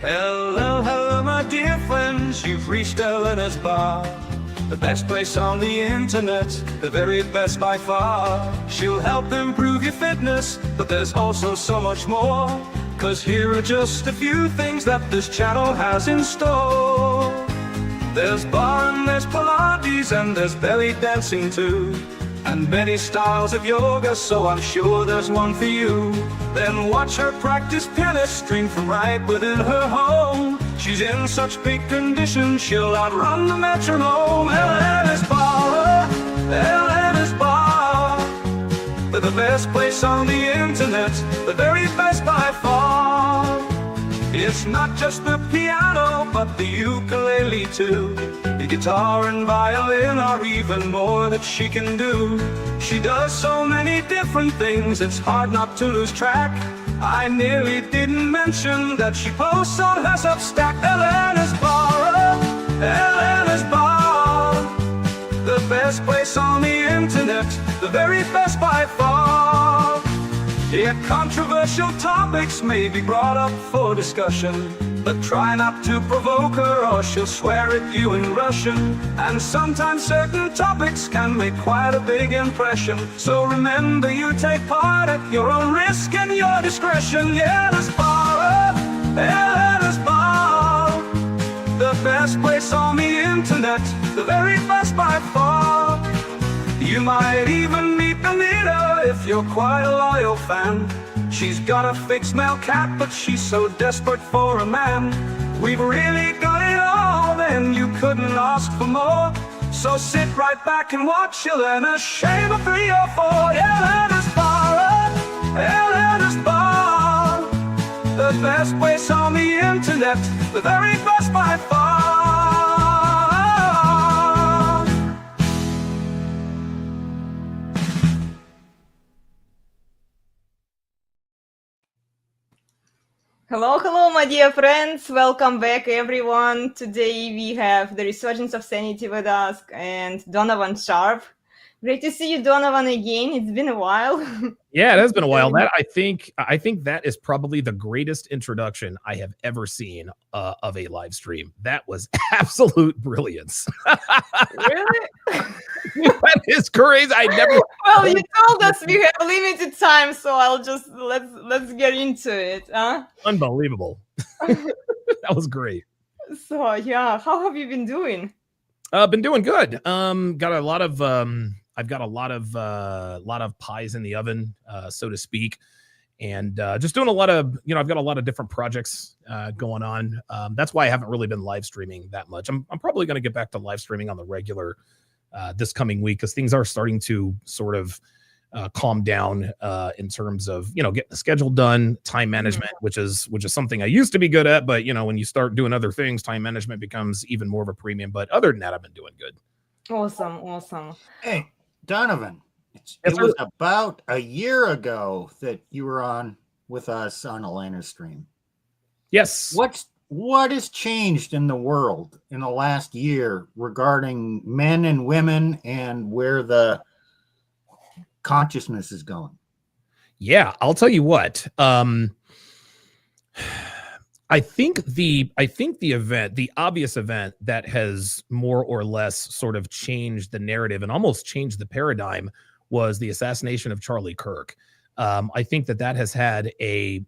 Hello, hello, my dear friends, you've reached Elena's Bar. The best place on the internet, the very best by far. She'll help improve your fitness, but there's also so much more. 'Cause here are just a few things that this channel has in store. There's bar and there's Pilates and there's belly dancing too. And many styles of yoga, so I'm sure there's one for you. Then watch her practice pilates, stream from right within her home. She's in such big condition, she'll outrun the metronome. Elena's Bar, Elena's Bar. They're the best place on the internet, the very best by far. It's not just the piano, but the ukulele too. The guitar and violin are even more that she can do. She does so many different things, it's hard not to lose track. I nearly didn't mention that she posts on her Substack. Elena's Bar, Elena's Bar. The best place on the internet, the very best by far. Yet controversial topics may be brought up for discussion, but try not to provoke her or she'll swear at you in Russian. And sometimes certain topics can make quite a big impression. So remember, you take part at your own risk and your discretion. Elena's Bar, Elena's Bar. The best place on the internet, the very best by far. You might even meet Anita if you're quite a loyal fan. She's got a fixed male cat, but she's so desperate for a man. We've really got it all, then you couldn't ask for more. So sit right back and watch Elena shave a 3 or 4. Elena's Bar, Elena's Bar. The best place on the internet, the very best by far. Hello, hello, my dear friends. Welcome back, everyone. Today we have the Resurgence of Sanity with us and Donovan Sharp. Great to see you, Donovan, again. It's been a while. Yeah, it has been a while. That I think that is probably the greatest introduction I have ever seen of a live stream. That was absolute brilliance. Really? That is crazy. I never. Well, you told us we have limited time, so I'll just let's get into it. Huh? Unbelievable. That was great. So yeah, how have you been doing? Been doing good. Got a lot of I've got a lot of pies in the oven, so to speak, and just doing a lot of, I've got a lot of different projects going on. That's why I haven't really been live streaming that much. I'm probably going to get back to live streaming on the regular this coming week, because things are starting to sort of calm down in terms of, getting the schedule done, time management, which is something I used to be good at. But, when you start doing other things, time management becomes even more of a premium. But other than that, I've been doing good. Awesome. Hey, Donovan, it was about a year ago that you were on with us on Elena's stream. Yes. What has changed in the world in the last year regarding men and women and where the consciousness is going? Yeah, I'll tell you what. I think the event, the obvious event that has more or less sort of changed the narrative and almost changed the paradigm was the assassination of Charlie Kirk. I think that has had a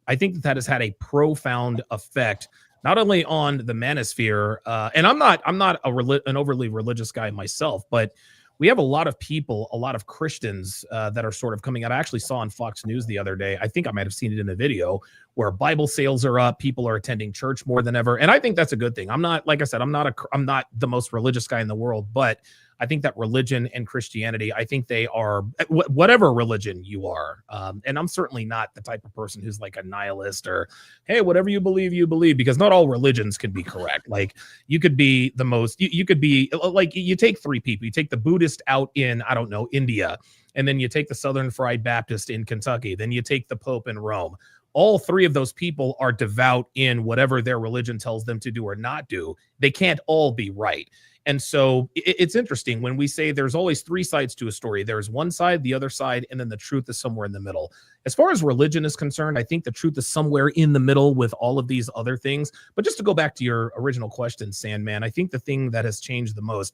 profound effect, not only on the manosphere, and I'm not an overly religious guy myself, but we have a lot of people, a lot of Christians that are sort of coming out. I actually saw on Fox News the other day, I think I might have seen it in a video, where Bible sales are up, people are attending church more than ever. And I think that's a good thing. I'm not, like I said, I'm not the most religious guy in the world, but I think that religion and Christianity, I think they are, whatever religion you are. And I'm certainly not the type of person who's like a nihilist or, hey, whatever you believe, because not all religions can be correct. Like you could be the most, you could be like, you take 3 people, you take the Buddhist out in, I don't know, India, and then you take the Southern Fried Baptist in Kentucky, then you take the Pope in Rome. all three of those people are devout in whatever their religion tells them to do or not do. They can't all be right. And so it's interesting when we say there's always three sides to a story. There's one side, the other side, and then the truth is somewhere in the middle. As far as religion is concerned, I think the truth is somewhere in the middle with all of these other things. But just to go back to your original question, Sandman, I think the thing that has changed the most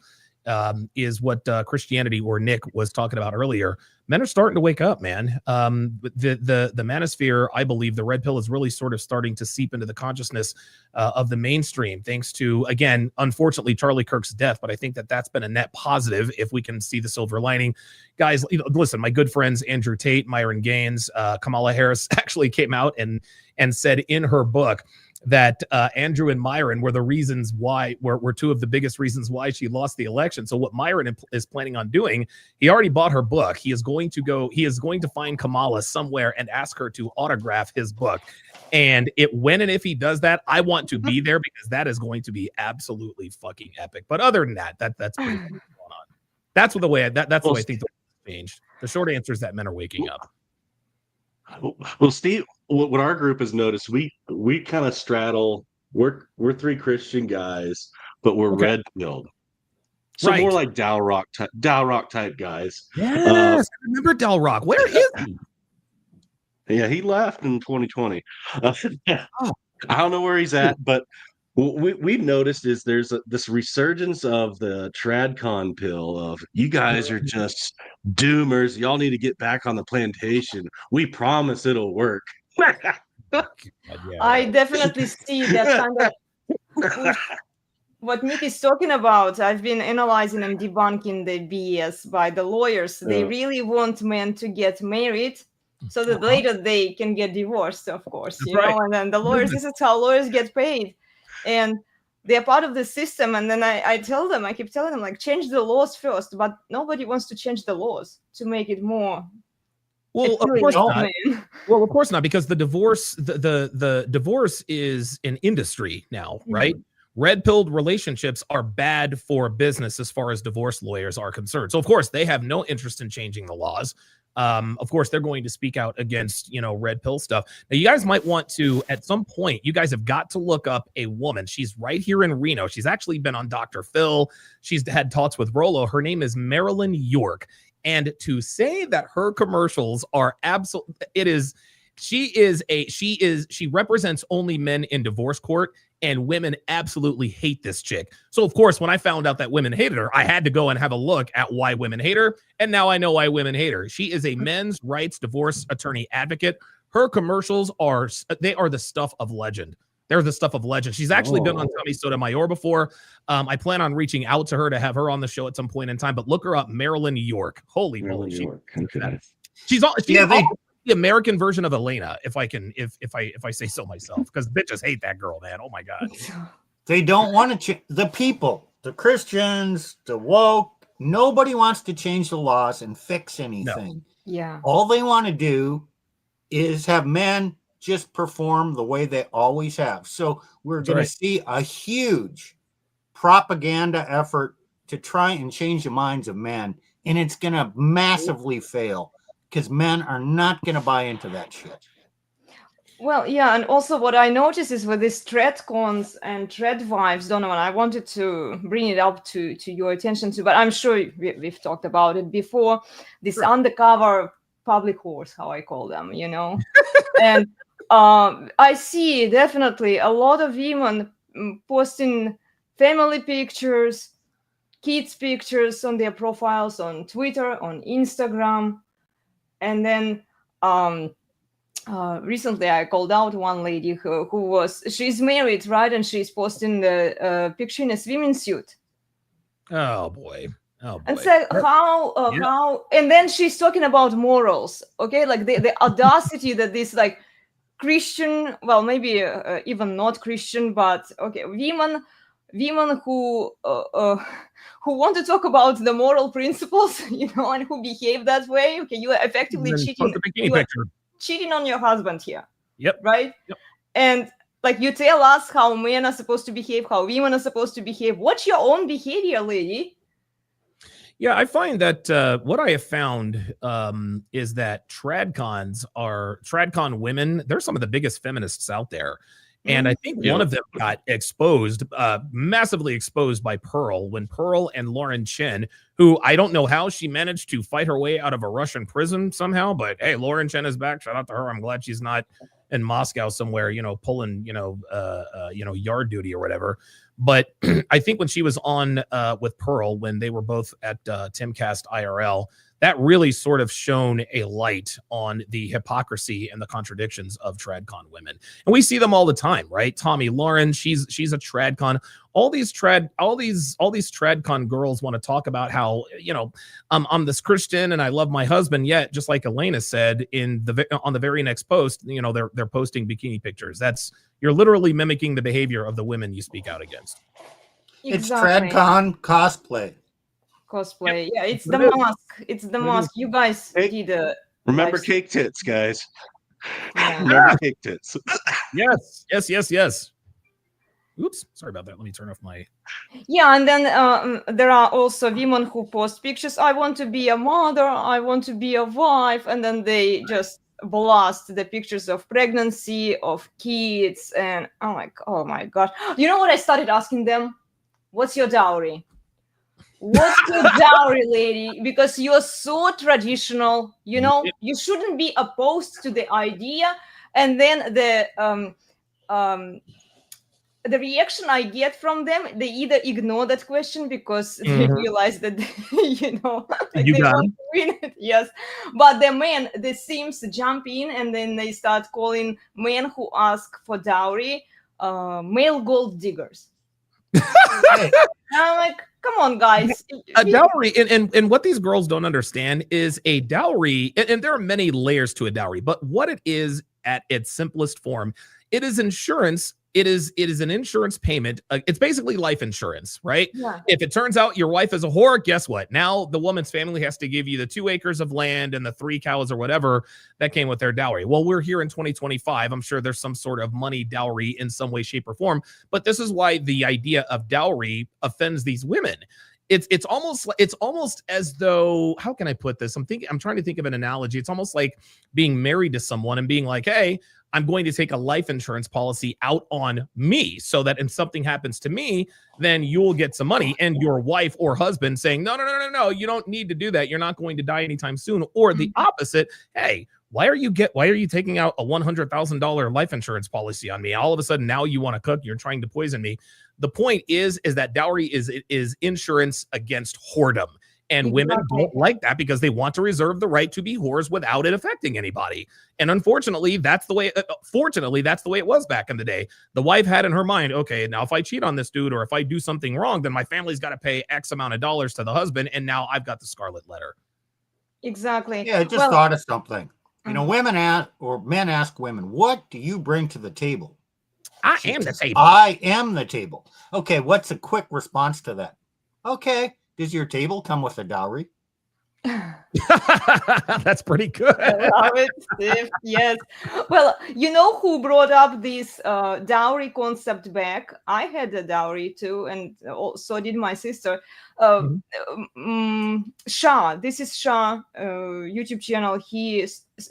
is what Christianity or Nick was talking about earlier. Men are starting to wake up, man. The manosphere, I believe, the red pill is really sort of starting to seep into the consciousness of the mainstream, thanks to, again, unfortunately, Charlie Kirk's death. But I think that that's been a net positive if we can see the silver lining. Guys, listen, my good friends Andrew Tate, Myron Gaines, Kamala Harris actually came out and said in her book that Andrew and Myron were the reasons why, were two of the biggest reasons why she lost the election. So what Myron is planning on doing, he already bought her book. He is going to find Kamala somewhere and ask her to autograph his book. And when and if he does that, I want to be there because that is going to be absolutely fucking epic. But other than that, that's pretty cool going on. That's the way I think the world has changed. The short answer is that men are waking up. Well, Steve, what our group has noticed, we kind of straddle. We're three Christian guys, but we're red pilled. So Right. more like Dow Rock type guys. Yes, I remember Del Rock. Where is he? Yeah, he left in 2020. I don't know where he's at, but what we've noticed is there's this resurgence of the TradCon pill of you guys are just doomers. Y'all need to get back on the plantation. We promise it'll work. I definitely see that kind of what Nick is talking about. I've been analyzing and debunking the BS by the lawyers. They really want men to get married so that later they can get divorced, of course, you know, and then the lawyers, this is how lawyers get paid. And they're part of the system. And then I keep telling them, like, change the laws first, but nobody wants to change the laws to make it more. Well, of course not. Well, of course not, because the divorce, the divorce is an industry now, right? Red-pilled relationships are bad for business as far as divorce lawyers are concerned. So, of course, they have no interest in changing the laws. Of course, they're going to speak out against, red pill stuff. Now, you guys might want to, at some point, you guys have got to look up a woman. She's right here in Reno. She's actually been on Dr. Phil. She's had talks with Rollo. Her name is Marilyn York. And to say that her commercials are she represents only men in divorce court, and women absolutely hate this chick. So, of course, when I found out that women hated her, I had to go and have a look at why women hate her. And now I know why women hate her. She is a men's rights divorce attorney advocate. Her commercials are the stuff of legend. They're the stuff of legend. She's actually been on Tommy Sotomayor before. I plan on reaching out to her to have her on the show at some point in time, but look her up, Marilyn York. Holy moly. She's the American version of Elena, if I say so myself, because bitches hate that girl, man. Oh my God. They don't want to change the people, the Christians, the woke. Nobody wants to change the laws and fix anything. No. Yeah. All they want to do is have men just perform the way they always have. So we're going to see a huge propaganda effort to try and change the minds of men, and it's going to massively fail because men are not going to buy into that shit. Well, yeah, and also what I noticed is with these TradCons and Trad Vibes, Donovan, I wanted to bring it up to your attention too, but I'm sure we've talked about it before. This undercover public whores, how I call them, and I see definitely a lot of women posting family pictures, kids pictures on their profiles on Twitter, on Instagram, and then recently I called out one lady she's married, right, and she's posting the picture in a swimming suit. Oh boy. And so how, and then she's talking about morals, okay, like the audacity that this like Christian, well, maybe even not Christian, but okay, women who want to talk about the moral principles, and who behave that way. Okay, you are effectively cheating on your husband here. Yep. Right. Yep. And like you tell us how men are supposed to behave, how women are supposed to behave. What's your own behavior, lady? Yeah, I find that what I have found is that tradcon women. They're some of the biggest feminists out there, and I think one Yep. of them got exposed, massively exposed by Pearl when Pearl and Lauren Chen, who I don't know how she managed to fight her way out of a Russian prison somehow, but hey, Lauren Chen is back. Shout out to her. I'm glad she's not in Moscow somewhere, pulling, yard duty or whatever. But I think when she was on with Pearl, when they were both at Timcast IRL, that really sort of shone a light on the hypocrisy and the contradictions of tradcon women. And we see them all the time, right? Tommy Lauren, she's a tradcon. All these tradcon girls want to talk about how, I'm this Christian and I love my husband. Yet, just like Elena said on the very next post, they're posting bikini pictures. You're literally mimicking the behavior of the women you speak out against. It's tradcon cosplay. Cosplay. Yeah, it's It the is. mask. It's the mask. You guys Hey, did a Remember live- cake tits, guys. Yeah. Remember cake tits. Yes. Oops, sorry about that. Let me turn off my. Yeah, and then there are also women who post pictures. I want to be a mother. I want to be a wife, and then they just blast the pictures of pregnancy, of kids, and I'm like, oh my god! You know what I started asking them? What's your dowry? What's your dowry, lady? Because you're so traditional. You shouldn't be opposed to the idea. And then the reaction I get from them, they either ignore that question because they realize that You they got want to win it. Yes, but the men, they seems to jump in and then they start calling men who ask for dowry male gold diggers. Hey, I'm like, come on, guys. A dowry, and what these girls don't understand is a dowry, and there are many layers to a dowry, but what it is at its simplest form, it is insurance. It is an insurance payment. It's basically life insurance, right? Yeah. If it turns out your wife is a whore, guess what? Now the woman's family has to give you the 2 acres of land and the 3 cows or whatever that came with their dowry. Well, we're here in 2025. I'm sure there's some sort of money dowry in some way, shape, or form. But this is why the idea of dowry offends these women. It's almost as though, how can I put this? I'm trying to think of an analogy. It's almost like being married to someone and being like, hey, I'm going to take a life insurance policy out on me so that if something happens to me, then you'll get some money. And your wife or husband saying, no, you don't need to do that. You're not going to die anytime soon. Or the opposite. Hey, why are you taking out a $100,000 life insurance policy on me? All of a sudden now you want to cook. You're trying to poison me. The point is that dowry is insurance against whoredom. And women don't like that because they want to reserve the right to be whores without it affecting anybody. And unfortunately, that's the way. Fortunately, that's the way it was back in the day. The wife had in her mind, okay, now if I cheat on this dude or if I do something wrong, then my family's got to pay X amount of dollars to the husband, and now I've got the scarlet letter. Exactly. yeah, I just thought of something. Women men ask women, what do you bring to the table? I am the table. I am the table. Okay, what's a quick response to that? Okay, does your table come with a dowry? That's pretty good. I love it, Steve. Yes. Well, you know who brought up this dowry concept back? I had a dowry too, and so did my sister. Shah. This is Shah YouTube channel. He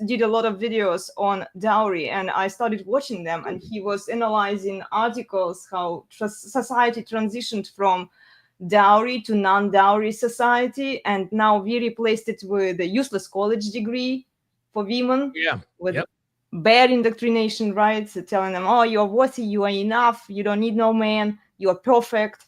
did a lot of videos on dowry, and I started watching them. And he was analyzing articles how society transitioned from dowry to non-dowry society, and now we replaced it with a useless college degree for women. Yeah. With bad indoctrination, right? So telling them, oh, you're worthy, you are enough, you don't need no man, you're perfect.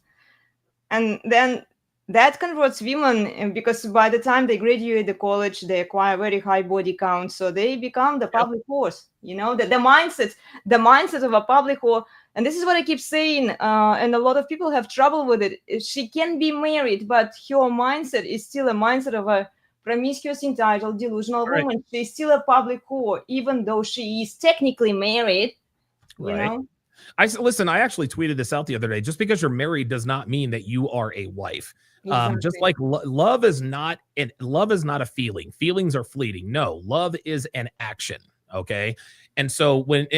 And then that converts women, because by the time they graduate the college, they acquire very high body count, so they become the public whores. The mindset of a public whore. And this is what I keep saying, and a lot of people have trouble with it. She can be married, but her mindset is still a mindset of a promiscuous, entitled, delusional woman. She's still a public whore, even though she is technically married. You know? I actually tweeted this out the other day. Just because you're married does not mean that you are a wife. Exactly. Just like love is not a feeling. Feelings are fleeting. No, love is an action. Okay. And so when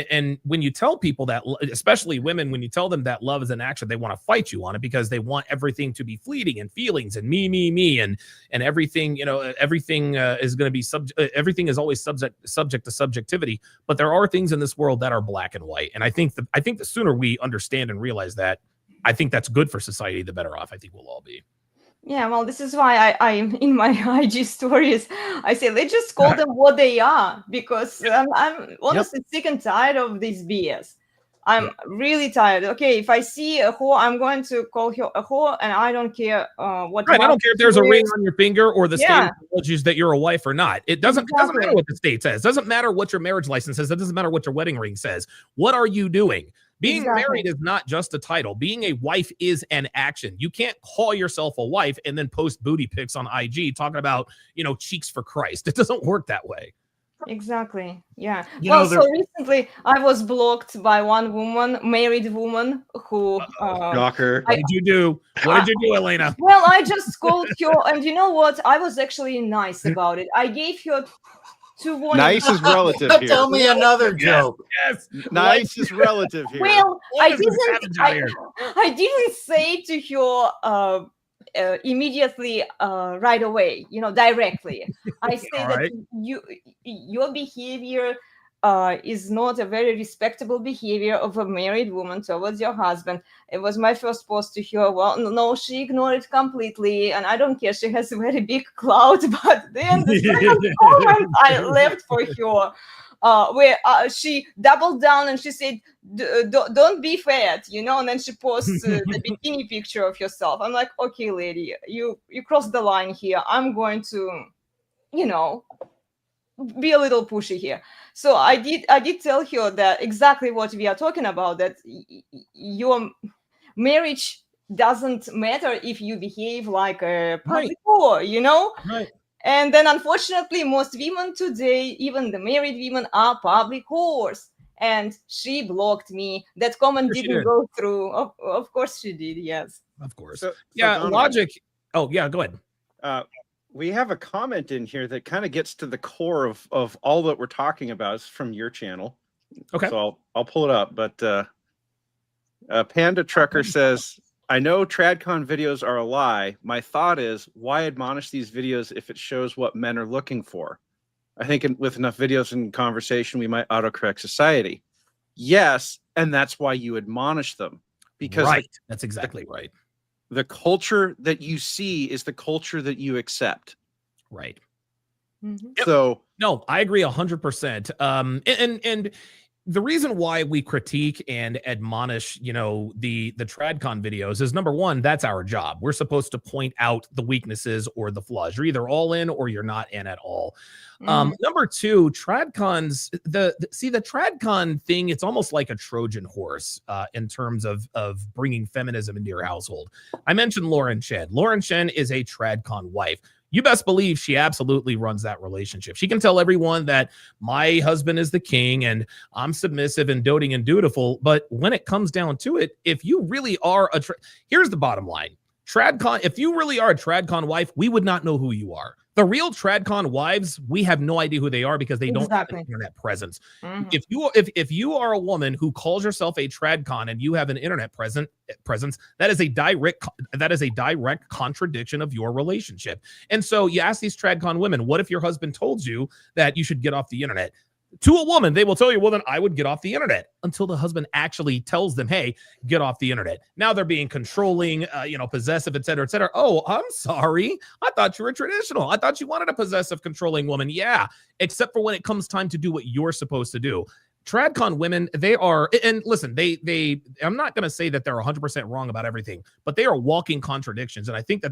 you tell people that, especially women, when you tell them that love is an action, they want to fight you on it because they want everything to be fleeting and feelings and me, and everything, everything is going to be everything is always subject to subjectivity. But there are things in this world that are black and white. And I think the sooner we understand and realize that, I think that's good for society, the better off I think we'll all be. Yeah, well, this is why I in my IG stories, I say, let's just call them what they are, because I'm honestly sick and tired of this BS. I'm really tired. Okay, if I see a whore, I'm going to call her a whore, and I don't care what. Right, I don't care if there's a ring on your finger or the state Yeah. acknowledges that you're a wife or not. It doesn't Exactly. matter what the state says. It doesn't matter what your marriage license says. It doesn't matter what your wedding ring says. What are you doing? Being Exactly. married is not just a title. Being a wife is an action. You can't call yourself a wife and then post booty pics on IG talking about, cheeks for Christ. It doesn't work that way. Exactly. Yeah. You Well, know, so recently I was blocked by one woman, married woman, who. Shocker. What did you do? What did you do, Elena? Well, I just called her, and you know what? I was actually nice about it. I gave her 2 warnings. Nice is relative here. Tell me another joke. Yes. Nice is relative here. Well, What is this savage out here? I didn't say to her immediately right away, directly. I say All that right. your behavior is not a very respectable behavior of a married woman towards your husband. It was my first post to her. Well, no, she ignored it completely, and I don't care. She has a very big clout. But then the second comment I left for her, where she doubled down and she said, don't be fat, and then she posts the bikini picture of herself. I'm like, okay, lady, you crossed the line here. I'm going to, be a little pushy here. So I did tell her that exactly what we are talking about, that your marriage doesn't matter if you behave like a public whore, Right. And then unfortunately, most women today, even the married women, are public whores. And she blocked me. That comment Sure she didn't did. go through. Of course she did, yes. Of course. So, Yeah, Donovan, logic. Oh, yeah, go ahead. we have a comment in here that kind of gets to the core of all that we're talking about. It's from your channel. Okay. So I'll pull it up. But Panda Trucker says, I know TradCon videos are a lie. My thought is, why admonish these videos if it shows what men are looking for? I think with enough videos and conversation, we might autocorrect society. Yes, and that's why you admonish them. Because right. That's exactly right. the culture that you see is the culture that you accept. Right. Mhm. Yep. So No, I agree 100%. And the reason why we critique and admonish, the TradCon videos is, number one, that's our job. We're supposed to point out the weaknesses or the flaws. You're either all in or you're not in at all. Mhm. Number two, TradCons, the TradCon thing, it's almost like a Trojan horse in terms of bringing feminism into your household. I mentioned Lauren Chen. Lauren Chen is a TradCon wife. You best believe she absolutely runs that relationship. She can tell everyone that my husband is the king and I'm submissive and doting and dutiful. But when it comes down to it, if you really are here's the bottom line. TradCon, if you really are a TradCon wife, we would not know who you are. The real TradCon wives, we have no idea who they are because they don't have an Exactly. internet presence. Mhm. If you are a woman who calls yourself a TradCon and you have an internet presence, that is a direct contradiction of your relationship. And so you ask these TradCon women, what if your husband told you that you should get off the internet? To a woman, they will tell you, well, then I would get off the internet, until the husband actually tells them, hey, get off the internet. Now they're being controlling, possessive, et cetera, et cetera. Oh, I'm sorry. I thought you were traditional. I thought you wanted a possessive, controlling woman. Yeah, except for when it comes time to do what you're supposed to do. TradCon women, they are, and listen, I'm not going to say that they're 100% wrong about everything, but they are walking contradictions. And I think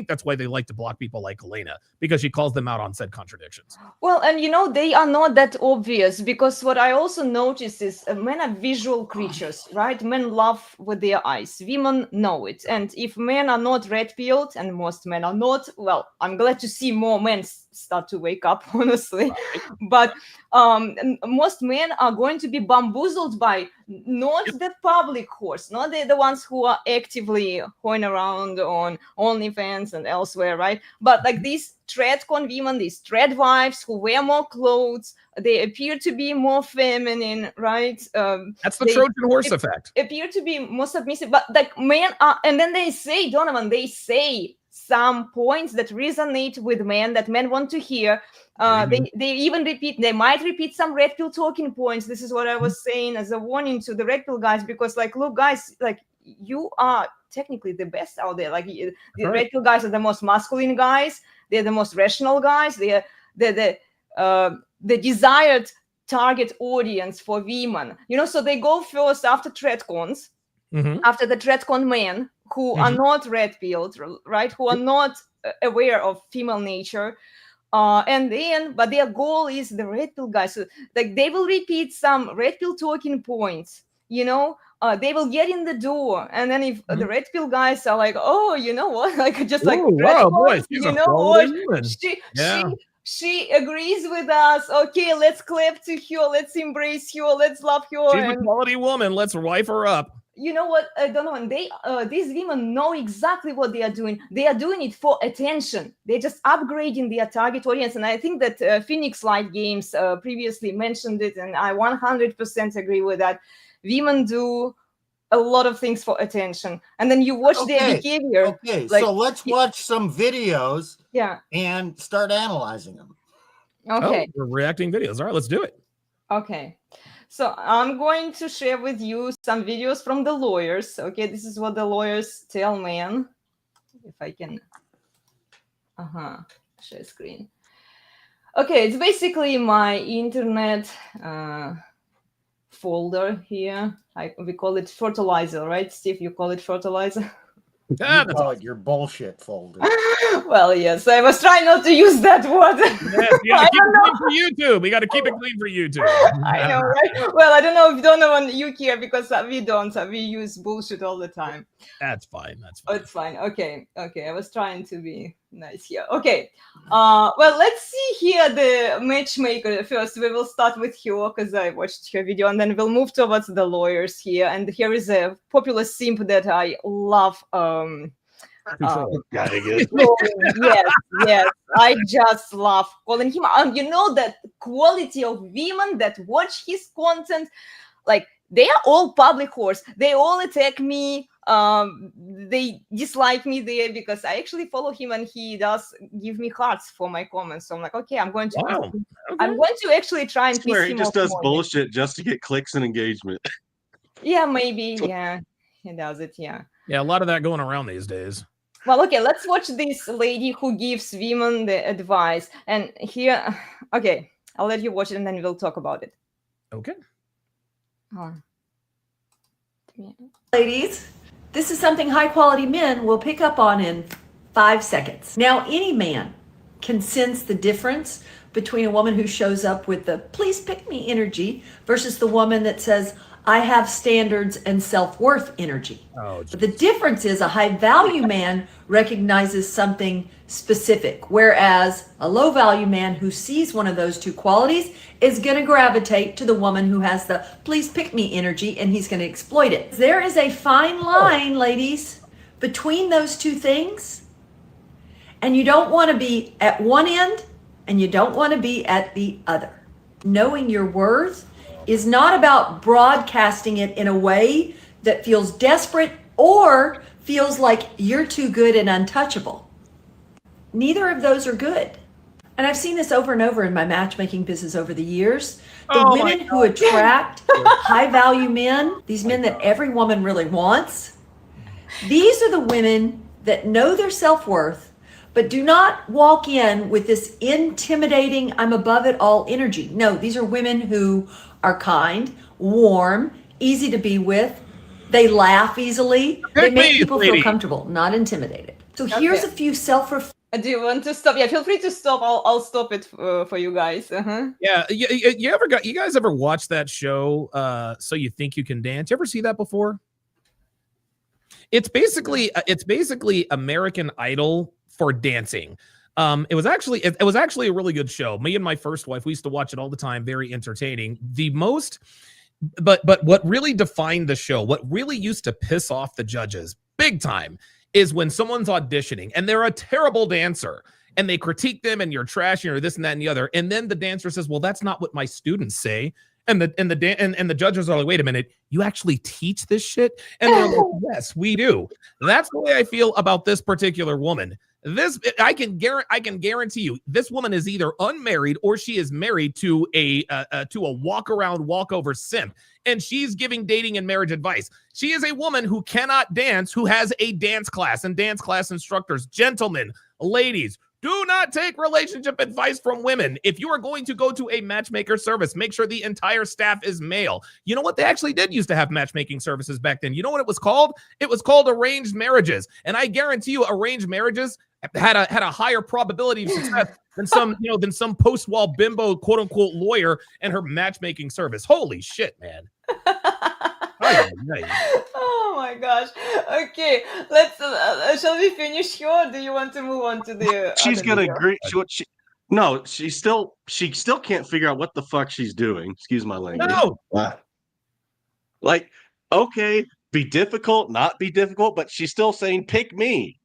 that's why they like to block people like Elena, because she calls them out on said contradictions. Well, and they are not that obvious, because what I also notice is men are visual creatures, right? Men love with their eyes. Women know it. And if men are not red-pilled, and most men are not, well, I'm glad to see more men start to wake up, honestly. But most men are going to be bamboozled by not the public horse, not the ones who are actively going around on OnlyFans and elsewhere, right? But like these TradCon women, these trad wives who wear more clothes, they appear to be more feminine, right? That's the Trojan horse effect. Appear to be more submissive, but like men are, and then they say, Donovan, they say some points that resonate with men that men want to hear. They even repeat, they might repeat some red pill talking points. This is what I was saying as a warning to the red pill guys, because like, look, guys, like you are technically the best out there. Like the red pill guys are the most masculine guys. They're the most rational guys. They're the desired target audience for women. You know, so they go first after TradCons, after the TradCon men who are not red pilled, right? Who are not aware of female nature. And then, but their goal is the red pill guys. So like they will repeat some red pill talking points, you know, they will get in the door. And then if the red pill guys are like, oh, you know what? Like just like, wow, boy, you know what? She agrees with us. Okay, let's clap to her. Let's embrace her. Let's love her. She's a quality woman. Let's wife her up. You know what, Donovan? These women know exactly what they are doing. They are doing it for attention. They're just upgrading their target audience. And I think that Phoenix Light Games previously mentioned it, and I 100% agree with that. Women do a lot of things for attention, and then you watch their behavior. Okay, like, so let's watch some videos. Yeah. And start analyzing them. Okay. Oh, we're reacting videos. All right, let's do it. Okay. So I'm going to share with you some videos from the lawyers. Okay, this is what the lawyers tell men. If I can, share screen. Okay, it's basically my internet folder here. We call it fertilizer, right, Steve? You call it fertilizer? You call it your bullshit folder. Well, yes, I was trying not to use that word. Yes, you gotta keep it clean for YouTube. We got to keep it clean for YouTube. I know, right? Well, I don't know if Donovan, you care, because we don't. We use bullshit all the time. That's fine. That's Oh, fine. it's fine. Okay. I was trying to be nice here. Okay. Well, let's see here the matchmaker first. We will start with her because I watched her video, and then we'll move towards the lawyers here. And here is a popular simp that I love. Yes, I just love calling him. You know, that quality of women that watch his content, like they are all public whores. They all attack me. They dislike me there because I actually follow him and he does give me hearts for my comments. So I'm like, okay, I'm going to actually try and I swear piss he him just off does more. bullshit just to get clicks and engagement. Yeah, maybe. Yeah, he does it. Yeah. Yeah, a lot of that going around these days. Well, okay, let's watch this lady who gives women the advice. And here, okay, I'll let you watch it and then we'll talk about it. Okay. Ladies, this is something high quality men will pick up on in 5 seconds. Now, any man can sense the difference between a woman who shows up with the please pick me energy versus the woman that says, I have standards and self-worth energy. But the difference is a high value man recognizes something specific, whereas a low value man who sees one of those two qualities is going to gravitate to the woman who has the please pick me energy, and he's going to exploit it. There is a fine line, ladies, between those two things, and you don't want to be at one end and you don't want to be at the other. Knowing your worth is not about broadcasting it in a way that feels desperate or feels like you're too good and untouchable. Neither of those are good. And I've seen this over and over in my matchmaking business over the years. The women who attract high value men, these men that every woman really wants, these are the women that know their self-worth, but do not walk in with this intimidating, I'm above it all energy. No, these are women who are kind, warm, easy to be with. They laugh easily. They make people feel comfortable, not intimidated. So here's a few self-reflections. Do you want to stop? Yeah, feel free to stop. I'll stop it for you guys. Yeah, you guys ever watch that show, So You Think You Can Dance? You ever see that before? It's basically American Idol for dancing. It was actually a really good show. Me and my first wife, we used to watch it all the time. Very entertaining. But what really defined the show, what really used to piss off the judges big time, is when someone's auditioning and they're a terrible dancer and they critique them and you're trash and you're this and that and the other, and then the dancer says, "Well, that's not what my students say." And the judges are like, "Wait a minute, you actually teach this shit?" And they're like, "Yes, we do." That's the way I feel about this particular woman. I can guarantee you, this woman is either unmarried or she is married to a walkover simp, and she's giving dating and marriage advice. She is a woman who cannot dance, who has a dance class and dance class instructors. Gentlemen, ladies, do not take relationship advice from women. If you are going to go to a matchmaker service, make sure the entire staff is male. You know what? They actually did used to have matchmaking services back then. You know what it was called? It was called arranged marriages. And I guarantee you, arranged marriages had a higher probability of success than some post-wall bimbo, quote unquote, lawyer and her matchmaking service. Holy shit, man. Oh my gosh. Okay, let's shall we finish here, or do you want to move on to the She's other gonna video? agree. She still can't figure out what the fuck she's doing. Excuse my language. No. Like, okay, be difficult, not be difficult, but she's still saying pick me.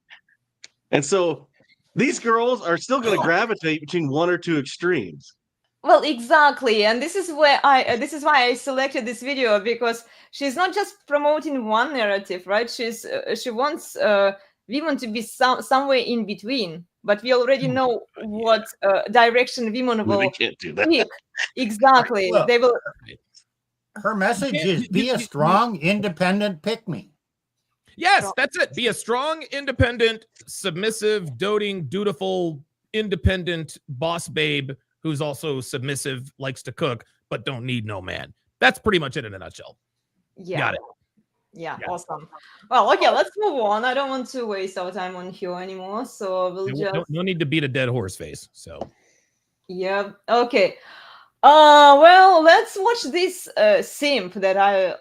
And so these girls are still going to gravitate between one or two extremes. Well, exactly, and this is why I selected this video, because she's not just promoting one narrative, right? She wants women to be somewhere in between, but we already know what direction women will They can't do that. pick. Exactly, Well, they will. Her message is be a strong, independent pick me. Yes, that's it. Be a strong, independent, submissive, doting, dutiful, independent boss babe who's also submissive, likes to cook, but don't need no man. That's pretty much it in a nutshell. Yeah. Got it. Yeah, awesome. Well, okay, let's move on. I don't want to waste our time on here anymore, so we'll just. No need to beat a dead horse face. So. Yeah. Okay. Well, let's watch this simp that I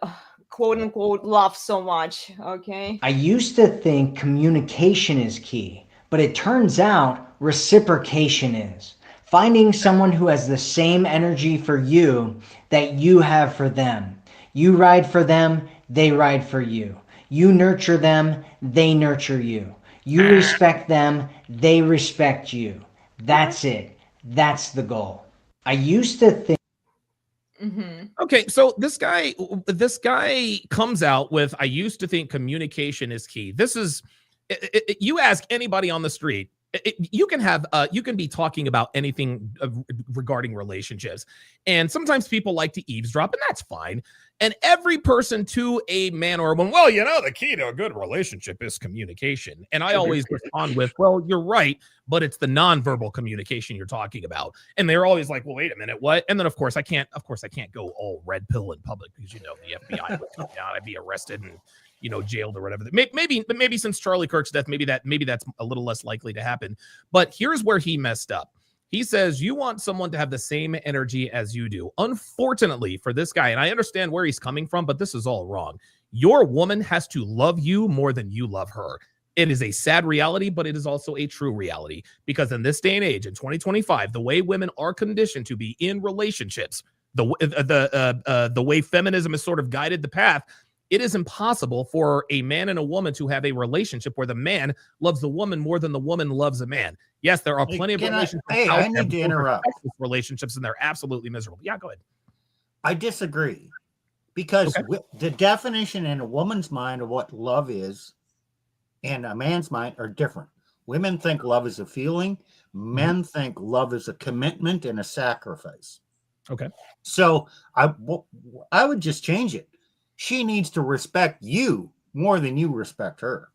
quote unquote love so much. Okay. I used to think communication is key, but it turns out reciprocation is. Finding someone who has the same energy for you that you have for them. You ride for them, they ride for you. You nurture them, they nurture you. You respect them, they respect you. That's it. That's the goal. I used to think. Okay, so this guy comes out with, I used to think communication is key. This is, you ask anybody on the street, you can be talking about anything regarding relationships, and sometimes people like to eavesdrop, and that's fine. And every person to a man or a woman, well, the key to a good relationship is communication. And I always respond with, well, you're right, but it's the nonverbal communication you're talking about. And they're always like, well, wait a minute, what? And then of course I can't go all red pill in public, because the FBI would come down, I'd be arrested and jailed or whatever. Maybe since Charlie Kirk's death, maybe that's a little less likely to happen. But here's where he messed up. He says, you want someone to have the same energy as you do. Unfortunately for this guy, and I understand where he's coming from, but this is all wrong. Your woman has to love you more than you love her. It is a sad reality, but it is also a true reality, because in this day and age, in 2025, the way women are conditioned to be in relationships, the way feminism has sort of guided the path, it is impossible for a man and a woman to have a relationship where the man loves the woman more than the woman loves a man. Yes, there are plenty of relationships. I need to interrupt. Relationships, and they're absolutely miserable. Yeah, go ahead. I disagree, because the definition in a woman's mind of what love is and a man's mind are different. Women think love is a feeling. Men think love is a commitment and a sacrifice. Okay. So I would just change it. She needs to respect you more than you respect her.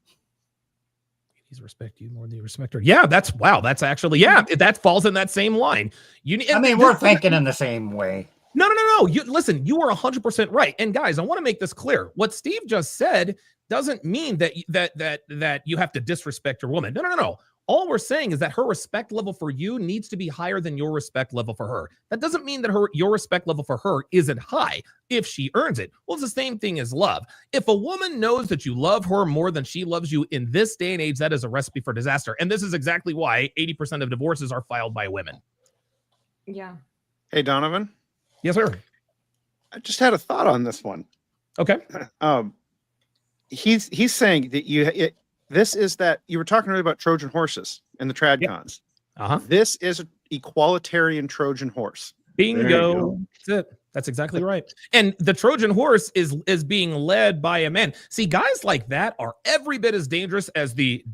Needs to respect you more than you respect her. Yeah, that's actually, that falls in that same line. We're thinking in the same way. No. Listen, you are 100% right. And guys, I want to make this clear. What Steve just said doesn't mean that you have to disrespect your woman. No. All we're saying is that her respect level for you needs to be higher than your respect level for her. That doesn't mean that your respect level for her isn't high if she earns it. Well, it's the same thing as love. If a woman knows that you love her more than she loves you in this day and age, that is a recipe for disaster. And this is exactly why 80% of divorces are filed by women. Yeah. Hey, Donovan. Yes, sir. I just had a thought on this one. Okay. He's saying that this is that you were talking earlier about Trojan horses and the TradCons. Uh-huh. This is an equalitarian Trojan horse. Bingo. That's it. That's exactly right. And the Trojan horse is being led by a man. See, guys like that are every bit as dangerous as the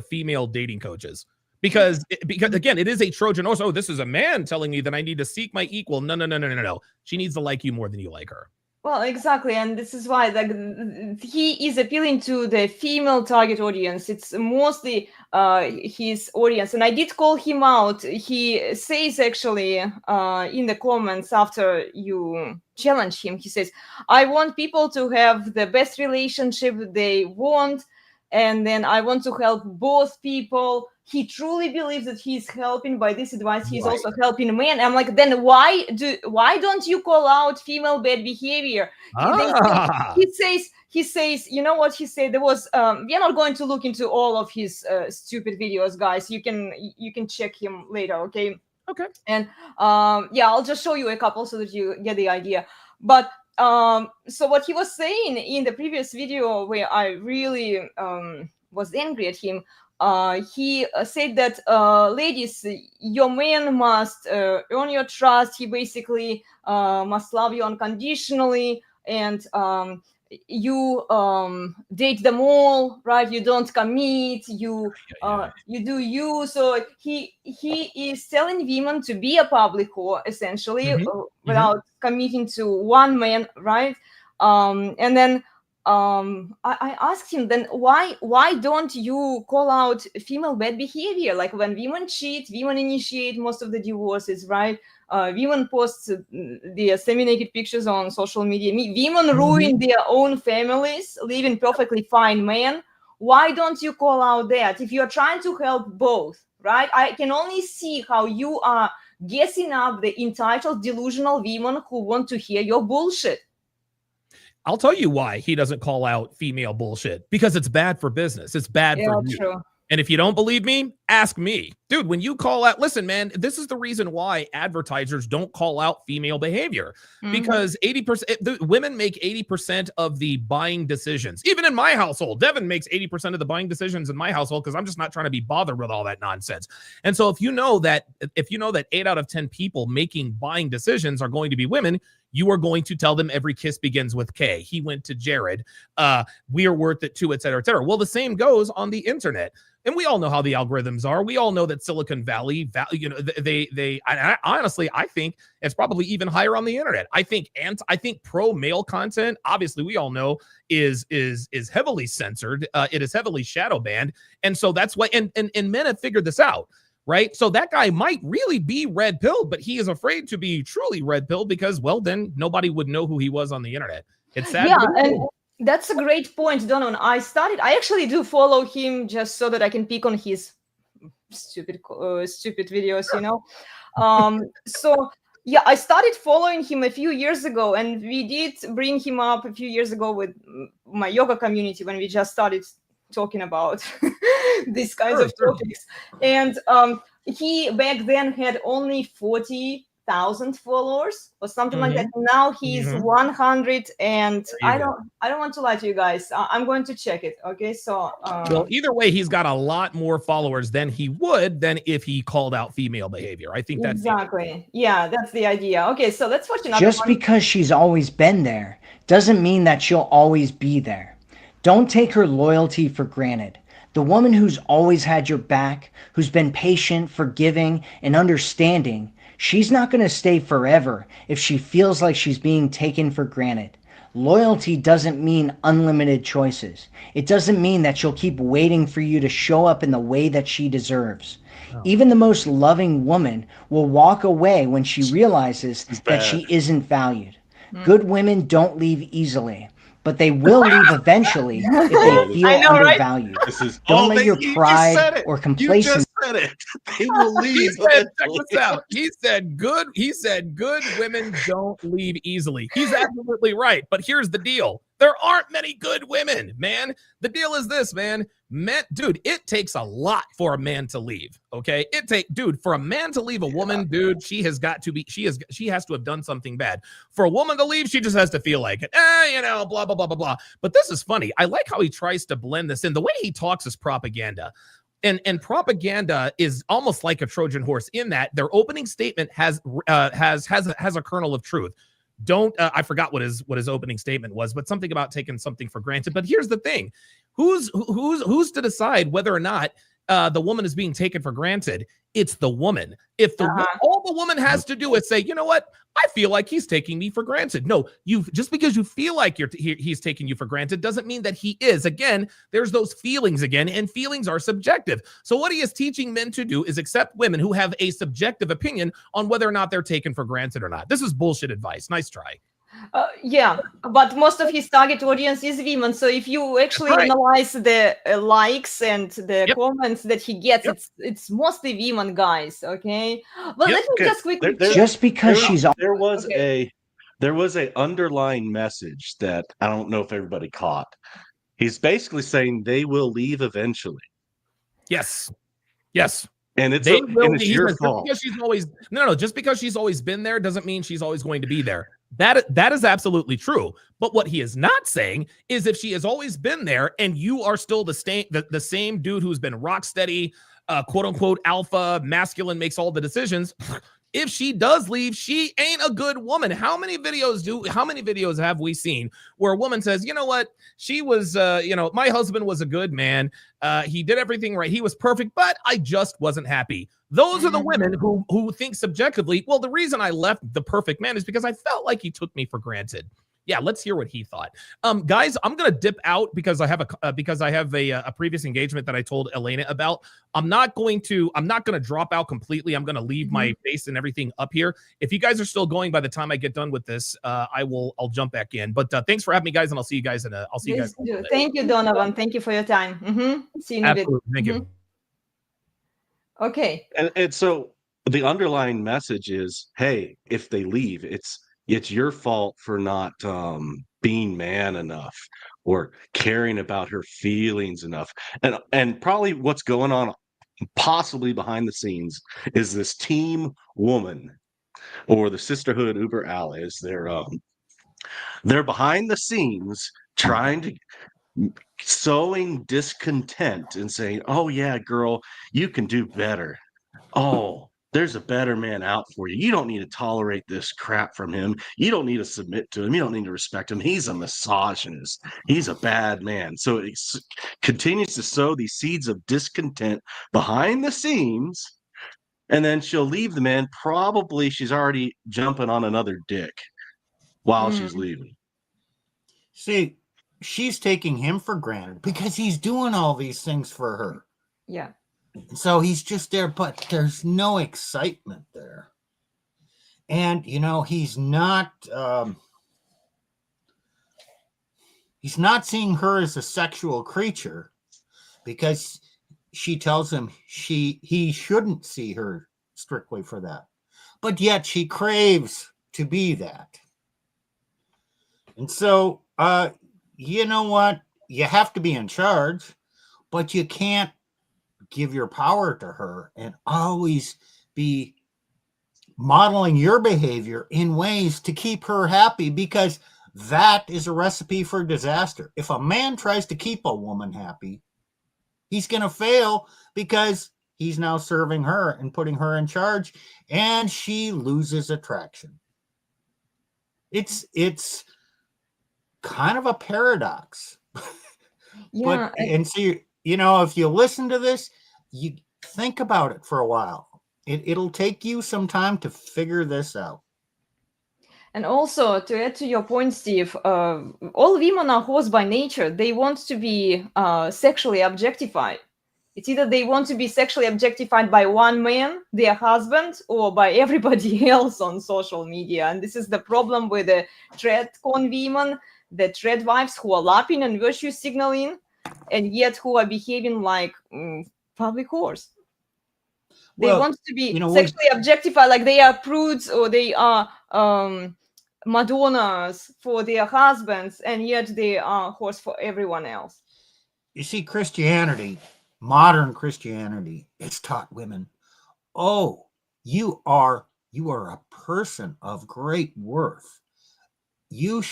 female dating coaches. Because again, it is a Trojan horse. Oh, this is a man telling me that I need to seek my equal. No. She needs to like you more than you like her. Well, exactly, and this is why he is appealing to the female target audience. It's mostly his audience, and I did call him out. He says actually in the comments after you challenge him, he says, "I want people to have the best relationship they want, and then I want to help both people." He truly believes that he's helping by this advice. He's also helping men. I'm like, then why don't you call out female bad behavior? He says, you know what he said? There was we are not going to look into all of his stupid videos, guys. You can check him later, okay? Okay. And I'll just show you a couple so that you get the idea. But so what he was saying in the previous video, where I really was angry at him, he said that ladies, your man must earn your trust. He basically must love you unconditionally, and you date them all, right? You don't commit. You do you. So he is telling women to be a public whore, essentially, without committing to one man, right? And then I asked him, then why don't you call out female bad behavior? Like when women cheat, women initiate most of the divorces, right? Women post their semi-naked pictures on social media. Women ruin their own families, leaving perfectly fine men. Why don't you call out that? If you're trying to help both, right? I can only see how you are guessing up the entitled, delusional women who want to hear your bullshit. I'll tell you why he doesn't call out female bullshit, because it's bad for business. It's bad for you. True. And if you don't believe me, ask me. Dude, when you call out, listen, man, this is the reason why advertisers don't call out female behavior, because 80% women make 80% of the buying decisions. Even in my household, Devin makes 80% of the buying decisions in my household, because I'm just not trying to be bothered with all that nonsense. And so if you know that 8 out of 10 people making buying decisions are going to be women, you are going to tell them every kiss begins with K. He went to Jared. We are worth it too, et cetera, et cetera. Well, the same goes on the internet. And we all know how the algorithms are. We all know that Silicon Valley, honestly, I think it's probably even higher on the internet. I think pro male content, obviously, we all know is heavily censored. It is heavily shadow banned. And so that's why, and men have figured this out. Right. So that guy might really be red pilled, but he is afraid to be truly red pilled because, well, then nobody would know who he was on the internet. It's sad. Yeah, and that's a great point, Donovan. I actually do follow him just so that I can pick on his stupid videos, you know. So yeah, I started following him a few years ago, and we did bring him up a few years ago with my yoga community when we just started talking about these kinds of topics. And he back then had only 40,000 followers or something like that. Now he's 100, and I don't want to lie to you guys. I'm going to check it. Okay, so well, either way, he's got a lot more followers than he would if he called out female behavior. I think that's exactly. Yeah, that's the idea. Okay, so let's watch another Just one. because she's always been there doesn't mean that she'll always be there. Don't take her loyalty for granted. The woman who's always had your back, who's been patient, forgiving, and understanding, she's not going to stay forever if she feels like she's being taken for granted. Loyalty doesn't mean unlimited choices. It doesn't mean that she'll keep waiting for you to show up in the way that she deserves. Even the most loving woman will walk away when she realizes that she isn't valued. Good women don't leave easily. but they will leave eventually if they feel I know, right? undervalued. This is Don't let your you just pride said it. or You complacency. just said it. They will He leave. said, check eventually. this out. He said good women don't leave easily. He's absolutely right. But here's the deal. There aren't many good women, man. The deal is this, man. Dude, it takes a lot for a man to leave. Okay. For a man to leave a woman, dude, she has to have done something bad. For a woman to leave, she just has to feel like it. Blah, blah, blah, blah, blah. But this is funny. I like how he tries to blend this in. The way he talks is propaganda. And propaganda is almost like a Trojan horse in that their opening statement has a kernel of truth. I forgot what his opening statement was, but something about taking something for granted. But here's the thing: who's to decide whether or not the woman is being taken for granted? It's the woman. If all the woman has to do is say, you know what, I feel like he's taking me for granted. No, just because you feel like he's taking you for granted doesn't mean that he is. Again, there's those feelings again, and feelings are subjective. So what he is teaching men to do is accept women who have a subjective opinion on whether or not they're taken for granted or not. This is bullshit advice. Nice try. Yeah, but most of his target audience is women. So if you actually Right. analyze the likes and the Yep. comments that he gets, Yep. it's mostly women, guys. Okay. Well, Yep. let me Okay. just quickly. There- Just because she's There was Okay. a underlying message that I don't know if everybody caught. He's basically saying they will leave eventually, Yes. and it's They will be. your Just fault. because she's always just because she's always been there doesn't mean she's always going to be there. That is absolutely true. But what he is not saying is if she has always been there and you are still the same dude who's been rock steady, quote unquote alpha, masculine, makes all the decisions. If she does leave, she ain't a good woman. How many videos have we seen where a woman says, you know what, she was, my husband was a good man. He did everything right. He was perfect, but I just wasn't happy. Those are the women who think subjectively, well, the reason I left the perfect man is because I felt like he took me for granted. Yeah, let's hear what he thought. Guys, I'm gonna dip out because I have a previous engagement that I told Elena about. I'm not gonna drop out completely. I'm gonna leave my face and everything up here. If you guys are still going by the time I get done with this, I'll jump back in. But thanks for having me, guys, and I'll see you guys in a Please little do. bit. Thank you, Donovan. Thank you for your time. See you in a bit. Absolutely, thank you. Okay. And so the underlying message is, hey, if they leave, it's your fault for not being man enough or caring about her feelings enough. And probably what's going on possibly behind the scenes is this team woman or the sisterhood Uber allies. They're behind the scenes trying to sowing discontent and saying, oh yeah, girl, you can do better. Oh, there's a better man out for you. You don't need to tolerate this crap from him. You don't need to submit to him. You don't need to respect him. He's a misogynist. He's a bad man. So it continues to sow these seeds of discontent behind the scenes. And then she'll leave the man. Probably she's already jumping on another dick while she's leaving. See, she's taking him for granted because he's doing all these things for her. Yeah. So he's just there, but there's no excitement there. And, he's not seeing her as a sexual creature because she tells him he shouldn't see her strictly for that. But yet she craves to be that. And so, you know what? You have to be in charge, but you can't give your power to her and always be modeling your behavior in ways to keep her happy, because that is a recipe for disaster. If a man tries to keep a woman happy, he's going to fail because he's now serving her and putting her in charge, and she loses attraction. It's kind of a paradox. Yeah. And so, if you listen to this, you think about it for a while. It'll take you some time to figure this out. And also, to add to your point, Steve, all women are hoes by nature. They want to be sexually objectified. It's either they want to be sexually objectified by one man, their husband, or by everybody else on social media. And this is the problem with the TradCon women. the trad wives who are lapping and virtue signaling, and yet who are behaving like public whores. They Well, want to be you know, sexually objectified, like they are prudes or they are Madonnas for their husbands, and yet they are whores for everyone else. you see, Christianity, modern Christianity, it's taught women, oh, you are a person of great worth. You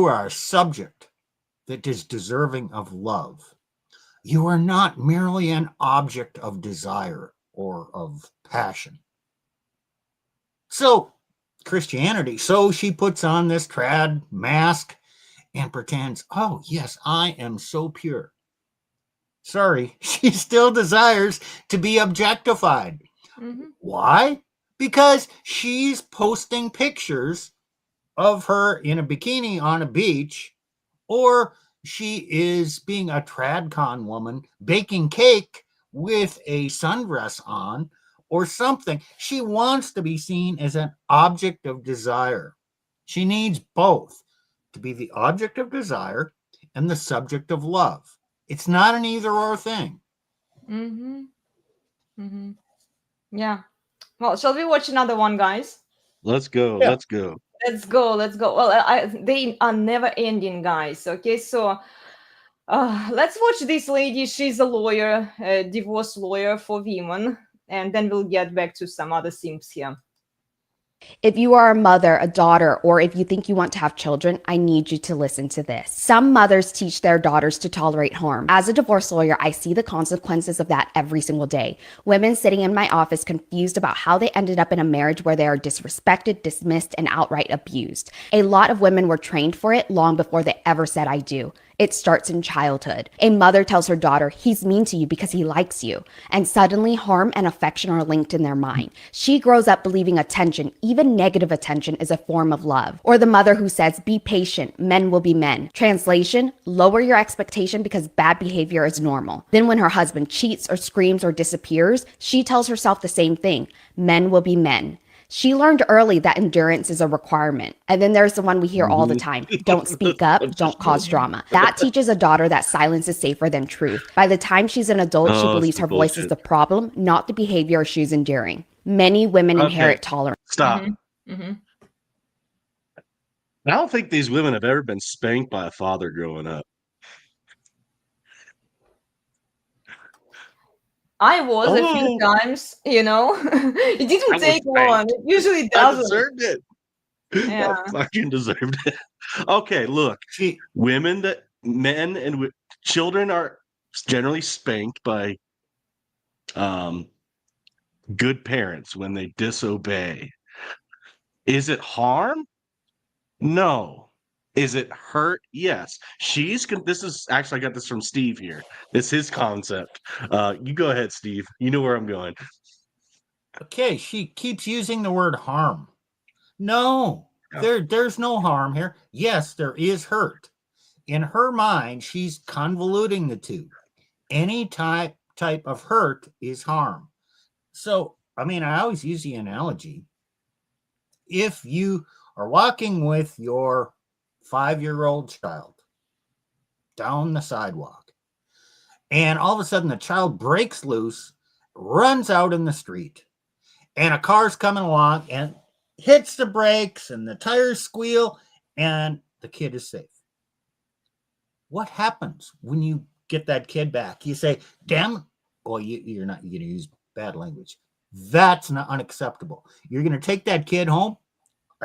are a subject that is deserving of love. You are not merely an object of desire or of passion. So Christianity, so she puts on this trad mask and pretends, oh yes, I am so pure. Sorry, she still desires to be objectified. Why? Because she's posting pictures of her in a bikini on a beach, or she is being a tradcon woman baking cake with a sundress on or something. She wants to be seen as an object of desire. She needs both, to be the object of desire and the subject of love. It's not an either or thing. Yeah. Well, shall we watch another one, guys? Let's go. Yeah. Let's go. Let's go. Well, they are never ending, guys. Okay, so let's watch this lady. She's a lawyer, a divorce lawyer for women, and then we'll get back to some other themes here. If you are a mother, a daughter, or if you think you want to have children, I need you to listen to this. Some mothers teach their daughters to tolerate harm. As a divorce lawyer, I see the consequences of that every single day. Women sitting in my office confused about how they ended up in a marriage where they are disrespected, dismissed, and outright abused. A lot of women were trained for it long before they ever said I do. It starts in childhood. A mother tells her daughter, he's mean to you because he likes you. And suddenly harm and affection are linked in their mind. She grows up believing attention, even negative attention, is a form of love. Or the mother who says, be patient, men will be men. Translation, lower your expectation because bad behavior is normal. Then when her husband cheats or screams or disappears, she tells herself the same thing, men will be men. She learned early that endurance is a requirement. And then there's the one we hear all the time. Don't speak up, don't cause drama. That teaches a daughter that silence is safer than truth. By the time she's an adult, she believes her voice is the problem, not the behavior she's enduring. Many women inherit tolerance. Stop. I don't think these women have ever been spanked by a father growing up. I was a few times, it didn't take long. It usually doesn't. I deserved it. Yeah. I fucking deserved it. Okay, look, men and children are generally spanked by good parents when they disobey. Is it harm? No. Is it hurt? Yes. This is actually, I got this from Steve here. It's his concept. You go ahead, Steve. You know where I'm going. Okay, she keeps using the word harm. No, there's no harm here. Yes, there is hurt. In her mind, she's convoluting the two. Any type of hurt is harm. So, I always use the analogy. If you are walking with your 5-year-old child down the sidewalk, and all of a sudden the child breaks loose, runs out in the street, and a car's coming along and hits the brakes and the tires squeal and the kid is safe. What happens when you get that kid back? You say, damn, well, you're not going to use bad language. That's not unacceptable. You're going to take that kid home.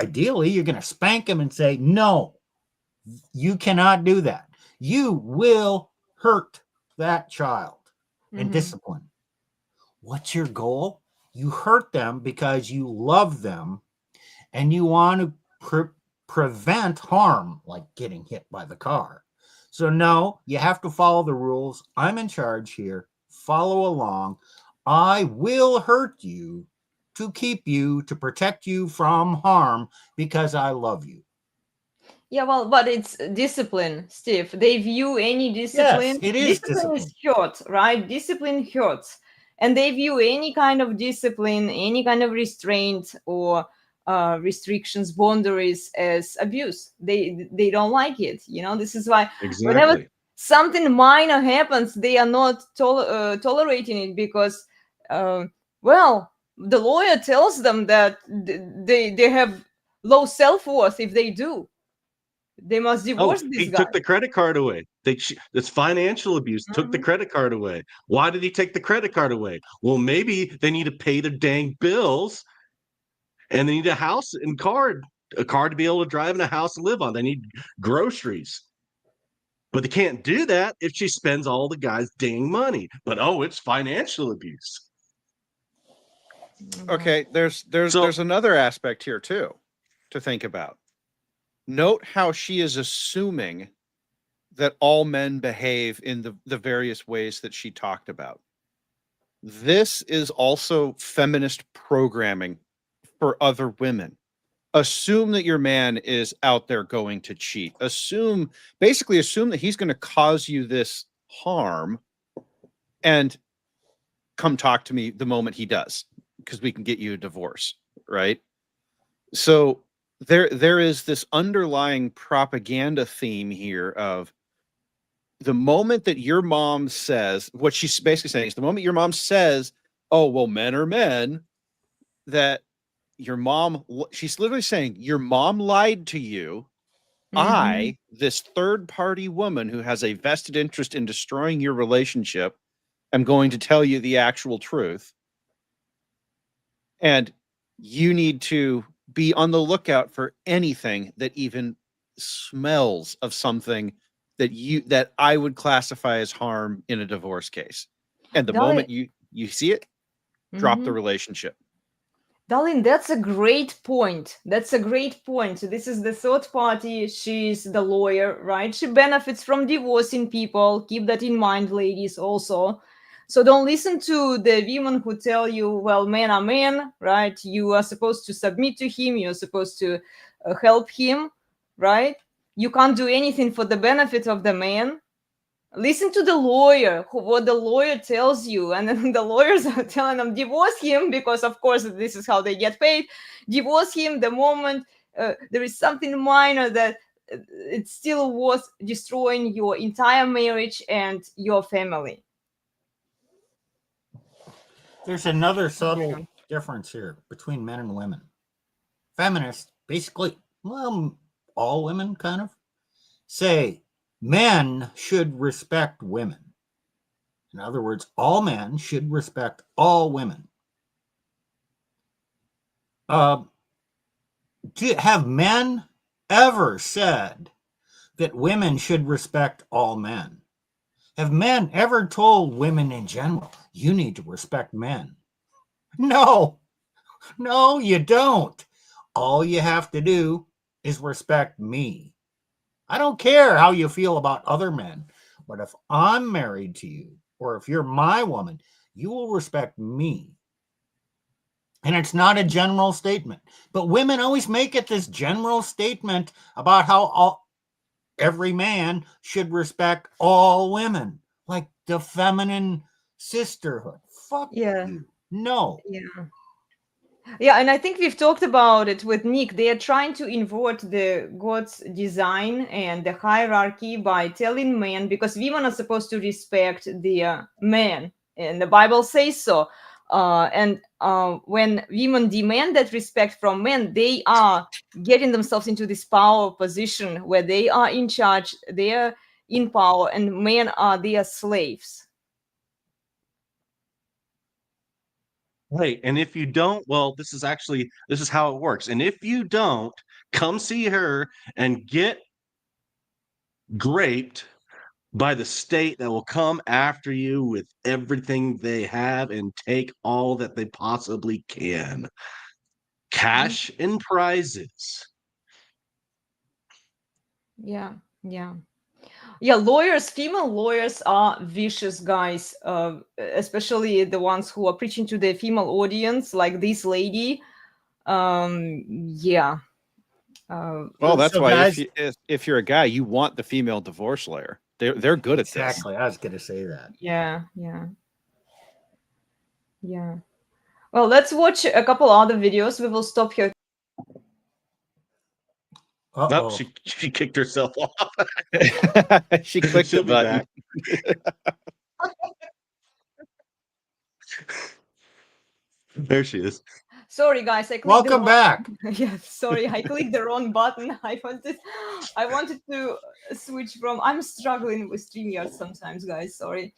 Ideally, you're going to spank him and say, no, you cannot do that. You will hurt that child in discipline. What's your goal? You hurt them because you love them and you want to prevent harm, like getting hit by the car. So no, you have to follow the rules. I'm in charge here. Follow along. I will hurt you to keep you, to protect you from harm because I love you. Yeah, well, but it's discipline, Steve. They view any discipline. Yes, it is discipline. Is hurt, right? Discipline hurts. And they view any kind of discipline, any kind of restraint or restrictions, boundaries as abuse. They don't like it. This is why Exactly. whenever something minor happens, they are not tolerating it because, well, the lawyer tells them that they have low self-worth if they do. They must divorce this He guy. took the credit card away. It's financial abuse. Took the credit card away. Why did he take the credit card away? Well, maybe they need to pay their dang bills, and they need a house and a car to be able to drive and a house to live on. They need groceries. But they can't do that if she spends all the guy's dang money. But it's financial abuse. Okay, there's another aspect here too to think about. Note how she is assuming that all men behave in the various ways that she talked about. This is also feminist programming for other women. Assume that your man is out there going to cheat. Basically assume that he's going to cause you this harm, and come talk to me the moment he does, because we can get you a divorce, right? So there is this underlying propaganda theme here of the moment that your mom says, what she's basically saying is the moment your mom says, oh, well, men are men, that your mom, she's literally saying, your mom lied to you. I, this third party woman who has a vested interest in destroying your relationship, am going to tell you the actual truth. And you need to be on the lookout for anything that even smells of something that I would classify as harm in a divorce case. And the moment you see it, drop the relationship. Darling, that's a great point. That's a great point. So this is the third party. She's the lawyer, right? She benefits from divorcing people. Keep that in mind, ladies, also. So don't listen to the women who tell you, well, men are men, right? You are supposed to submit to him. You're supposed to help him, right? You can't do anything for the benefit of the man. Listen to the lawyer, what the lawyer tells you. And then the lawyers are telling them, divorce him, because, of course, this is how they get paid. Divorce him the moment there is something minor that it's still worth destroying your entire marriage and your family. There's another subtle difference here between men and women. Feminists, basically, well, all women kind of, say men should respect women. In other words, all men should respect all women. Have men ever said that women should respect all men? Have men ever told women in general, you need to respect men? No, you don't. All you have to do is respect me. I don't care how you feel about other men, but if I'm married to you, or if you're my woman, you will respect me. And it's not a general statement, but women always make it this general statement about how every man should respect all women, like the feminine sisterhood. Fuck you. No. Yeah, and I think we've talked about it with Nick. They are trying to invert the God's design and the hierarchy by telling men, because women are supposed to respect the men, and the Bible says so. And when women demand that respect from men, they are getting themselves into this power position where they are in charge, they are in power, and men are their slaves. Right. And if you don't, well, this is how it works. And if you don't, come see her and get graped by the state that will come after you with everything they have and take all that they possibly can. Cash and prizes. Yeah. Lawyers, female lawyers are vicious guys, especially the ones who are preaching to the female audience, like this lady. Well, that's why guys, if you're a guy, you want the female divorce lawyer. They're good at this. Exactly. I was going to say that. Yeah. Well, let's watch a couple other videos. We will stop here. Uh-oh. She kicked herself off. She clicked She'll the be button. There she is. Sorry, guys. I clicked Welcome back. Yeah, sorry, I clicked the wrong button. I wanted to switch from. I'm struggling with StreamYard sometimes, guys. Sorry.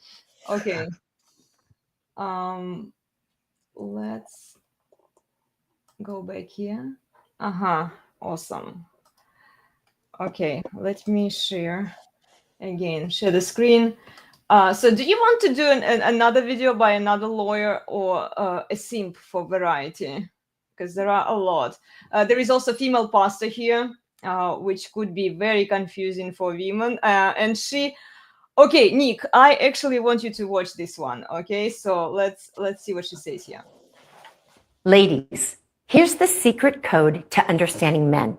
Okay. Let's go back here. Awesome. Okay, let me share again. Share the screen. So do you want to do another video by another lawyer or a simp for variety? Because there are a lot. There is also female pastor here, which could be very confusing for women. And she, okay, Nick, I actually want you to watch this one. Okay, so let's see what she says here. Ladies, here's the secret code to understanding men.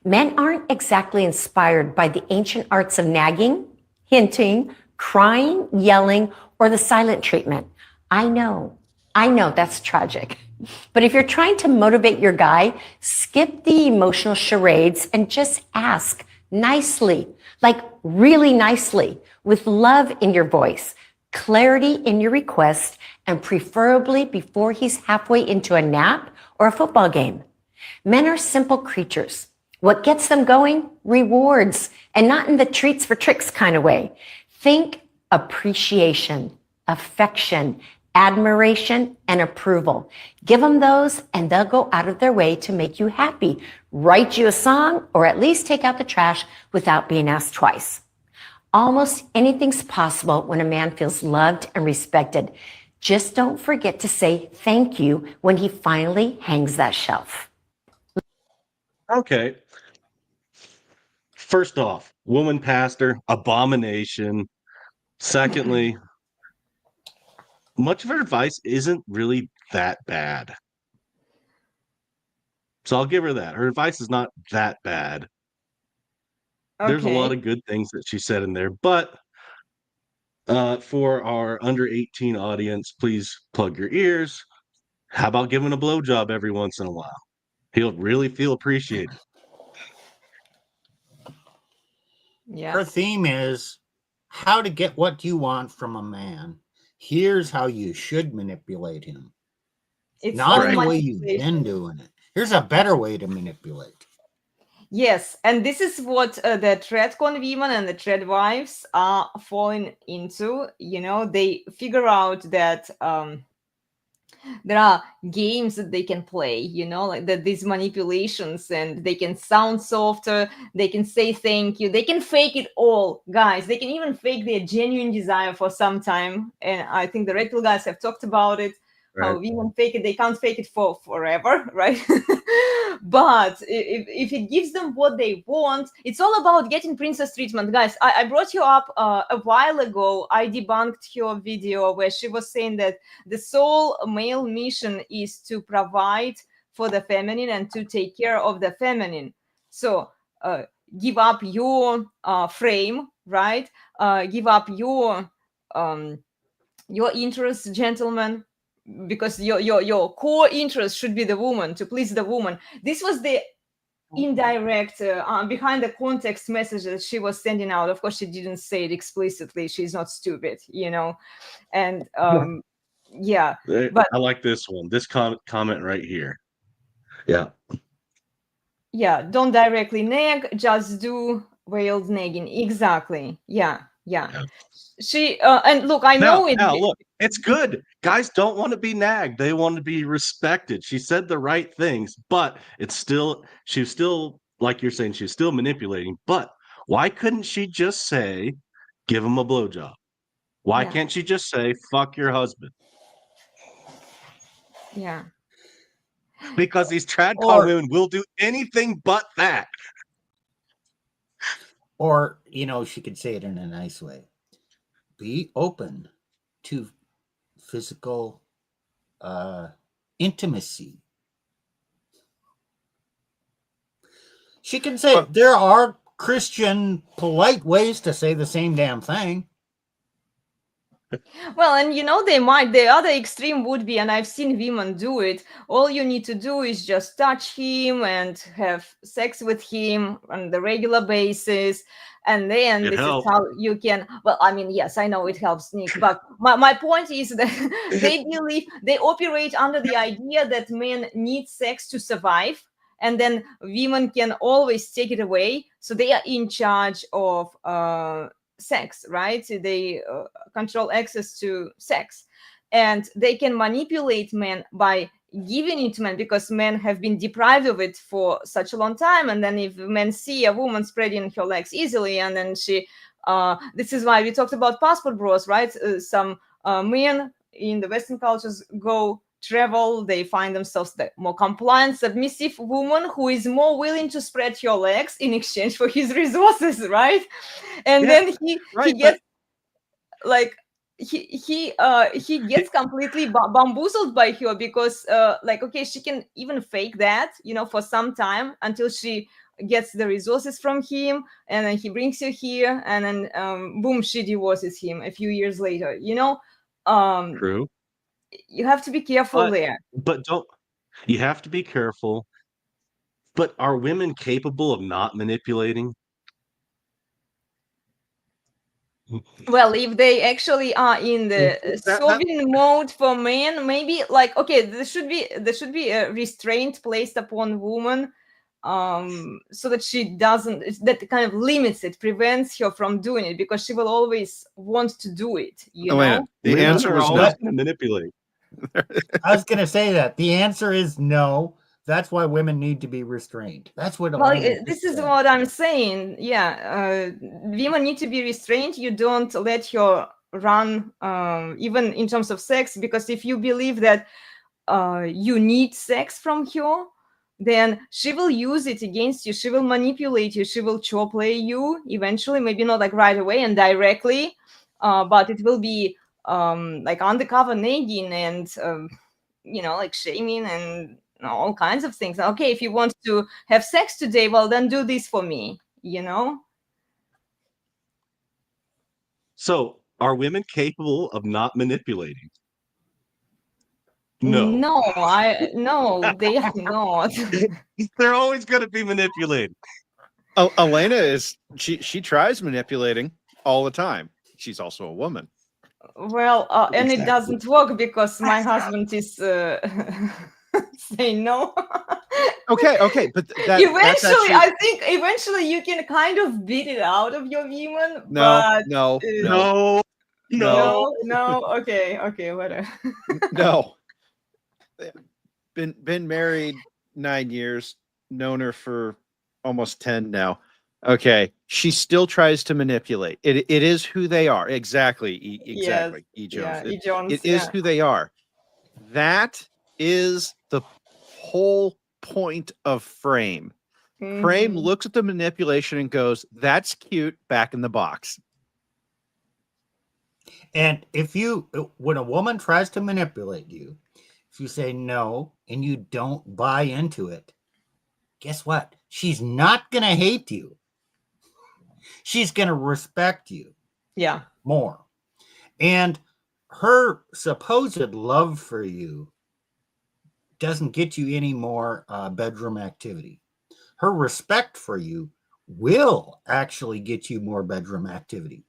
Men aren't exactly inspired by the ancient arts of nagging, hinting, crying, yelling, or the silent treatment. I know, that's tragic. But if you're trying to motivate your guy, skip the emotional charades and just ask nicely, like really nicely, with love in your voice, clarity in your request, and preferably before he's halfway into a nap or a football game. Men are simple creatures. What gets them going? Rewards, and not in the treats for tricks kind of way. Think appreciation, affection, admiration, and approval. Give them those and they'll go out of their way to make you happy. Write you a song or at least take out the trash without being asked twice. Almost anything's possible when a man feels loved and respected. Just don't forget to say thank you when he finally hangs that shelf. Okay. First off, woman pastor, abomination. Secondly, much of her advice isn't really that bad. So I'll give her that. Her advice is not that bad. There's a lot of good things that she said in there, but for our under 18 audience, please plug your ears. How about giving a blowjob every once in a while? He'll really feel appreciated. Yeah. Her theme is how to get what you want from a man. Here's how you should manipulate him. It's Not all the way you've manipulation. been doing it. Here's a better way to manipulate. Yes, and this is what the TradCon women and the Trad wives are falling into. You know, they figure out that there are games that they can play, you know, like that these manipulations, and they can sound softer, they can say thank you, they can fake it all, guys. They can even fake their genuine desire for some time. And I think the Red Pill guys have talked about it. How women fake it, they can't fake it for forever, right? But if it gives them what they want, it's all about getting princess treatment. Guys, I brought you up a while ago. I debunked her video where she was saying that the sole male mission is to provide for the feminine and to take care of the feminine. So give up your frame, right? Give up your interests, gentlemen, because your core interest should be the woman, to please the woman. This was the indirect behind the context message that she was sending out. Of course, she didn't say it explicitly. She's not stupid, you know. And yeah, but I like this one. This comment right here. Yeah, don't directly nag, just do veiled nagging. Exactly. Yeah. She and look, I know it. Now look, it's good. Guys don't want to be nagged. They want to be respected. She said the right things, but she was still, like you're saying, she was still manipulating. But why couldn't she just say, give him a blowjob? Why can't she just say, fuck your husband? Yeah. Because these TradCon women will do anything but that. Or, you know, she could say it in a nice way. Be open to physical intimacy. She can say there are Christian polite ways to say the same damn thing. Well, and the other extreme would be, and I've seen women do it, all you need to do is just touch him and have sex with him on the regular basis. And then It this is helps. how you can, well, I mean, yes, I know it helps, Nick, but my point is that they operate under the idea that men need sex to survive. And then women can always take it away. So they are in charge of sex, right? They control access to sex, and they can manipulate men by giving it to men because men have been deprived of it for such a long time. And then if men see a woman spreading her legs easily, and then this is why we talked about passport bros, right? Some men in the Western cultures travel, they find themselves the more compliant, submissive woman who is more willing to spread her legs in exchange for his resources, right? And then he gets like he gets completely bamboozled by her because okay, she can even fake that, for some time until she gets the resources from him, and then he brings her here, and then boom, she divorces him a few years later. True. You have to be careful there. But you have to be careful. But are women capable of not manipulating? Well, if they actually are in the serving mode for men, maybe okay, there should be a restraint placed upon woman, so that she doesn't, that kind of limits it, prevents her from doing it, because she will always want to do it. The Women answer are was always no. going to manipulate. I was going to say that. The answer is no. That's why women need to be restrained. That's what. Well, this is what I'm saying. Yeah, women need to be restrained. You don't let her run, even in terms of sex, because if you believe that you need sex from her, then she will use it against you. She will manipulate you. She will chore play you eventually, maybe not like right away and directly, but it will be like undercover nagging and like shaming and all kinds of things. Okay, if you want to have sex today, well, then do this for me. So, are women capable of not manipulating? No. No, they are not. They're always going to be manipulated. Elena she tries manipulating all the time. She's also a woman. Well, and it doesn't work because my husband is saying no. Okay, but eventually, I think eventually you can kind of beat it out of your woman. No. Okay, whatever. No. Been married 9 years, known her for almost 10 now. Okay, she still tries to manipulate. It is who they are. Exactly. Yes. E. Jones. Yeah, E. Jones. It is who they are. That is the whole point of Frame. Mm-hmm. Frame looks at the manipulation and goes, "That's cute, back in the box." And when a woman tries to manipulate you, if you say no and you don't buy into it, guess what? She's not going to hate you. She's going to respect you. Yeah. More. And her supposed love for you doesn't get you any more bedroom activity. Her respect for you will actually get you more bedroom activity.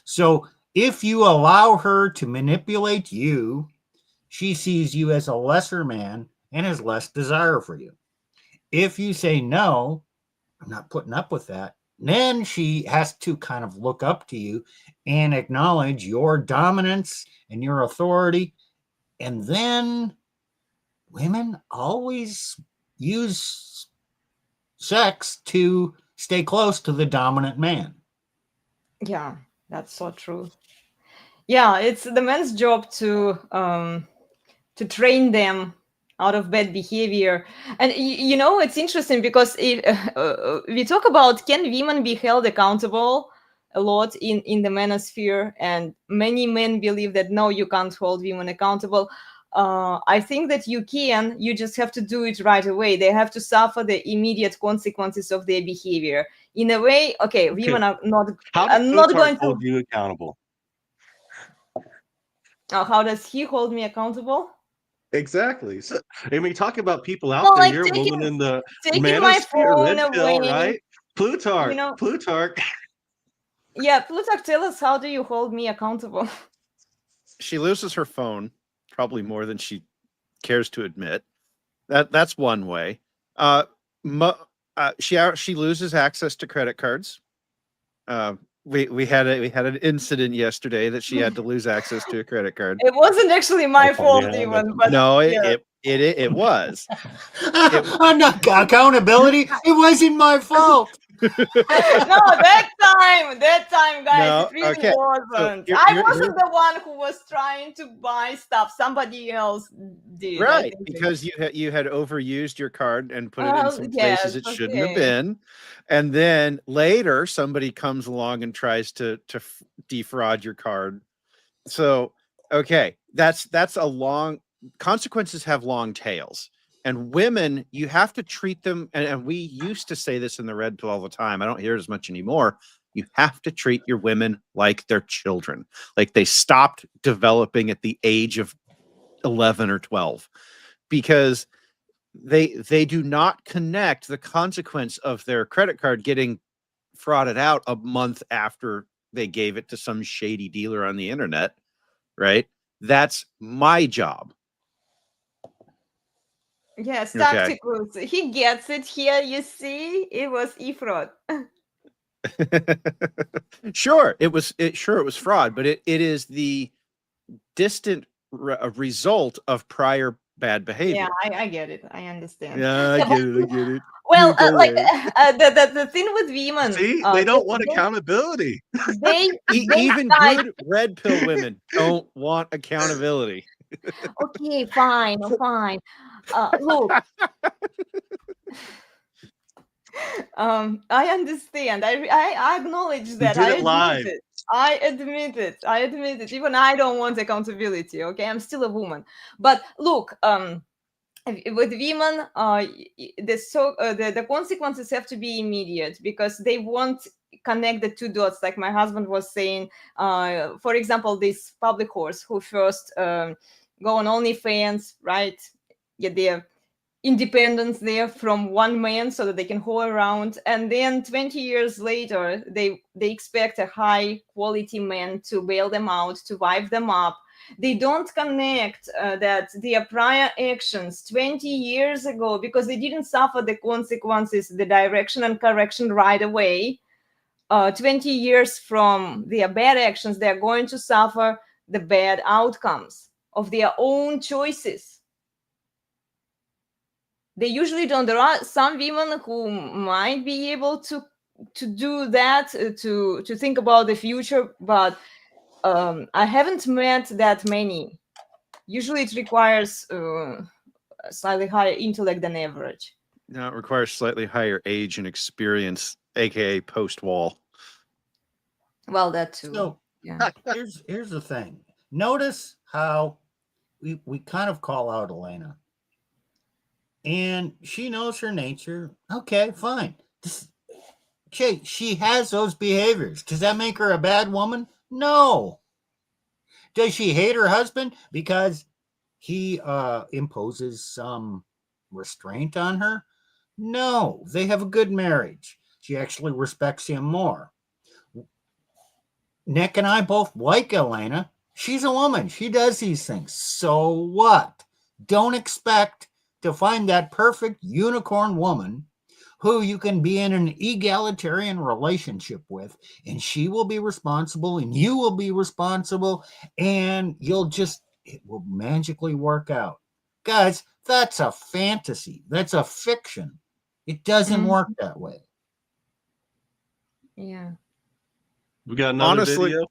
So if you allow her to manipulate you, she sees you as a lesser man and has less desire for you. If you say, no, I'm not putting up with that, then she has to kind of look up to you and acknowledge your dominance and your authority. And then women always use sex to stay close to the dominant man. Yeah, that's so true. Yeah, it's the man's job to train them out of bad behavior. And it's interesting because we talk about, can women be held accountable a lot in the manosphere, and many men believe that no, you can't hold women accountable. I think that you can. You just have to do it right away. They have to suffer the immediate consequences of their behavior. In a way, women are not. How I'm not going to hold you accountable. How does he hold me accountable? Exactly. So, I mean, talk about people out Well, there. like You're a woman in the taking my manosphere, phone red pill, away. right? Plutarch. You know, Plutarch. yeah, Plutarch, tell us, how do you hold me accountable? She loses her phone, probably more than she cares to admit. That's one way. She loses access to credit cards. We had an incident yesterday that she had to lose access to a credit card. It wasn't actually my Okay, fault yeah, even, but No, yeah. it was. I'm not accountability. It wasn't my fault. No, that time, guys, No, it really okay. So wasn't. here- I wasn't the one who was trying to buy stuff. Somebody else did. I Right, think. because you had overused your card and put it in some Yes, places it shouldn't have okay. been, and then later somebody comes along and tries to defraud your card. So okay, that's a long consequences have long tails, and women, you have to treat them. And we used to say this in the red pill all the time. I don't hear it as much anymore. You have to treat your women like they're children, like they stopped developing at the age of 11 or 12, because they do not connect the consequence of their credit card getting frauded out a month after they gave it to some shady dealer on the internet, right? That's my job. Yes, Okay. tacticals. He gets it here. You see, it was e-fraud. Sure, it was fraud, but it is the distant result of prior bad behavior. Yeah, I get it. I understand. Yeah, I get it. Well, You go like ahead. the thing with women, See, they don't want accountability. they Even decide- good red pill women don't want accountability. Okay, fine, fine. Look, I understand. I acknowledge that. did I it admit live. it. I admit it. I admit it. Even I don't want accountability. Okay, I'm still a woman. But look, with women, the consequences have to be immediate, because they won't connect the two dots, like my husband was saying. For example, these public whores who first go on OnlyFans, right? Get their independence there from one man so that they can whore around, and then 20 years later they expect a high quality man to bail them out, to wipe them up. They don't connect that their prior actions 20 years ago, because they didn't suffer the consequences, the direction and correction right away. 20 years from their bad actions, they're going to suffer the bad outcomes of their own choices. They usually don't. There are some women who might be able to do that, to think about the future, but I haven't met that many. Usually it requires a slightly higher intellect than average. No, it requires slightly higher age and experience, aka post-wall. Well, that too. So Yeah. here's the thing. Notice how we kind of call out Elena. And she knows her nature. Okay, fine. She has those behaviors. Does that make her a bad woman? No. Does she hate her husband because he imposes some restraint on her? No. They have a good marriage. She actually respects him more. Nick and I both like Elena. She's a woman. She does these things. So what? Don't expect to find that perfect unicorn woman who you can be in an egalitarian relationship with, and she will be responsible and you will be responsible, and it will magically work out. Guys, that's a fantasy. That's a fiction. It doesn't work that way. Yeah. We got another Honestly- video.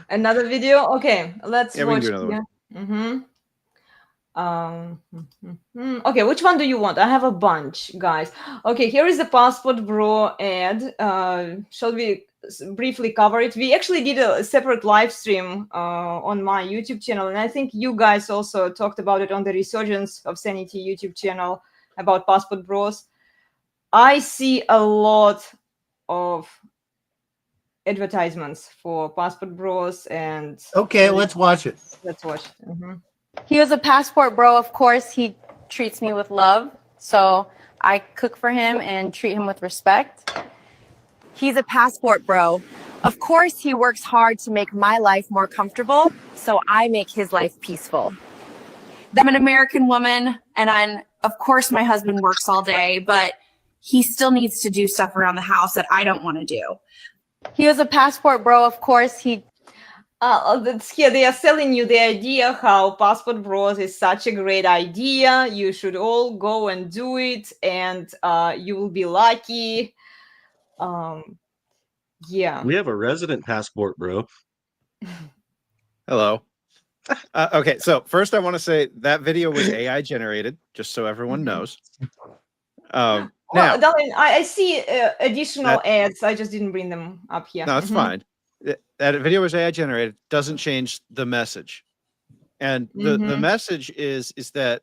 Another video? Okay, let's Yeah, we can watch. do another one. Okay, which one do you want? I have a bunch, guys. Okay, here is the Passport Bro ad. Shall we briefly cover it? We actually did a separate live stream on my YouTube channel, and I think you guys also talked about it on the Resurgence of Sanity YouTube channel about Passport Bros. I see a lot of advertisements for Passport Bros, and Okay, let's watch it. let's watch. Mhm. He was a passport bro. Of course, he treats me with love. So I cook for him and treat him with respect. He's a passport bro. Of course, he works hard to make my life more comfortable. So I make his life peaceful. I'm an American woman, and of course, my husband works all day, but he still needs to do stuff around the house that I don't want to do. He was a passport bro. Of course, he That's here. They are selling you the idea how Passport Bros is such a great idea. You should all go and do it, and you will be lucky. Yeah. We have a resident passport, bro. Hello. Okay, so first I want to say that video was AI generated, just so everyone knows. Now, Well, darling, I see additional ads. I just didn't bring them up here. no, it's fine. That video was AI generated, doesn't change the message. And the message is that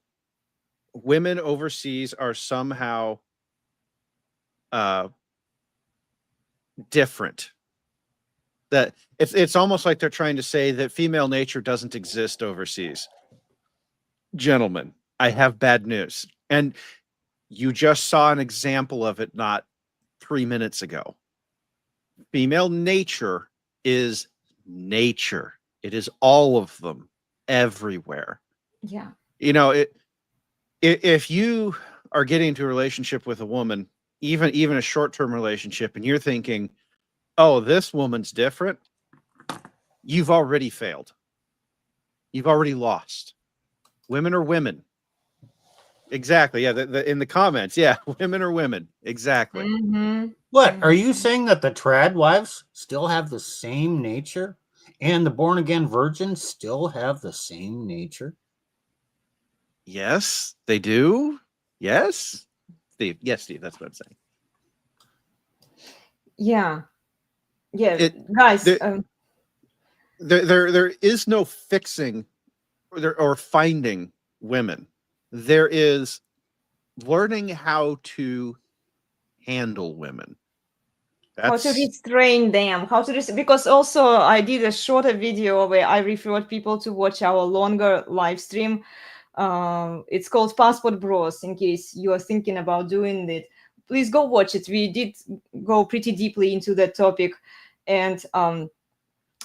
women overseas are somehow different. That it's almost like they're trying to say that female nature doesn't exist overseas. Gentlemen, I have bad news. And you just saw an example of it not 3 minutes ago. Female nature is nature. It is all of them everywhere. Yeah. You know, if you are getting into a relationship with a woman, even a short-term relationship, and you're thinking, oh, this woman's different, you've already failed. You've already lost. Women are women. Exactly. Yeah. In the comments. Yeah. Women are women. Exactly. What are you saying, that the trad wives still have the same nature and the born again virgins still have the same nature? Yes, they do. Yes. Steve. Yes, Steve. That's what I'm saying. Yeah. Yeah. Guys. There is no fixing or finding women. There is learning how to handle women. How to restrain them, because also I did a shorter video where I referred people to watch our longer live stream. It's called Passport Bros, in case you are thinking about doing it. Please go watch it. We did go pretty deeply into that topic. And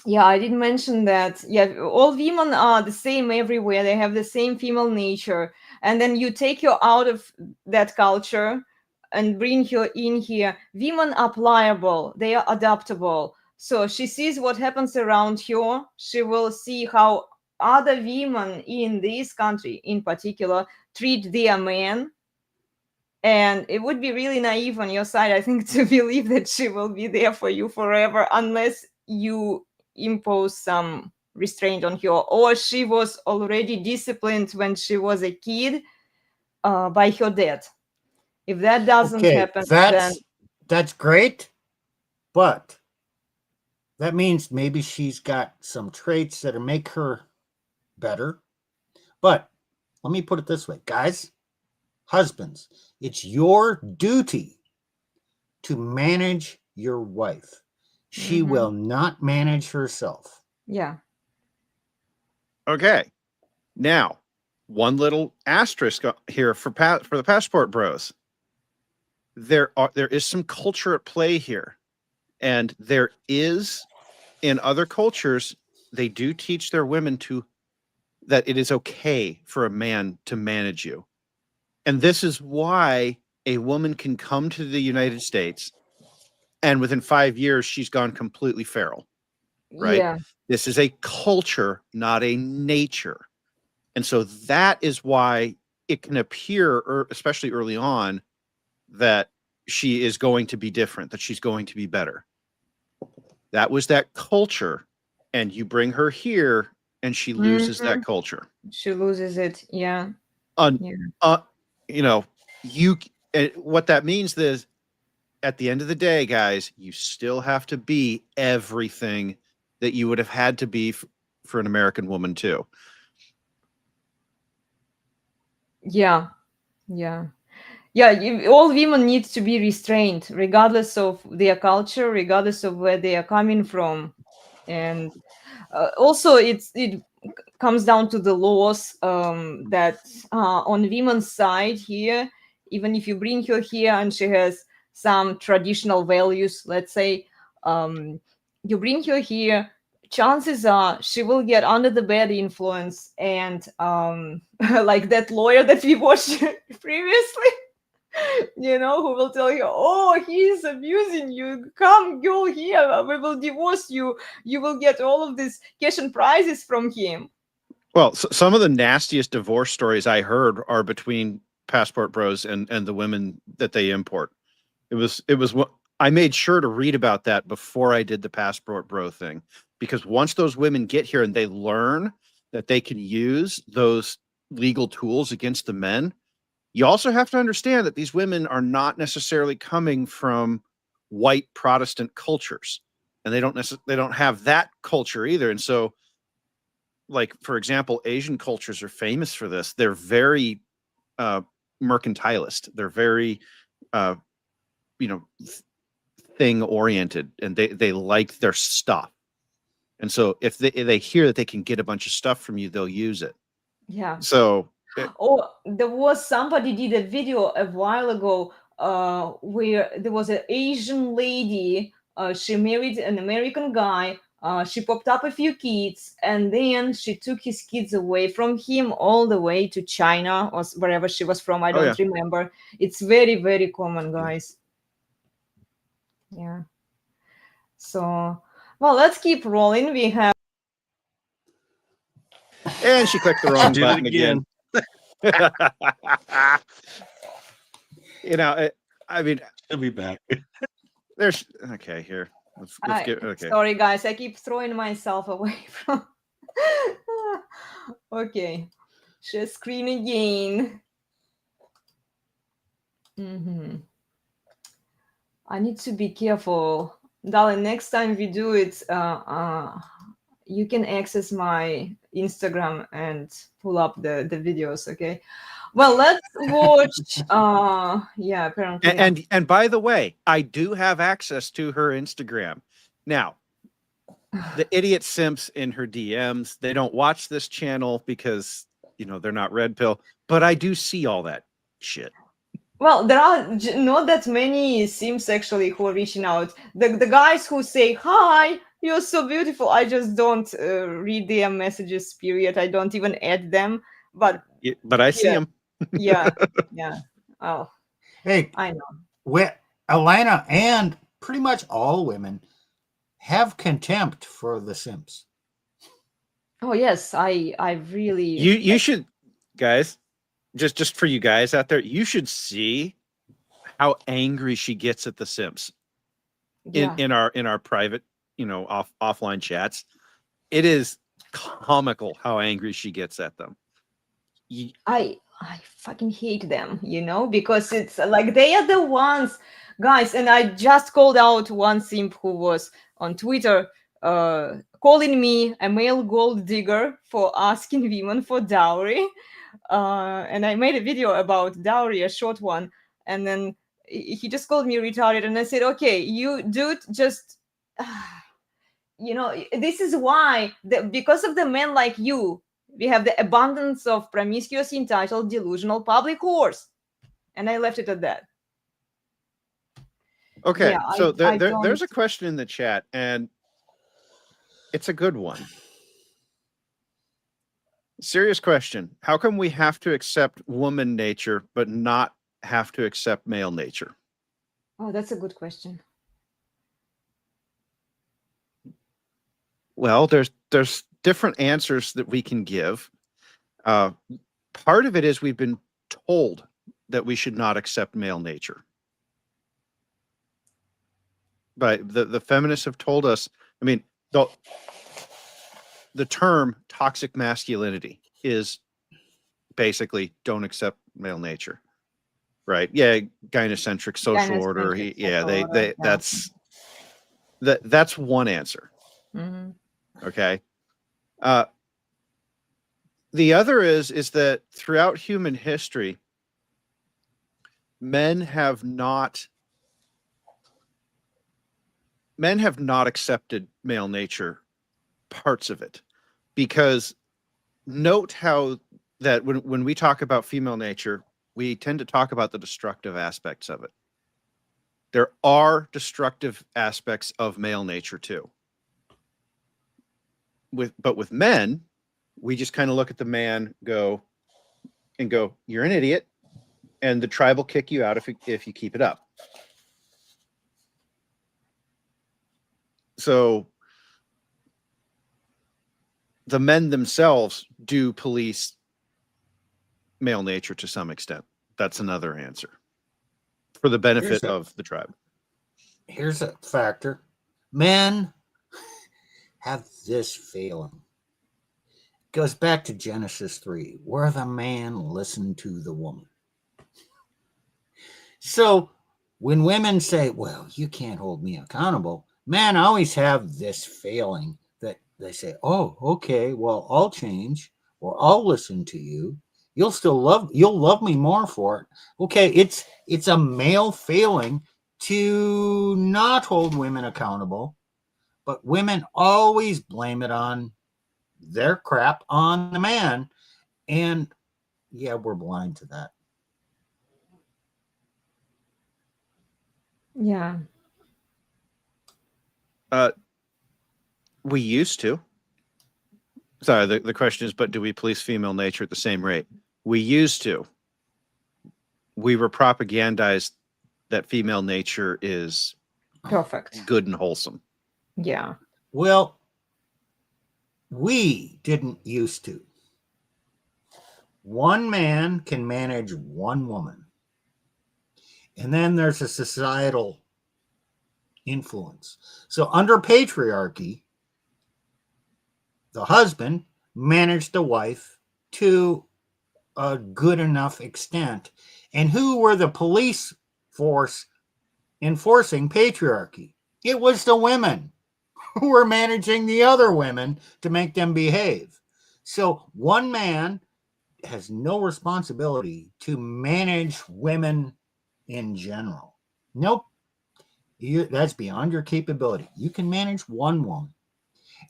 yeah, I did mention that, yeah, all women are the same everywhere. They have the same female nature. And then you take her out of that culture and bring her in here. Women are pliable, they are adaptable. So she sees what happens around her. She will see how other women in this country in particular treat their men. And it would be really naive on your side, I think, to believe that she will be there for you forever unless you impose some restraint on her, or she was already disciplined when she was a kid by her dad. If that doesn't happen, then that's great, but that means maybe she's got some traits that make her better. But let me put it this way, guys, husbands, it's your duty to manage your wife. She will not manage herself. Yeah. Okay. Now, one little asterisk here for the Passport Bros. There is some culture at play here, and there is, in other cultures, they do teach their women that it is okay for a man to manage you. And this is why a woman can come to the United States and within 5 years, she's gone completely feral, right? Yeah. This is a culture, not a nature. And so that is why it can appear, especially early on, that she is going to be different, that she's going to be better. That was that culture. And you bring her here and she loses that culture. She loses it. Yeah. You know, what that means is, at the end of the day, guys, you still have to be everything that you would have had to be for an American woman too. Yeah. Yeah. Yeah, all women need to be restrained, regardless of their culture, regardless of where they are coming from, and also it comes down to the laws that on women's side here, even if you bring her here and she has some traditional values, let's say, you bring her here, chances are she will get under the bad influence, and like that lawyer that we watched previously, who will tell you, oh, he's abusing you, come go here, we will divorce you, you will get all of this cash and prizes from him. Well, some of the nastiest divorce stories I heard are between passport bros and the women that they import. It was what I made sure to read about that before I did the passport bro thing, because once those women get here and they learn that they can use those legal tools against the men, you also have to understand that these women are not necessarily coming from white Protestant cultures, and they don't have that culture either. And so, like, for example, Asian cultures are famous for this. They're very mercantilist. They're very thing oriented, and they like their stuff. And so if they hear that they can get a bunch of stuff from you, they'll use it. Yeah. So there was somebody did a video a while ago where there was an Asian lady. She married an American guy. She popped up a few kids, and then she took his kids away from him all the way to China or wherever she was from. I don't remember. It's very, very common, guys. Yeah. So, well, let's keep rolling. We have. And she clicked the wrong button again. I mean, she'll be back. There's okay here. Let's get okay. Sorry, guys, I keep throwing myself away from. Okay, share screen again. I need to be careful, darling. Next time we do it, you can access my Instagram and pull up the videos. Okay. Well, let's watch. Yeah, apparently. And by the way, I do have access to her Instagram. Now, the idiot simps in her DMs, they don't watch this channel because they're not red pill, but I do see all that shit. Well, there are not that many sims actually who are reaching out. The guys who say, hi, you're so beautiful, I just don't read their messages, period. I don't even add them. But I see them. Yeah. Oh, hey, I know. Alana and pretty much all women have contempt for the simps. Oh yes, I really. You should, guys. Just for you guys out there, you should see how angry she gets at the simps in our private, offline chats. It is comical how angry she gets at them. I fucking hate them, because it's like they are the ones, guys. And I just called out one simp who was on Twitter calling me a male gold digger for asking women for dowry. And I made a video about dowry, a short one, and then he just called me retarded, and I said, okay, you dude, just this is why because of the men like you, we have the abundance of promiscuous, entitled, delusional public whores. And I left it at that. Okay, yeah, so there's a question in the chat, and it's a good one. Serious question. How come we have to accept woman nature but not have to accept male nature? Oh, that's a good question. Well, there's different answers that we can give. Part of it is we've been told that we should not accept male nature. But the feminists have told us, I mean, the term toxic masculinity is basically don't accept male nature, right? Yeah, gynocentric social order. That's one answer. Mm-hmm. Okay. The other is that throughout human history, men have not accepted male nature, parts of it, because note how that when we talk about female nature, we tend to talk about the destructive aspects of it. There are destructive aspects of male nature too. But with men, we just kind of look at the man, go, you're an idiot, and the tribe will kick you out if you keep it up. So the men themselves do police male nature to some extent. That's another answer for the benefit of the tribe. Here's a factor. Men have this failing. Goes back to Genesis 3, where the man listened to the woman. So when women say, well, you can't hold me accountable, men always have this failing that they say, oh, okay, well, I'll change, or I'll listen to you. You'll love me more for it. Okay, it's a male failing to not hold women accountable, but women always blame it on their crap on the man. And yeah, we're blind to that. Yeah. We used to. Sorry, the question is, but do we police female nature at the same rate? We used to. We were propagandized that female nature is Perfect. good and wholesome. Yeah. Well, we didn't used to. One man can manage one woman. And then there's a societal influence. So under patriarchy, the husband managed the wife to a good enough extent. And who were the police force enforcing patriarchy? It was the women who were managing the other women to make them behave. So one man has no responsibility to manage women in general. Nope. That's beyond your capability. You can manage one woman.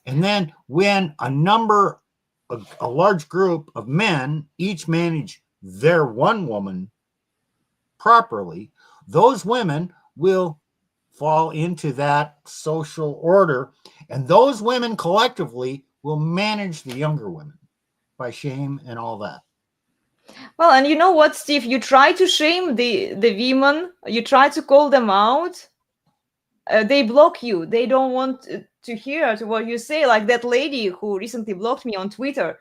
And then when a large group of men each manage their one woman properly, those women will fall into that social order, and those women collectively will manage the younger women by shame and all that. Well, and you know what, Steve? You try to shame the women. You try to call them out. They block you. They don't want to hear what you say. Like that lady who recently blocked me on Twitter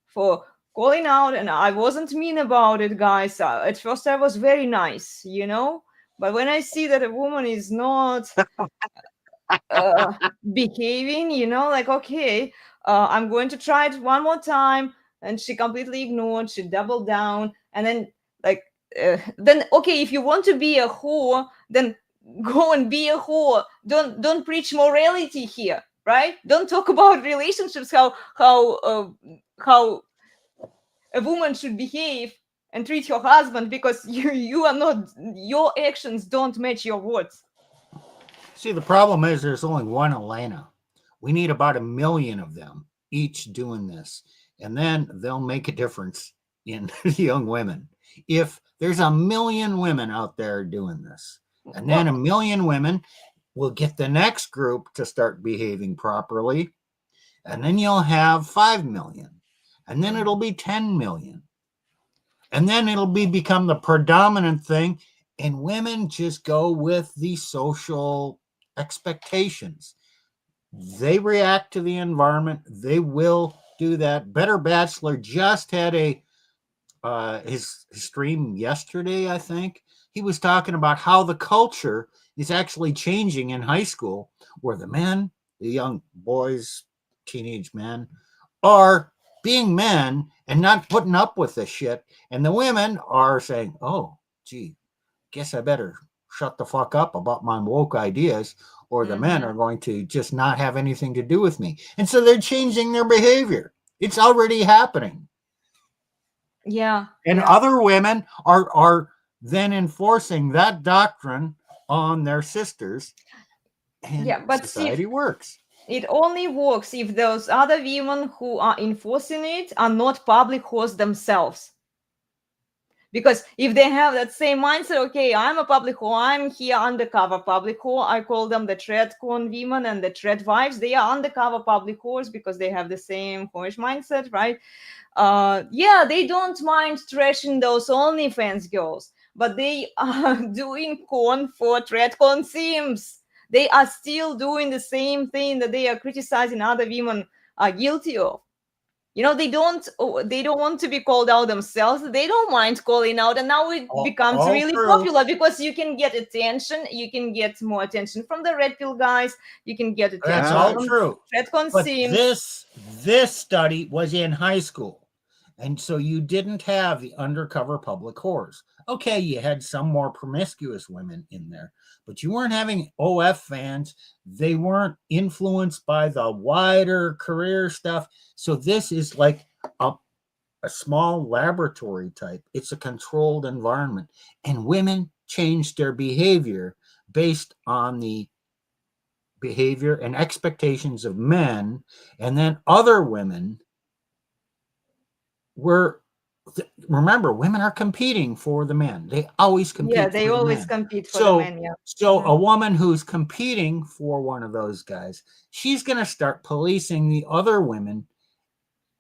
for calling out, and I wasn't mean about it, guys. At first, I was very nice, you know. But when I see that a woman is not behaving, you know, like, okay, I'm going to try it one more time. And she completely ignored, she doubled down. And then, okay, if you want to be a whore, then go and be a whore. Don't preach morality here, right? Don't talk about relationships, how a woman should behave and treat her husband, because you are not, your actions don't match your words. See, the problem is there's only one Elena. We need about 1 million of them each doing this, and then they'll make a difference in young women. If there's 1 million women out there doing this, and then 1 million women will get the next group to start behaving properly, and then you'll have 5 million, and then it'll be 10 million. And then it'll become the predominant thing, and women just go with the social expectations. They react to the environment. They will do that. Better Bachelor just had his stream yesterday, I think. He was talking about how the culture is actually changing in high school, where the men, the young boys, teenage men, are being men and not putting up with this shit. And the women are saying, oh, gee, guess I better shut the fuck up about my woke ideas, or the men are going to just not have anything to do with me. And so they're changing their behavior. It's already happening. Yeah. And other women are then enforcing that doctrine on their sisters, and Yeah, but society works. It only works if those other women who are enforcing it are not public hosts themselves. Because if they have that same mindset, okay, I'm a public whore, I'm here undercover public whore. I call them the TradCon women and the Trad wives. They are undercover public whores because they have the same whorish mindset, right? Yeah, they don't mind trashing those OnlyFans girls, but they are doing con for TradCon sims. They are still doing the same thing that they are criticizing other women are guilty of. You know, they don't want to be called out themselves. They don't mind calling out, and now it becomes all really true. popular because you can get attention. You can get more attention from the red pill guys. You can get attention. That's all from true. TradCon But sims. this study was in high school, and so you didn't have the undercover public whores. Okay, you had some more promiscuous women in there, but you weren't having OF fans. They weren't influenced by the wider career stuff. So this is like a small laboratory type. It's a controlled environment, and women changed their behavior based on the behavior and expectations of men, and then other women were, remember, women are competing for the men. They always compete. Yeah, they for the always men. compete for So- the men. Yeah. So a woman who's competing for one of those guys, she's going to start policing the other women,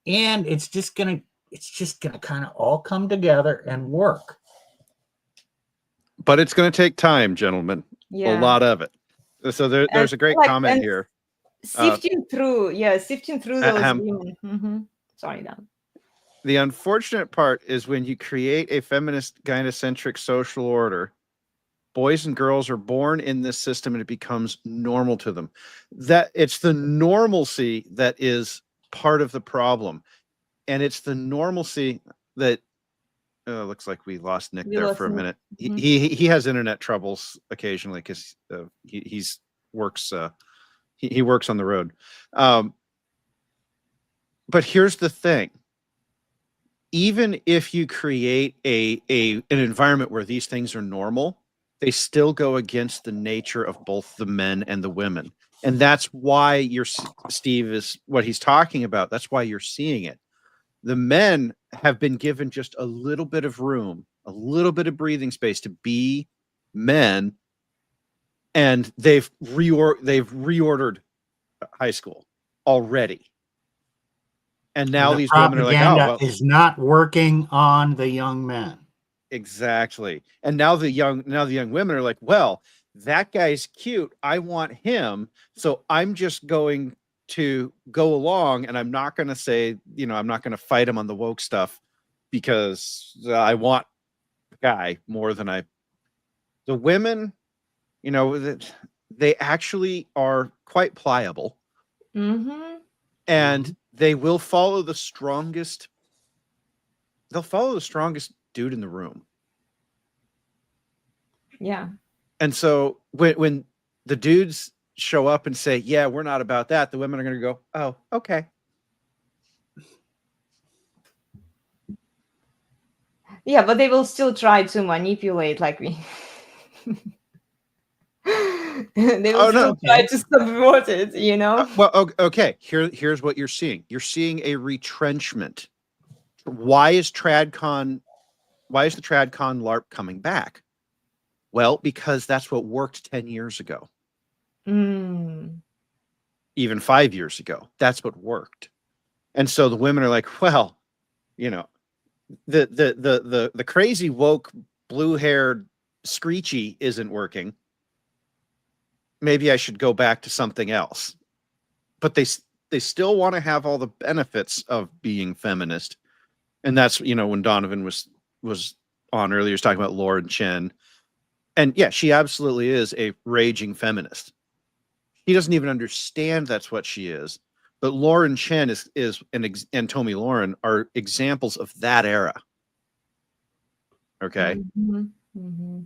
and it's just going to kind of all come together and work. But it's going to take time, gentlemen. Yeah. A lot of it. So there's a great like, comment and here. Sifting through those Ahem. women. Mhm. Sorry, Dan. The unfortunate part is when you create a feminist gynocentric social order, boys and girls are born in this system and it becomes normal to them. That it's the normalcy that is part of the problem. And it's the normalcy that looks like we lost Nick We there lost for a Nick. minute. Mhm. He has internet troubles occasionally because he works he works on the road. But here's the thing. Even if you create an environment where these things are normal, they still go against the nature of both the men and the women. And that's why Steve is what he's talking about. That's why you're seeing it. The men have been given just a little bit of room, a little bit of breathing space to be men, and they've reordered high school already. And now The these women are like, oh, propaganda well, is not working on the young men. exactly. And now the young women are like, well, that guy's cute. I want him. So I'm just going to go along, and I'm not going to say, I'm not going to fight him on the woke stuff because I want the guy more than the women, they actually are quite pliable. Mm-hmm. And they will follow the strongest. They'll follow the strongest dude in the room. Yeah. And so when the dudes show up and say, yeah, we're not about that, the women are going to go, oh, okay. Yeah, but they will still try to manipulate like we. They will still try to subvert it, Well, okay. Here's what you're seeing. You're seeing a retrenchment. Why is the TradCon LARP coming back? Well, because that's what worked 10 years ago. Mm. Even 5 years ago. That's what worked. And so the women are like, well, the crazy woke blue-haired Screechy isn't working. Maybe I should go back to something else. But they still want to have all the benefits of being feminist. And that's, when Donovan was on earlier, he was talking about Lauren Chen. And yeah, she absolutely is a raging feminist. He doesn't even understand that's what she is. But Lauren Chen and Tommy Lauren are examples of that era. Okay. Mm-hmm. Mm-hmm.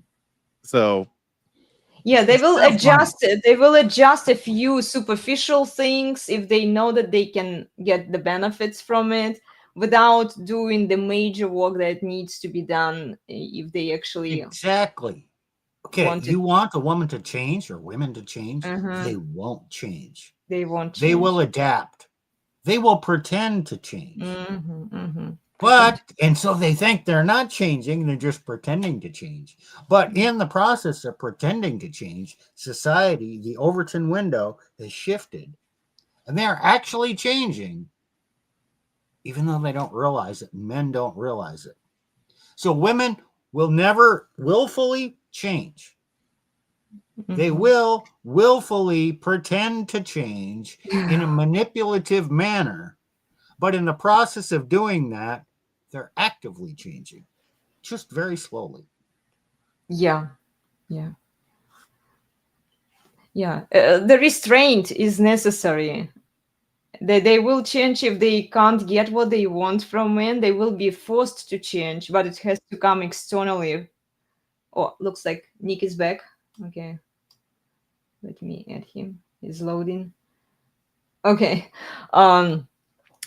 So yeah, they will adjust it. They will adjust a few superficial things if they know that they can get the benefits from it. without doing the major work that needs to be done if they actually Exactly. Okay, want to. you want a woman to change or women to change? Mhm. They won't change. They won't They change. will adapt. They will pretend to change. Mhm. But, and so they think they're not changing, they're just pretending to change. But in the process of pretending to change, society, the Overton window has shifted. And they're actually changing, even though they don't realize it. Men don't realize it. So women will never willfully change. They Mhm. will willfully pretend to change in a manipulative manner. But in the process of doing that, they're actively changing, just very slowly. Yeah. The restraint is necessary. They will change if they can't get what they want from men. They will be forced to change, but it has to come externally. Oh, looks like Nick is back. Okay. Let me add him. He's loading. Okay.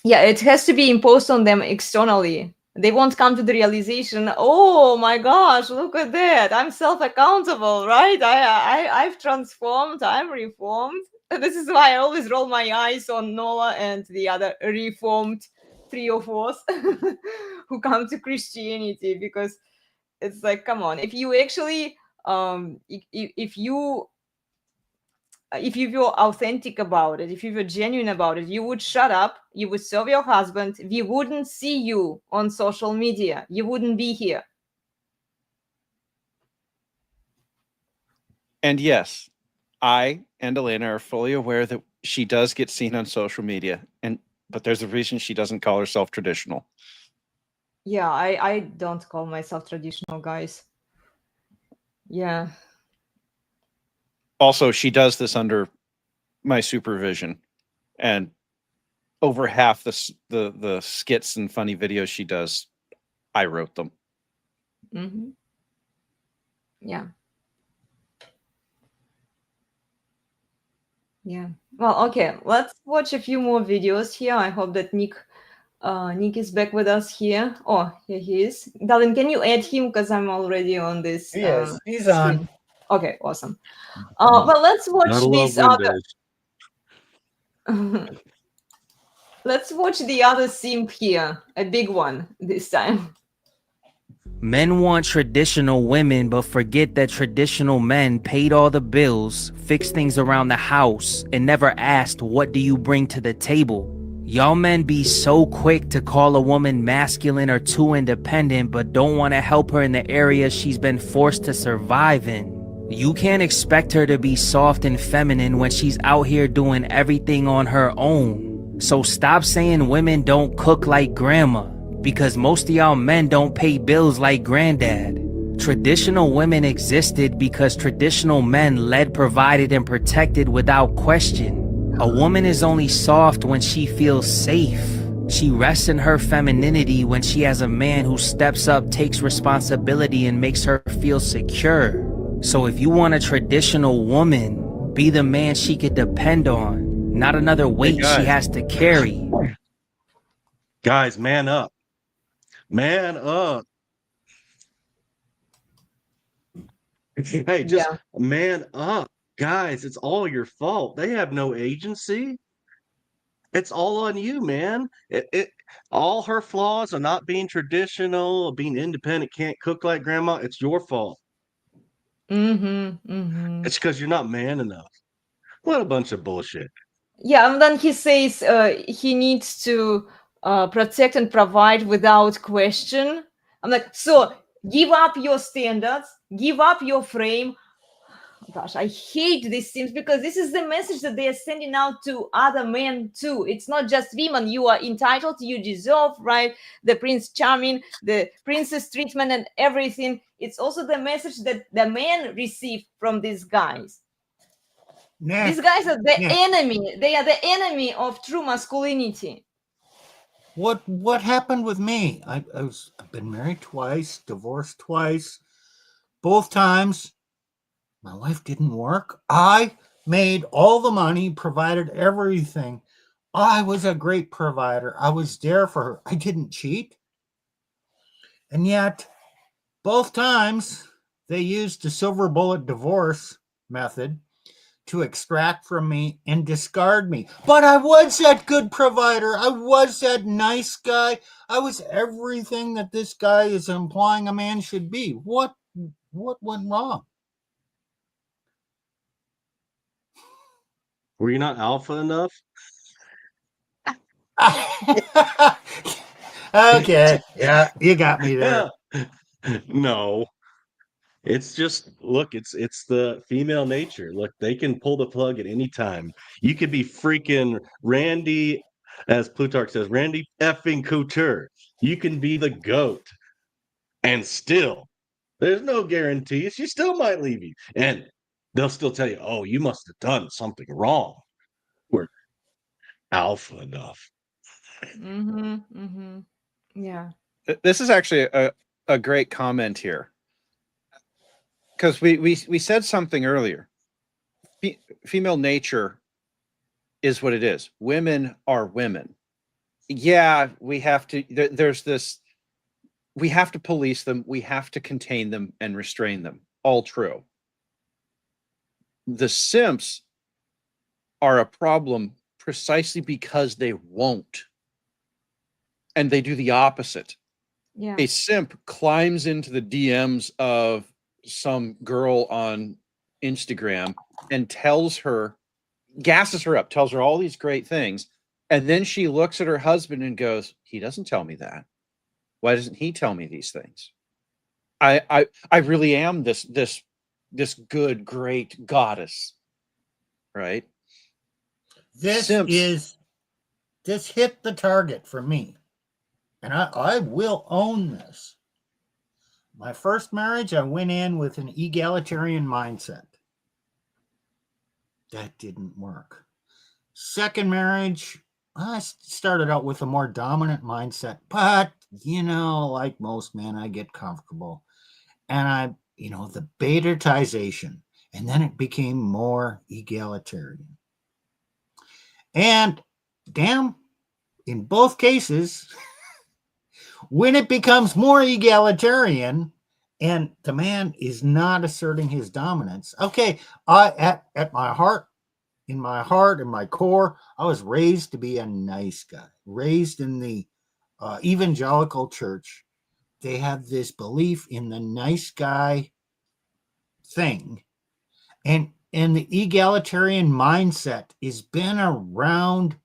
Yeah, it has to be imposed on them externally. They won't come to the realization, oh my gosh, look at that. I'm self-accountable, right? I've transformed, I'm reformed. This is why I always roll my eyes on Nola and the other reformed three of us who come to Christianity, because it's like, come on, if you actually if you were authentic about it, if you were genuine about it, you would shut up, you would serve your husband, we wouldn't see you on social media, you wouldn't be here. And yes, I and Elena are fully aware that she does get seen on social media, but there's a reason she doesn't call herself traditional. Yeah, I don't call myself traditional, guys. Yeah. Also, she does this under my supervision, and over half the skits and funny videos she does, I wrote them. Mm-hmm. Yeah. Yeah. Well, okay, let's watch a few more videos here. I hope that Nick is back with us here. Oh, here he is. Darlene, can you add him, because I'm already on this Yes, he's screen. on. Okay, awesome. Well, let's watch Gotta love this other. Windows. Let's watch the other simp here, a big one this time. Men want traditional women, but forget that traditional men paid all the bills, fixed things around the house, and never asked, what do you bring to the table? Y'all men be so quick to call a woman masculine or too independent, but don't want to help her in the areas she's been forced to survive in. You can't expect her to be soft and feminine when she's out here doing everything on her own. So stop saying women don't cook like grandma, because most of y'all men don't pay bills like granddad. Traditional women existed because traditional men led, provided, and protected without question. A woman is only soft when she feels safe. She rests in her femininity when she has a man who steps up, takes responsibility, and makes her feel secure. So if you want a traditional woman, be the man she could depend on, not another weight she has to carry. Guys, man up. Man up. Hey, just man up. Guys, it's all your fault. They have no agency. It's all on you, man. All her flaws are not being traditional, being independent, can't cook like grandma. It's your fault. It's because you're not man enough. What a bunch of bullshit. Yeah, and then he says he needs to protect and provide without question. I'm like, so give up your standards, give up your frame. Gosh, I hate these things, because this is the message that they are sending out to other men too. It's not just women. You are entitled, you deserve, right? The Prince Charming, the princess treatment and everything. It's also the message that the men receive from these guys. These guys are the enemy. They are the enemy of true masculinity. What happened with me? I've been married twice, divorced twice. Both times, my wife didn't work. I made all the money, provided everything. I was a great provider. I was there for her. I didn't cheat. And yet, both times they used the silver bullet divorce method to extract from me and discard me. But I was that good provider. I was that nice guy. I was everything that this guy is implying a man should be. What went wrong? Were you not alpha enough? Okay. Yeah, you got me there. No. It's just look, it's the female nature. Look, they can pull the plug at any time. You could be freaking Randy, as Plutarch says, Randy effing Couture. You can be the GOAT, and still, there's no guarantee. She still might leave you, and they'll still tell you, "Oh, you must have done something wrong." We're alpha enough. Yeah. This is actually a great comment here, because we said something earlier. Female nature is what it is. Women are women. Yeah, we have to. There's this. We have to police them. We have to contain them and restrain them. All true. The simps are a problem precisely because they won't, and they do the opposite. Yeah. A simp climbs into the DMs of some girl on Instagram and tells her, gasses her up, tells her all these great things. And then she looks at her husband and goes, he doesn't tell me that. Why doesn't he tell me these things? I really am this good, great goddess. Right? This hit the target for me. And I will own this. My first marriage, I went in with an egalitarian mindset. That didn't work. Second marriage, I started out with a more dominant mindset, but, like most men, I get comfortable. And the beta-tization, and then it became more egalitarian. And damn, in both cases, when it becomes more egalitarian and the man is not asserting his dominance, okay, at my heart, in my core, I was raised to be a nice guy, raised in the evangelical church. They have this belief in the nice guy thing. And the egalitarian mindset has been around,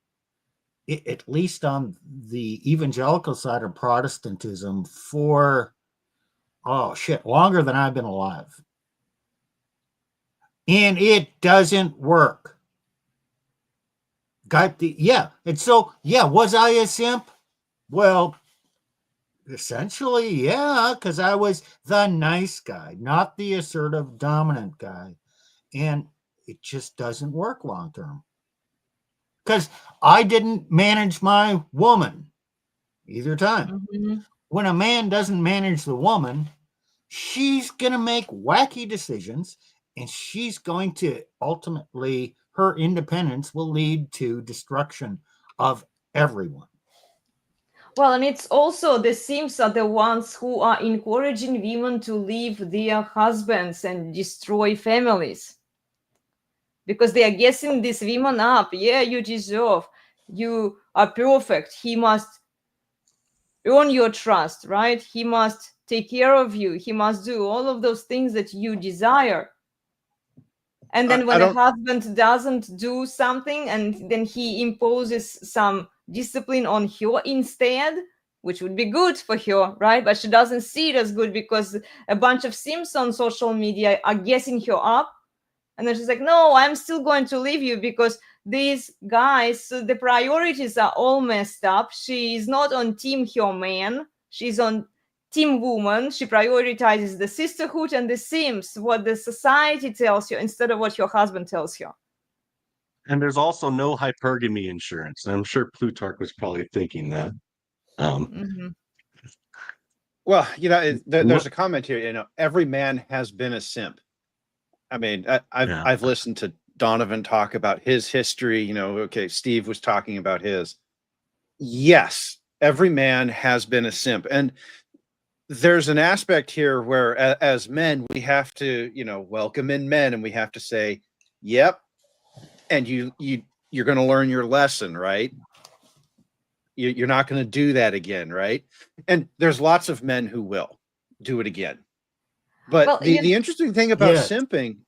at least on the evangelical side of Protestantism, for longer than I've been alive. And it doesn't work. Was I a simp? Well, essentially, yeah, because I was the nice guy, not the assertive, dominant guy. And it just doesn't work long term. Because I didn't manage my woman either time. When a man doesn't manage the woman, she's going to make wacky decisions, and she's going to ultimately, her independence will lead to destruction of everyone. Well, and it's also the simps are the ones who are encouraging women to leave their husbands and destroy families. Because they are guessing these women up. Yeah, you deserve. You are perfect. He must earn your trust, right? He must take care of you. He must do all of those things that you desire. And then when a husband doesn't do something and then he imposes some discipline on her instead, which would be good for her, right? But she doesn't see it as good because a bunch of simps on social media are guessing her up. And then she's like, no, I'm still going to leave you because these guys, the priorities are all messed up. She is not on team her man. She's on team woman. She prioritizes the sisterhood and the sims, what the society tells you instead of what your husband tells you. And there's also no hypergamy insurance. And I'm sure Plutarch was probably thinking that. Well, there's a comment here. Every man has been a simp. I mean, I've listened to Donovan talk about his history. You know, okay, Steve was talking about his. Yes, every man has been a simp. And there's an aspect here where as men, we have to, you know, welcome in men and we have to say, yep. And you're going to learn your lesson, right? You're not going to do that again, right? And there's lots of men who will do it again. But Well, the interesting thing about Yes. simping,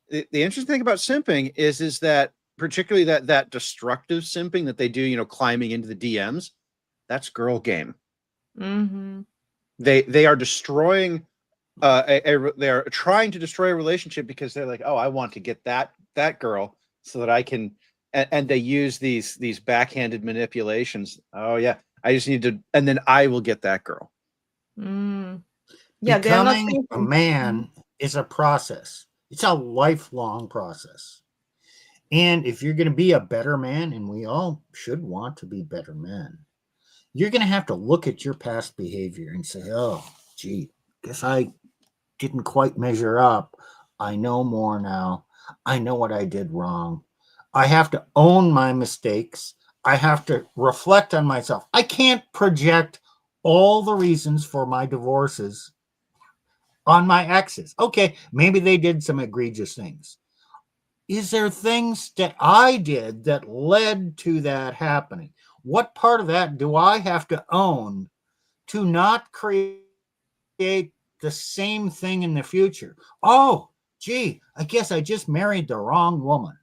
the interesting thing about simping is that particularly that destructive simping that they do, you know, climbing into the DMs, that's girl game. Mm-hmm. They are destroying they are trying to destroy a relationship because they're like, oh, I want to get that girl so that I can, and they use these backhanded manipulations. Oh yeah, I just need to, and then I will get that girl. Mm. Yeah, they're not Becoming a thinking. man is a process. It's a lifelong process. And if you're going to be a better man, and we all should want to be better men, you're going to have to look at your past behavior and say, oh, gee, guess I didn't quite measure up. I know more now. I know what I did wrong. I have to own my mistakes. I have to reflect on myself. I can't project all the reasons for my divorces on my exes. Okay, maybe they did some egregious things. Is there things that I did that led to that happening? What part of that do I have to own to not create the same thing in the future? Oh, gee, I guess I just married the wrong woman.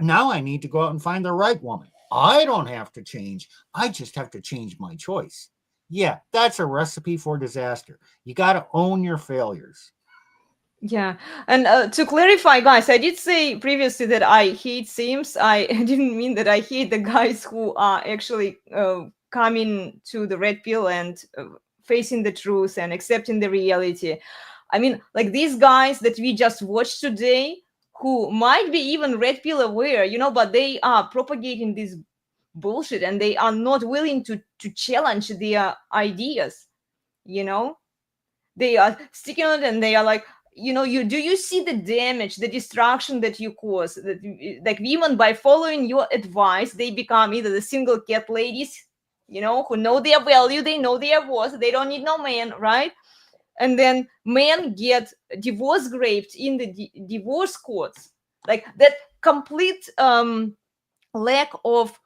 Now I need to go out and find the right woman. I don't have to change. I just have to change my choice. Yeah, that's a recipe for disaster. You got to own your failures. Yeah, and to clarify, guys, I did say previously that I hate Sims. I didn't mean that I hate the guys who are actually coming to the red pill and facing the truth and accepting the reality. I mean, like these guys that we just watched today, who might be even red pill aware, you know, but they are propagating this bullshit and they are not willing to challenge their ideas, you know. They are sticking on it and they are like, you know, you see the damage, the destruction that you cause, that like women, by following your advice, they become either the single cat ladies, you know, who know their value, they know their worth, they don't need no man, right? And then men get divorce raped in the divorce courts. Like that complete lack of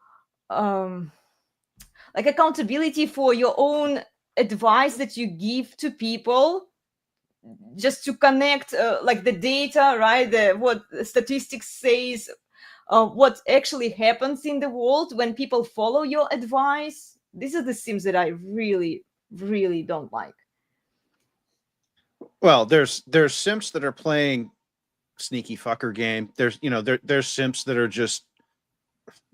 like accountability for your own advice that you give to people, just to connect like the data, right? What statistics says, what actually happens in the world when people follow your advice. These are the Sims that I really, really don't like. Well, there's simps that are playing sneaky fucker game. There's, you know, there's simps that are just,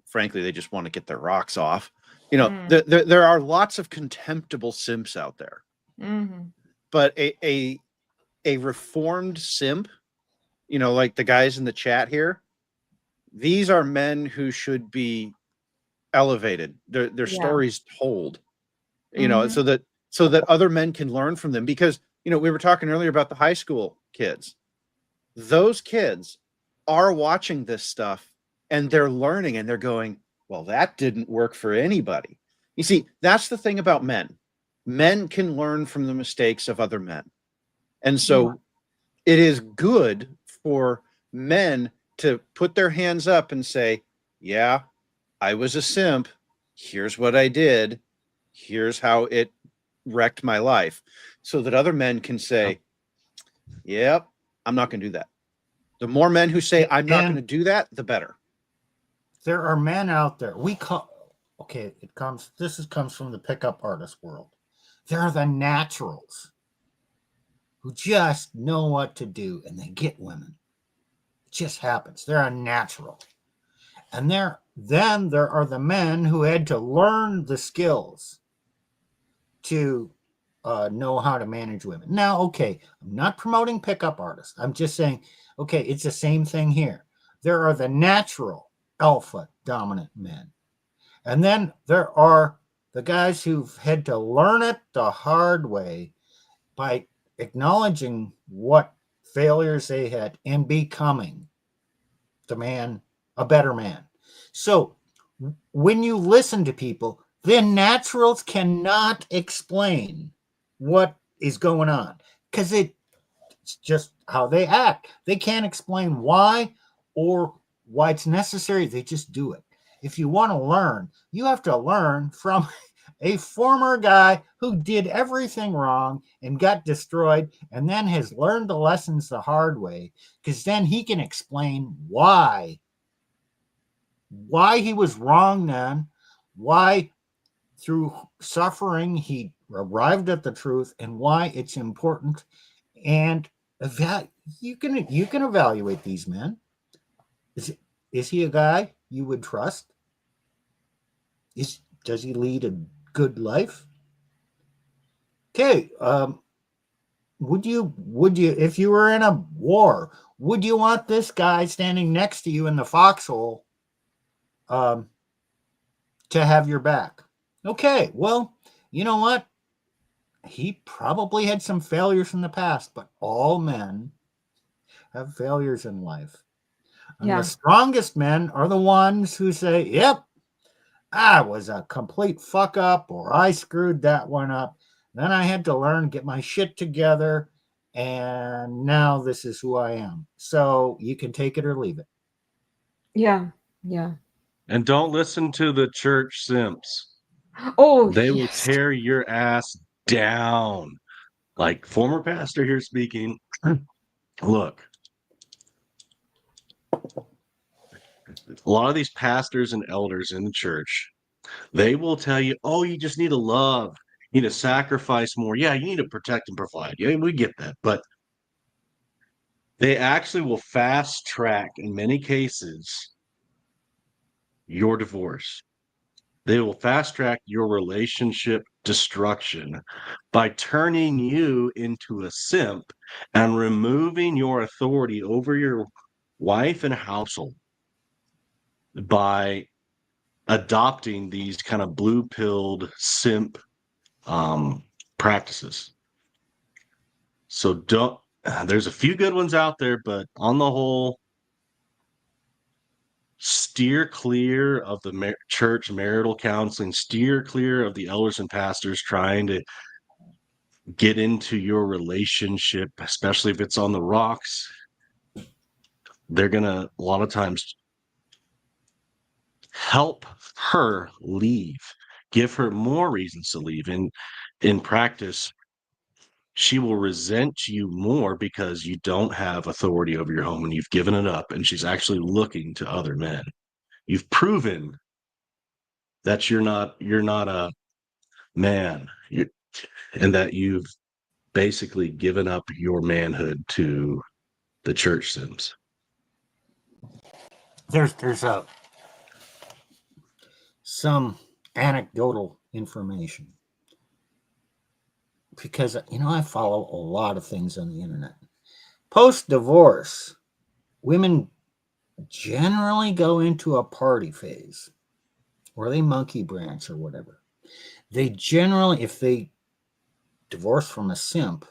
frankly, they just want to get their rocks off. You know, there are lots of contemptible simps out there. Mm-hmm. But a reformed simp, you know, like the guys in the chat here, these are men who should be elevated, their stories told, you know, so that other men can learn from them. Because, you know, we were talking earlier about the high school kids. Those kids are watching this stuff and they're learning and they're going, well, that didn't work for anybody. You see, that's the thing about men. Men can learn from the mistakes of other men. And so it is good for men to put their hands up and say, yeah, I was a simp. Here's what I did. Here's how it wrecked my life. So that other men can say, yep, I'm not going to do that. The more men who say, I'm not going to do that, the better. There are men out there. This comes from the pickup artist world. There are the naturals who just know what to do and they get women. It just happens. They're a natural. And then there are the men who had to learn the skills to know how to manage women. Now, okay, I'm not promoting pickup artists. I'm just saying, okay, it's the same thing here. There are the natural alpha dominant men. And then there are the guys who've had to learn it the hard way by acknowledging what failures they had and becoming the man a better man. So when you listen to people, the naturals cannot explain what is going on because it's just how they act. They can't explain why or why it's necessary. They just do it. If you want to learn, you have to learn from a former guy who did everything wrong and got destroyed and then has learned the lessons the hard way, because then he can explain why he was wrong then, why through suffering he arrived at the truth, and why it's important. And you can evaluate these men. Is he a guy you would trust? Does he lead a good life? Okay, would you if you were in a war, would you want this guy standing next to you in the foxhole to have your back? Okay, well, you know what? He probably had some failures in the past, but all men have failures in life. And Yeah. the strongest men are the ones who say, yep, I was a complete fuck up, or I screwed that one up. Then I had to learn, get my shit together, and now this is who I am. So you can take it or leave it. Yeah. Yeah. And don't listen to the church simps. Oh, They will yes. tear your ass down. Like former pastor here speaking. Look, a lot of these pastors and elders in the church, they will tell you, oh, you just need to love, you need to sacrifice more. Yeah, you need to protect and provide. Yeah, we get that. But they actually will fast track, in many cases, your divorce. They will fast track your relationship destruction by turning you into a simp and removing your authority over your wife and household by adopting these kind of blue-pilled simp practices. So there's a few good ones out there, but on the whole, steer clear of the church marital counseling, steer clear of the elders and pastors trying to get into your relationship, especially if it's on the rocks. They're going to, a lot of times, help her leave, give her more reasons to leave. And in practice, she will resent you more because you don't have authority over your home and you've given it up, and she's actually looking to other men. You've proven that you're not a man, and that you've basically given up your manhood to the church sims. There's some anecdotal information, because I follow a lot of things on the internet. Post-divorce, women generally go into a party phase, or they monkey branch or whatever. They generally, if they divorce from a simp,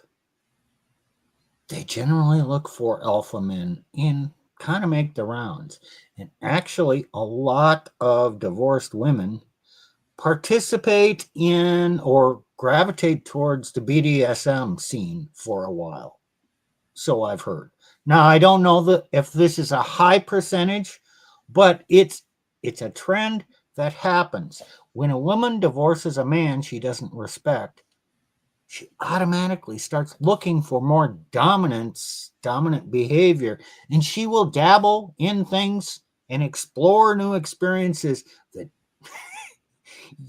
they generally look for alpha men and kind of make the rounds. And actually, a lot of divorced women participate in or gravitate towards the BDSM scene for a while. So I've heard. Now, I don't know if this is a high percentage, but it's a trend that happens. When a woman divorces a man she doesn't respect, she automatically starts looking for more dominant behavior, and she will dabble in things and explore new experiences that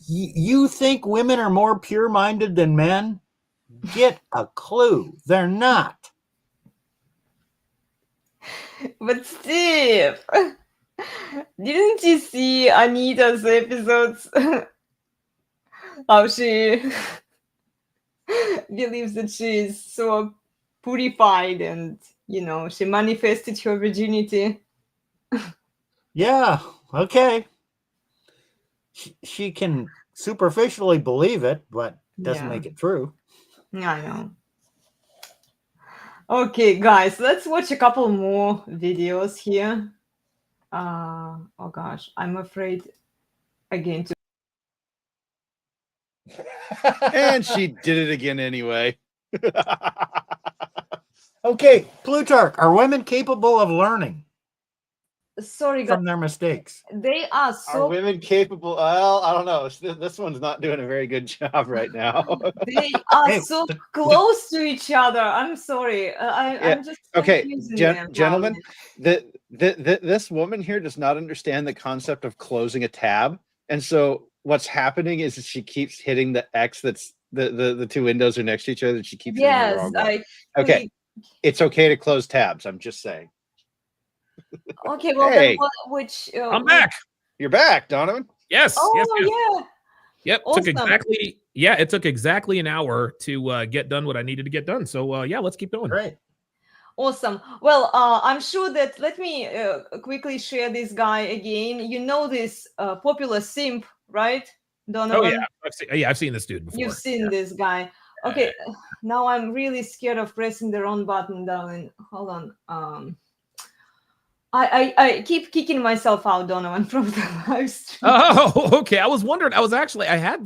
you think women are more pure-minded than men? Get a clue. They're not. But Steve, didn't you see Anita's episodes? How she believes that she is so purified, and she manifested her virginity. Yeah, okay. She can superficially believe it, but doesn't make it true. I know. Okay, guys, let's watch a couple more videos here. Oh gosh, I'm afraid again to. And she did it again anyway. Okay, Plutarch, are women capable of learning Sorry, guys. from their mistakes? They are Are so. women capable? Well, I don't know. This one's not doing a very good job right now. They are Hey, so close to each other. I'm sorry. I'm just Okay, confusing them. gentlemen, this woman here does not understand the concept of closing a tab, and so what's happening is she keeps hitting the X. That's the two windows are next to each other. And she keeps hitting the Yes, wrong one. I. Okay, it's okay to close tabs. I'm just saying. Okay, well, Hey. then which? I'm back. You're back, Donovan. Yes. Oh yes, yes. yeah. Yep. Awesome. It took exactly an hour to get done what I needed to get done. So yeah, let's keep going. Great. Awesome. Well, I'm sure that let me quickly share this guy again. You know this popular simp, right, Donovan? Oh yeah, I've seen this dude before. You've seen this guy. Okay, now I'm really scared of pressing the wrong button, darling. Hold on. I keep kicking myself out, Donovan, from the live stream. Oh, okay. I was wondering. I had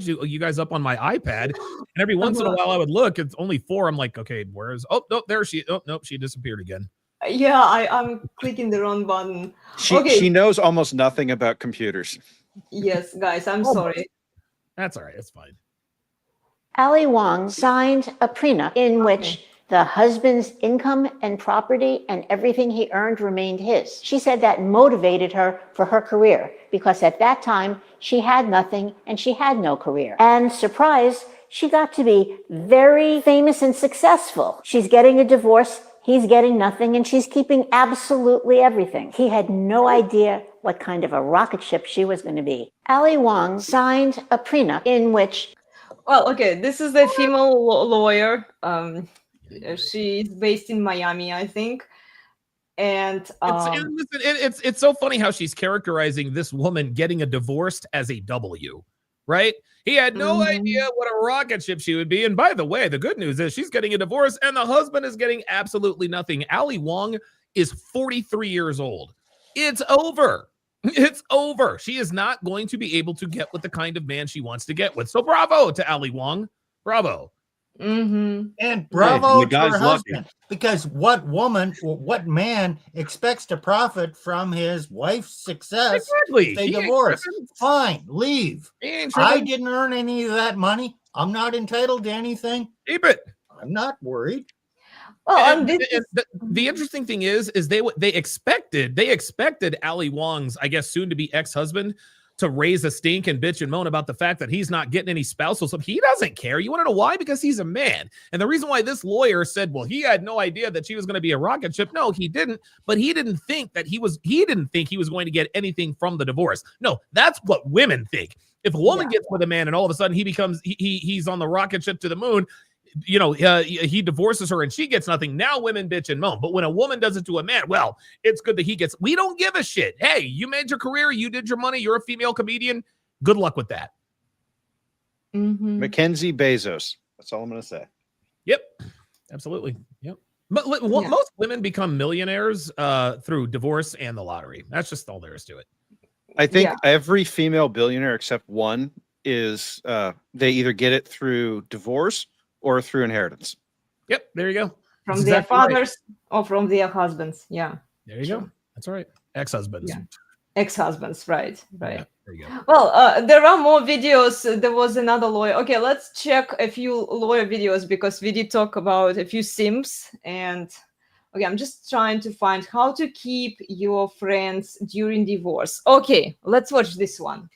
you guys up on my iPad, and every once in a while I would look. It's only 4. I'm like, okay, where's? Oh, no, there she. Oh, no, she disappeared again. Yeah, I'm clicking the wrong button. She knows almost nothing about computers. Yes, guys, I'm sorry. That's all right. It's fine. Ali Wong signed a prenup in which the husband's income and property and everything he earned remained his. She said that motivated her for her career because at that time she had nothing and she had no career. And surprise, she got to be very famous and successful. She's getting a divorce, he's getting nothing, and she's keeping absolutely everything. He had no idea what kind of a rocket ship she was going to be. Ali Wong signed a prenup in which... Well, okay, this is the female lawyer. She's based in Miami, I think. And it's so funny how she's characterizing this woman getting a divorce as a W, right? He had no idea what a rocket ship she would be. And by the way, the good news is she's getting a divorce and the husband is getting absolutely nothing. Ali Wong is 43 years old. It's over. It's over. She is not going to be able to get with the kind of man she wants to get with. So bravo to Ali Wong. Bravo. And bravo the to guy's her lucky. husband, because what man expects to profit from his wife's success? Exactly. If they He ain't divorce, tripping. fine, leave. He ain't I tripping. didn't earn any of that money. I'm not entitled to anything. Keep it. I'm not worried. well, And the interesting thing is they expected Ali Wong's, I guess, soon to be ex-husband to raise a stink and bitch and moan about the fact that he's not getting any spousal stuff. He doesn't care. You want to know why? Because he's a man. And the reason why this lawyer said, well, he had no idea that she was going to be a rocket ship. No, he didn't. But he didn't think he didn't think he was going to get anything from the divorce. No, that's what women think. If a woman gets with a man and all of a sudden he's on the rocket ship to the moon, he divorces her and she gets nothing. Now women bitch and moan. But when a woman does it to a man, well, it's good that he gets. We don't give a shit. Hey, you made your career, you did your money, you're a female comedian. Good luck with that. Mackenzie Bezos. That's all I'm going to say. Yep, absolutely. Yep. But most women become millionaires through divorce and the lottery. That's just all there is to it. I think every female billionaire except one is they either get it through divorce or through inheritance. Yep, there you go. From That's their exactly right. fathers or from their husbands. Yeah. There you go. That's all right. Ex-husbands. Yeah. Ex-husbands, right. Yeah, there you go. Well, there are more videos. There was another lawyer. Okay, let's check a few lawyer videos because we did talk about a few simps. And okay, I'm just trying to find how to keep your friends during divorce. Okay, let's watch this one.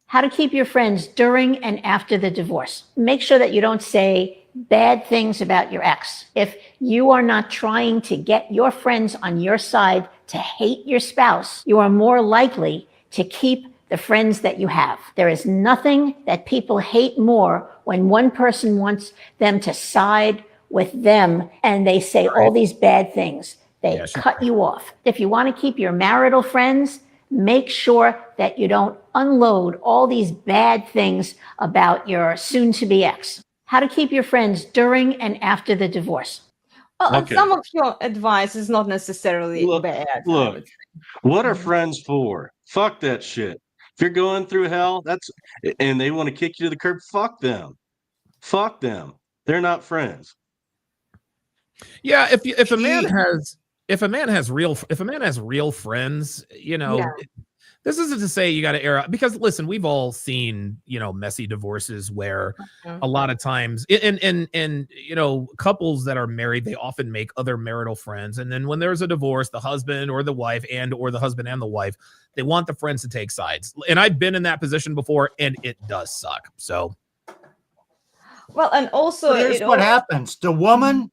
How to keep your friends during and after the divorce. Make sure that you don't say bad things about your ex. If you are not trying to get your friends on your side to hate your spouse, you are more likely to keep the friends that you have. There is nothing that people hate more when one person wants them to side with them and they say all these bad things. They cut you off. If you want to keep your marital friends, make sure that you don't unload all these bad things about your soon-to-be ex. How to keep your friends during and after the divorce. Well, and Okay. some of your advice is not necessarily Look, bad. I look. would say. What are Mhm. friends for? Fuck that shit. If you're going through hell, and they want to kick you to the curb, fuck them. Fuck them. They're not friends. Yeah, if a man He- has real friends, you know, Yeah. this isn't to say you got to air out, because listen, we've all seen, you know, messy divorces where Mhm. a lot of times and you know, couples that are married, they often make other marital friends, and then when there's a divorce, the husband or the wife or the husband and the wife, they want the friends to take sides. And I've been in that position before, and it does suck. So Well, and also But here's it what all happens: the woman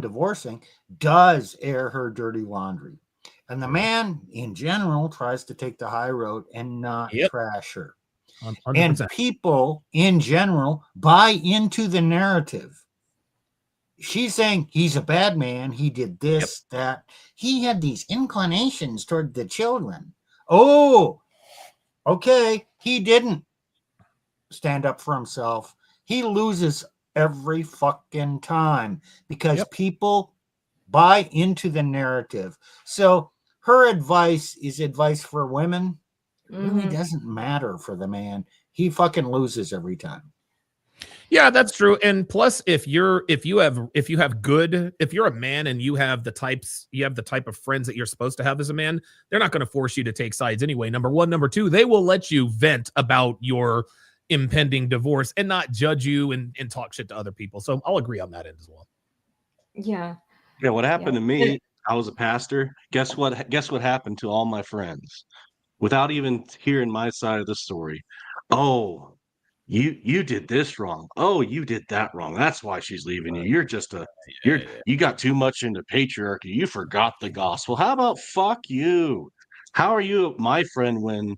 divorcing does air her dirty laundry, and the man, in general, tries to take the high road and not Yep. trash her. 100%. And people, in general, buy into the narrative. She's saying he's a bad man. He did this, that. He had these inclinations toward the children. Oh, okay. He didn't stand up for himself. He loses every fucking time because Yep. people buy into the narrative. So her advice is advice for women. It really Mhm. doesn't matter for the man. He fucking loses every time. Yeah, that's true. And plus, if you're a man and you have the type of friends that you're supposed to have as a man, they're not going to force you to take sides anyway. Number one. Number two, they will let you vent about your impending divorce and not judge you and talk shit to other people. So I'll agree on that end as well. Yeah. Yeah, what happened Yeah. to me, I was a pastor. Guess what happened to all my friends? Without even hearing my side of the story. Oh, you did this wrong. Oh, you did that wrong. That's why she's leaving you. You're just you got too much into patriarchy. You forgot the gospel. How about fuck you? How are you my friend when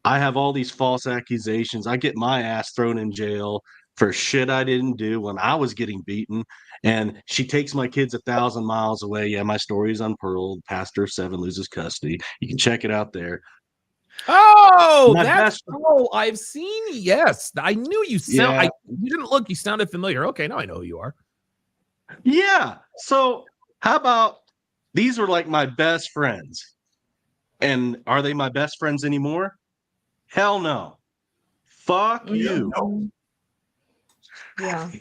I have all these false accusations? I get my ass thrown in jail for shit I didn't do when I was getting beaten. And she takes my kids 1,000 miles away. Yeah, my story is unpearled. Pastor 7 loses custody. You can check it out there. Oh, My that's best- I've seen. Yes, I knew you sound. Yeah. You didn't look. You sounded familiar. Okay, now I know who you are. Yeah. So how about these were like my best friends? And are they my best friends anymore? Hell no. Fuck you. Mhm. Yeah.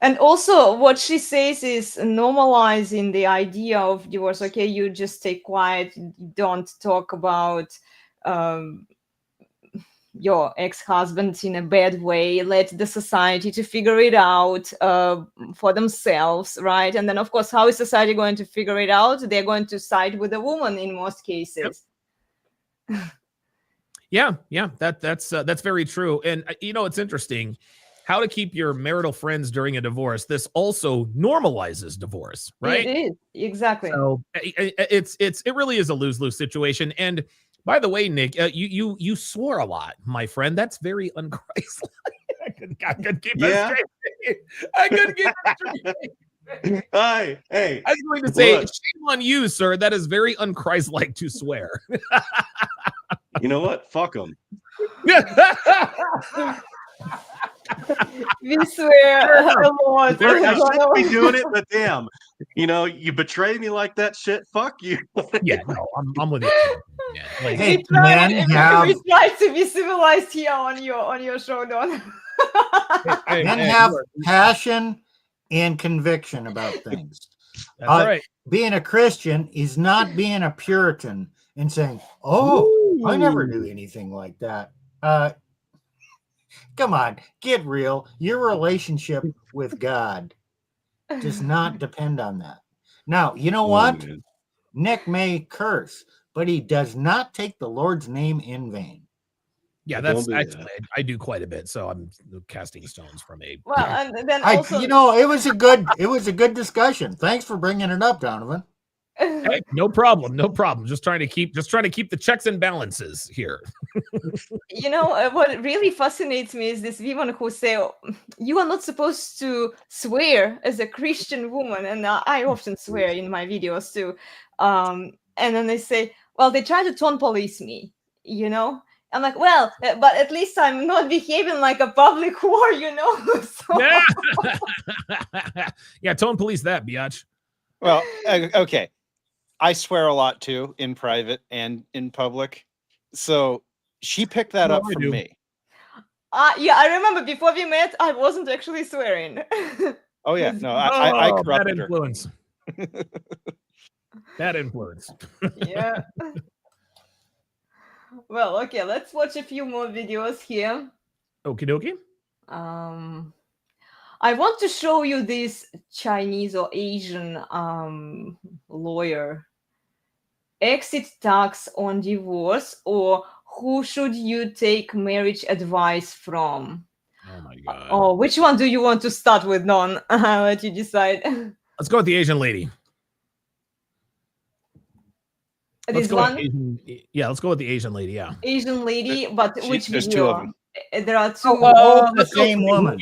And also, what she says is normalizing the idea of divorce. Okay, you just stay quiet, you don't talk about um, your ex-husband in a bad way. Let the society to figure it out for themselves, right? And then, of course, how is society going to figure it out? They're going to side with the woman in most cases. Yeah, that's very true. And you know, it's interesting how to keep your marital friends during a divorce. This also normalizes divorce, right? It is exactly. So it really is a lose-lose situation. And by the way, Nick, you swore a lot, my friend. That's very unchristlike. I couldn't keep Yeah. it straight. I couldn't keep it straight. Hey. I was going to say, Look. shame on you, sir. That is very unchristlike to swear. You know what? Fuck them. We swear a lot. I shouldn't be doing it, but damn, you betray me like that shit. Fuck you. Yeah, no, I'm with you. Yeah, like, Hey, We try, men have we try to be civilized here on your show, Don. hey, men hey, have you are- passion and conviction about things. that's Uh, right. Being a Christian is not being a Puritan and saying, "Oh, I never do anything like that." Come on, get real. Your relationship with God does not depend on that. Now, you know what? Oh, man. Nick may curse, but he does not take the Lord's name in vain. Yeah, Don't that's do actually that. I do quite a bit, so I'm casting stones from a. Well, and then I, also, it was a good discussion. Thanks for bringing it up, Donovan. Hey, no problem. Just trying to keep the checks and balances here. what really fascinates me is this women who say, "Oh, you are not supposed to swear as a Christian woman," and I often swear in my videos too. And then they say, "Well, they try to tone police me," I'm like, well, but at least I'm not behaving like a public whore, you know. So, Yeah. Yeah, tone police that, biatch. Well, okay. I swear a lot too in private and in public. So she picked that No, up I from do. me. yeah, I remember before we met, I wasn't actually swearing. Oh yeah, no, I Oh, bad corrupted her. influence. Bad influence. Yeah. Well, okay, let's watch a few more videos here. Okie dokie. I want to show you this Chinese or Asian lawyer. Exit tax on divorce, or who should you take marriage advice from? Oh my god. Oh, which one do you want to start with, Non? I'll let you decide. Let's go with the Asian lady. This Go one? with yeah, let's go with the Asian lady. Yeah. Asian lady, but which There's video? two of them. There are two. the let's go same with woman.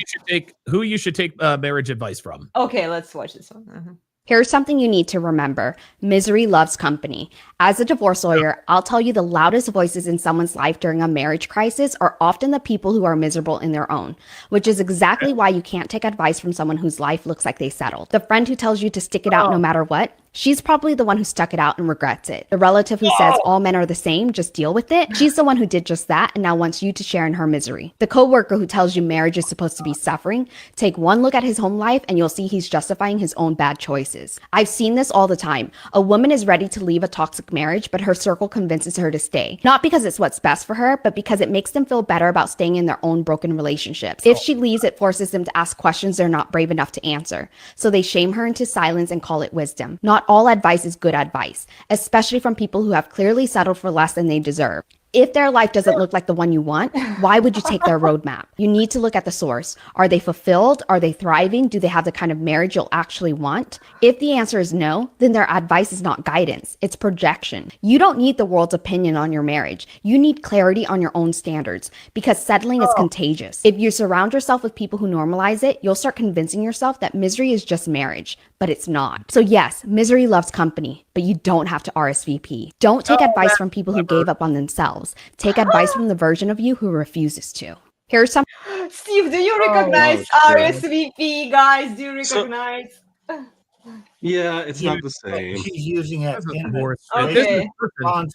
Who you should take marriage advice from. Okay, let's watch this one. Uh-huh. Here's something you need to remember. Misery loves company. As a divorce lawyer, I'll tell you the loudest voices in someone's life during a marriage crisis are often the people who are miserable in their own, which is exactly why you can't take advice from someone whose life looks like they settled. The friend who tells you to stick it out no matter what, she's probably the one who stuck it out and regrets it. The relative who says all men are the same, just deal with it, she's the one who did just that and now wants you to share in her misery. The coworker who tells you marriage is supposed to be suffering, take one look at his home life and you'll see he's justifying his own bad choices. I've seen this all the time. A woman is ready to leave a toxic marriage, but her circle convinces her to stay. Not because it's what's best for her, but because it makes them feel better about staying in their own broken relationships. If she leaves, it forces them to ask questions they're not brave enough to answer. So they shame her into silence and call it wisdom. Not all advice is good advice, especially from people who have clearly settled for less than they deserve. If their life doesn't look like the one you want, why would you take their roadmap? You need to look at the source. Are they fulfilled? Are they thriving? Do they have the kind of marriage you'll actually want? If the answer is no, then their advice is not guidance, it's projection. You don't need the world's opinion on your marriage. You need clarity on your own standards, because settling is contagious. If you surround yourself with people who normalize it, you'll start convincing yourself that misery is just marriage, but it's not. So yes, misery loves company, but you don't have to RSVP. Don't take advice from people who gave up on themselves. Take advice from the version of you who refuses to. Here's some. Steve, do you recognize RSVP, guys? Do you recognize? Yeah, it's not the same. She's using it. This is in horse the- shit.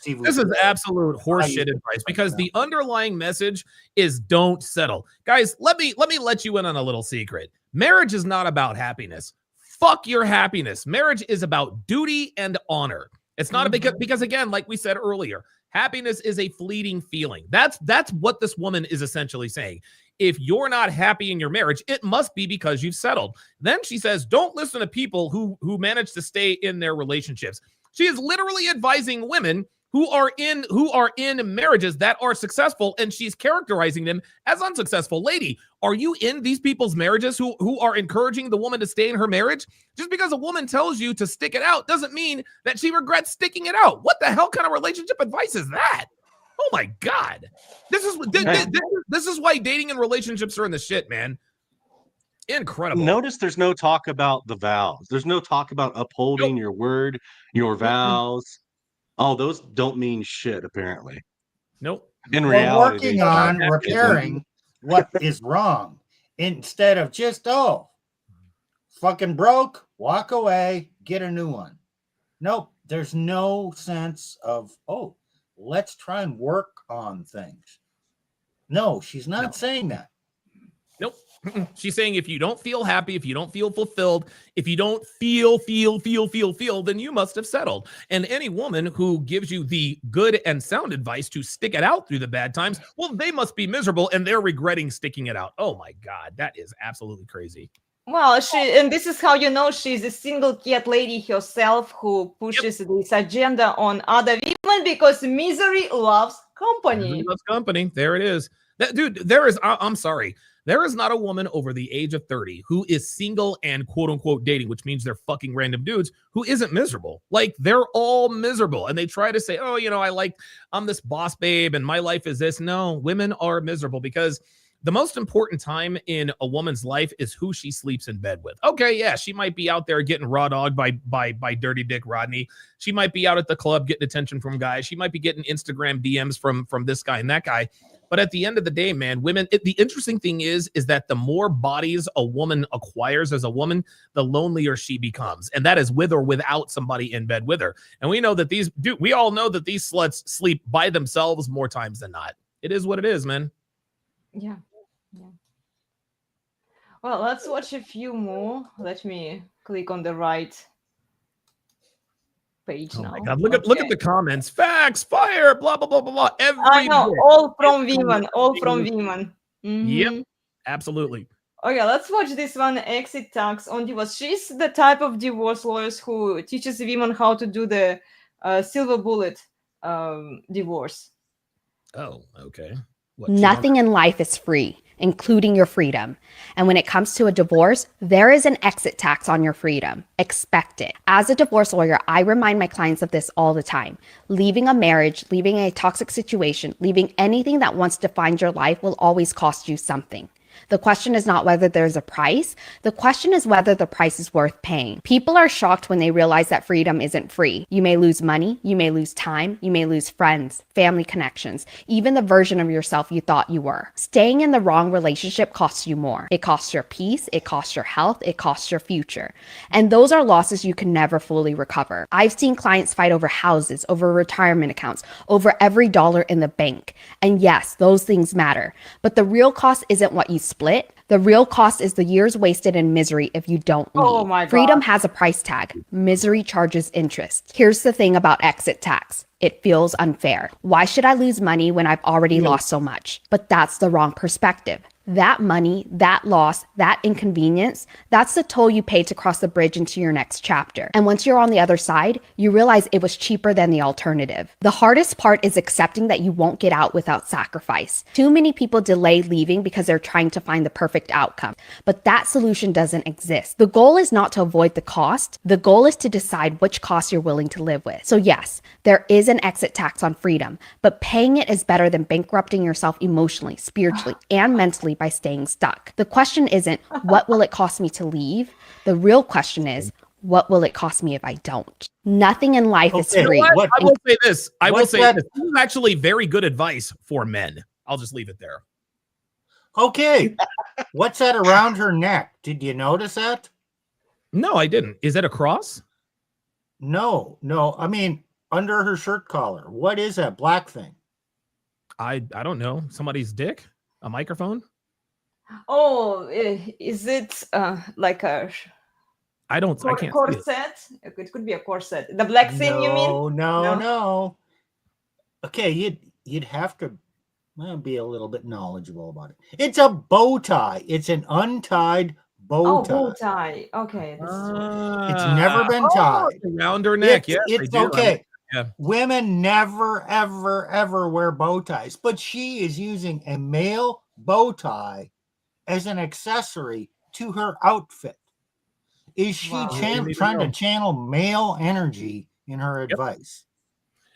Okay. This is absolute horseshit advice, because the underlying message is don't settle. Guys, let me let you in on a little secret. Marriage is not about happiness. Fuck your happiness. Marriage is about duty and honor. It's not because again, like we said earlier, happiness is a fleeting feeling. That's what this woman is essentially saying. If you're not happy in your marriage, it must be because you've settled. Then she says, don't listen to people who manage to stay in their relationships. She is literally advising women who are in marriages that are successful, and she's characterizing them as unsuccessful. Lady, are you in these people's marriages who are encouraging the woman to stay in her marriage? Just because a woman tells you to stick it out doesn't mean that she regrets sticking it out. What the hell kind of relationship advice is that? Oh my God. This is why dating and relationships are in the shit, man. Incredible. Notice there's no talk about the vows. There's no talk about upholding your word, your vows. Oh, those don't mean shit, apparently. Nope. In We're reality, working they on don't. repairing what is wrong instead of just, fucking broke, walk away, get a new one. Nope. There's no sense of, let's try and work on things. No, she's not saying that. Nope. She's saying if you don't feel happy, if you don't feel fulfilled, if you don't feel, then you must have settled. And any woman who gives you the good and sound advice to stick it out through the bad times, well, they must be miserable and they're regretting sticking it out. Oh my God, that is absolutely crazy. Well, and this is how you know she's a single cat lady herself who pushes this agenda on other women, because misery loves company. Misery loves company. There it is. I'm sorry. There is not a woman over the age of 30 who is single and quote unquote dating, which means they're fucking random dudes, who isn't miserable. Like, they're all miserable. And they try to say, I'm this boss babe and my life is this. No, women are miserable because the most important time in a woman's life is who she sleeps in bed with. Okay, yeah, she might be out there getting raw dogged by Dirty Dick Rodney. She might be out at the club getting attention from guys. She might be getting Instagram DMs from this guy and that guy. But at the end of the day, man, women, the interesting thing is that the more bodies a woman acquires as a woman, the lonelier she becomes. And that is with or without somebody in bed with her. And we know that we all know that these sluts sleep by themselves more times than not. It is what it is, man. Yeah. Well, let's watch a few more. Let me click on the right page now. My God, look at the comments. Facts, fire, blah blah blah blah blah. I know, all from women. Yep, absolutely. Okay, let's watch this one. Exit tax on divorce. She's the type of divorce lawyers who teaches women how to do the silver bullet divorce. Oh, okay. Nothing in life is free, including your freedom. And when it comes to a divorce, there is an exit tax on your freedom. Expect it. As a divorce lawyer, I remind my clients of this all the time. Leaving a marriage, leaving a toxic situation, leaving anything that once defined your life will always cost you something. The question is not whether there's a price. The question is whether the price is worth paying. People are shocked when they realize that freedom isn't free. You may lose money, you may lose time, you may lose friends, family connections, even the version of yourself you thought you were. Staying in the wrong relationship costs you more. It costs your peace, it costs your health, it costs your future. And those are losses you can never fully recover. I've seen clients fight over houses, over retirement accounts, over every dollar in the bank. And yes, those things matter. But the real cost isn't what you split. The real cost is the years wasted in misery if you don't leave. Oh my God. Freedom has a price tag. Misery charges interest. Here's the thing about exit tax. It feels unfair. Why should I lose money when I've already lost so much? But that's the wrong perspective. That money, that loss, that inconvenience, that's the toll you pay to cross the bridge into your next chapter. And once you're on the other side, you realize it was cheaper than the alternative. The hardest part is accepting that you won't get out without sacrifice. Too many people delay leaving because they're trying to find the perfect outcome. But that solution doesn't exist. The goal is not to avoid the cost. The goal is to decide which cost you're willing to live with. So yes, there is an exit tax on freedom, but paying it is better than bankrupting yourself emotionally, spiritually, and mentally by staying stuck. The question isn't, what will it cost me to leave? The real question is, what will it cost me if I don't? Nothing in life is free. I will say this. This is actually very good advice for men. I'll just leave it there. Okay. What's that around her neck? Did you notice that? No, I didn't. Is that a cross? No. I mean, under her shirt collar. What is that black thing? I don't know. Somebody's dick? A microphone? Oh, is it like a I can't corset? It could be a corset. The black thing, you mean? No. Okay, you'd have to be a little bit knowledgeable about it. It's a bow tie. It's an untied bow tie. Bow tie. Okay. It's never been tied. Around her neck. It's okay. Yeah. Women never, ever wear bow ties, but she is using a male bow tie as an accessory to her outfit. Is she trying to channel male energy in her advice?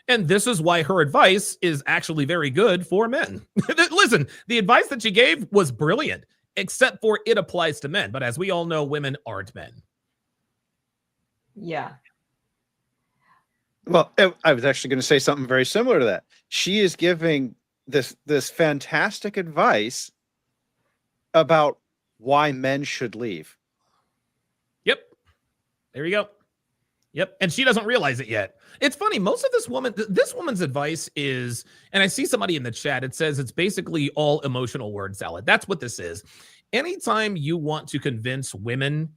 And this is why her advice is actually very good for men. Listen, the advice that she gave was brilliant, except for it applies to men. But as we all know, women aren't men. Yeah. Well, I was actually going to say something very similar to that. She is giving this fantastic advice about why men should leave. Yep. There you go. Yep. And she doesn't realize it yet. It's funny. Most of this woman's advice is, and I see somebody in the chat, it says it's basically all emotional word salad. That's what this is. Anytime you want to convince women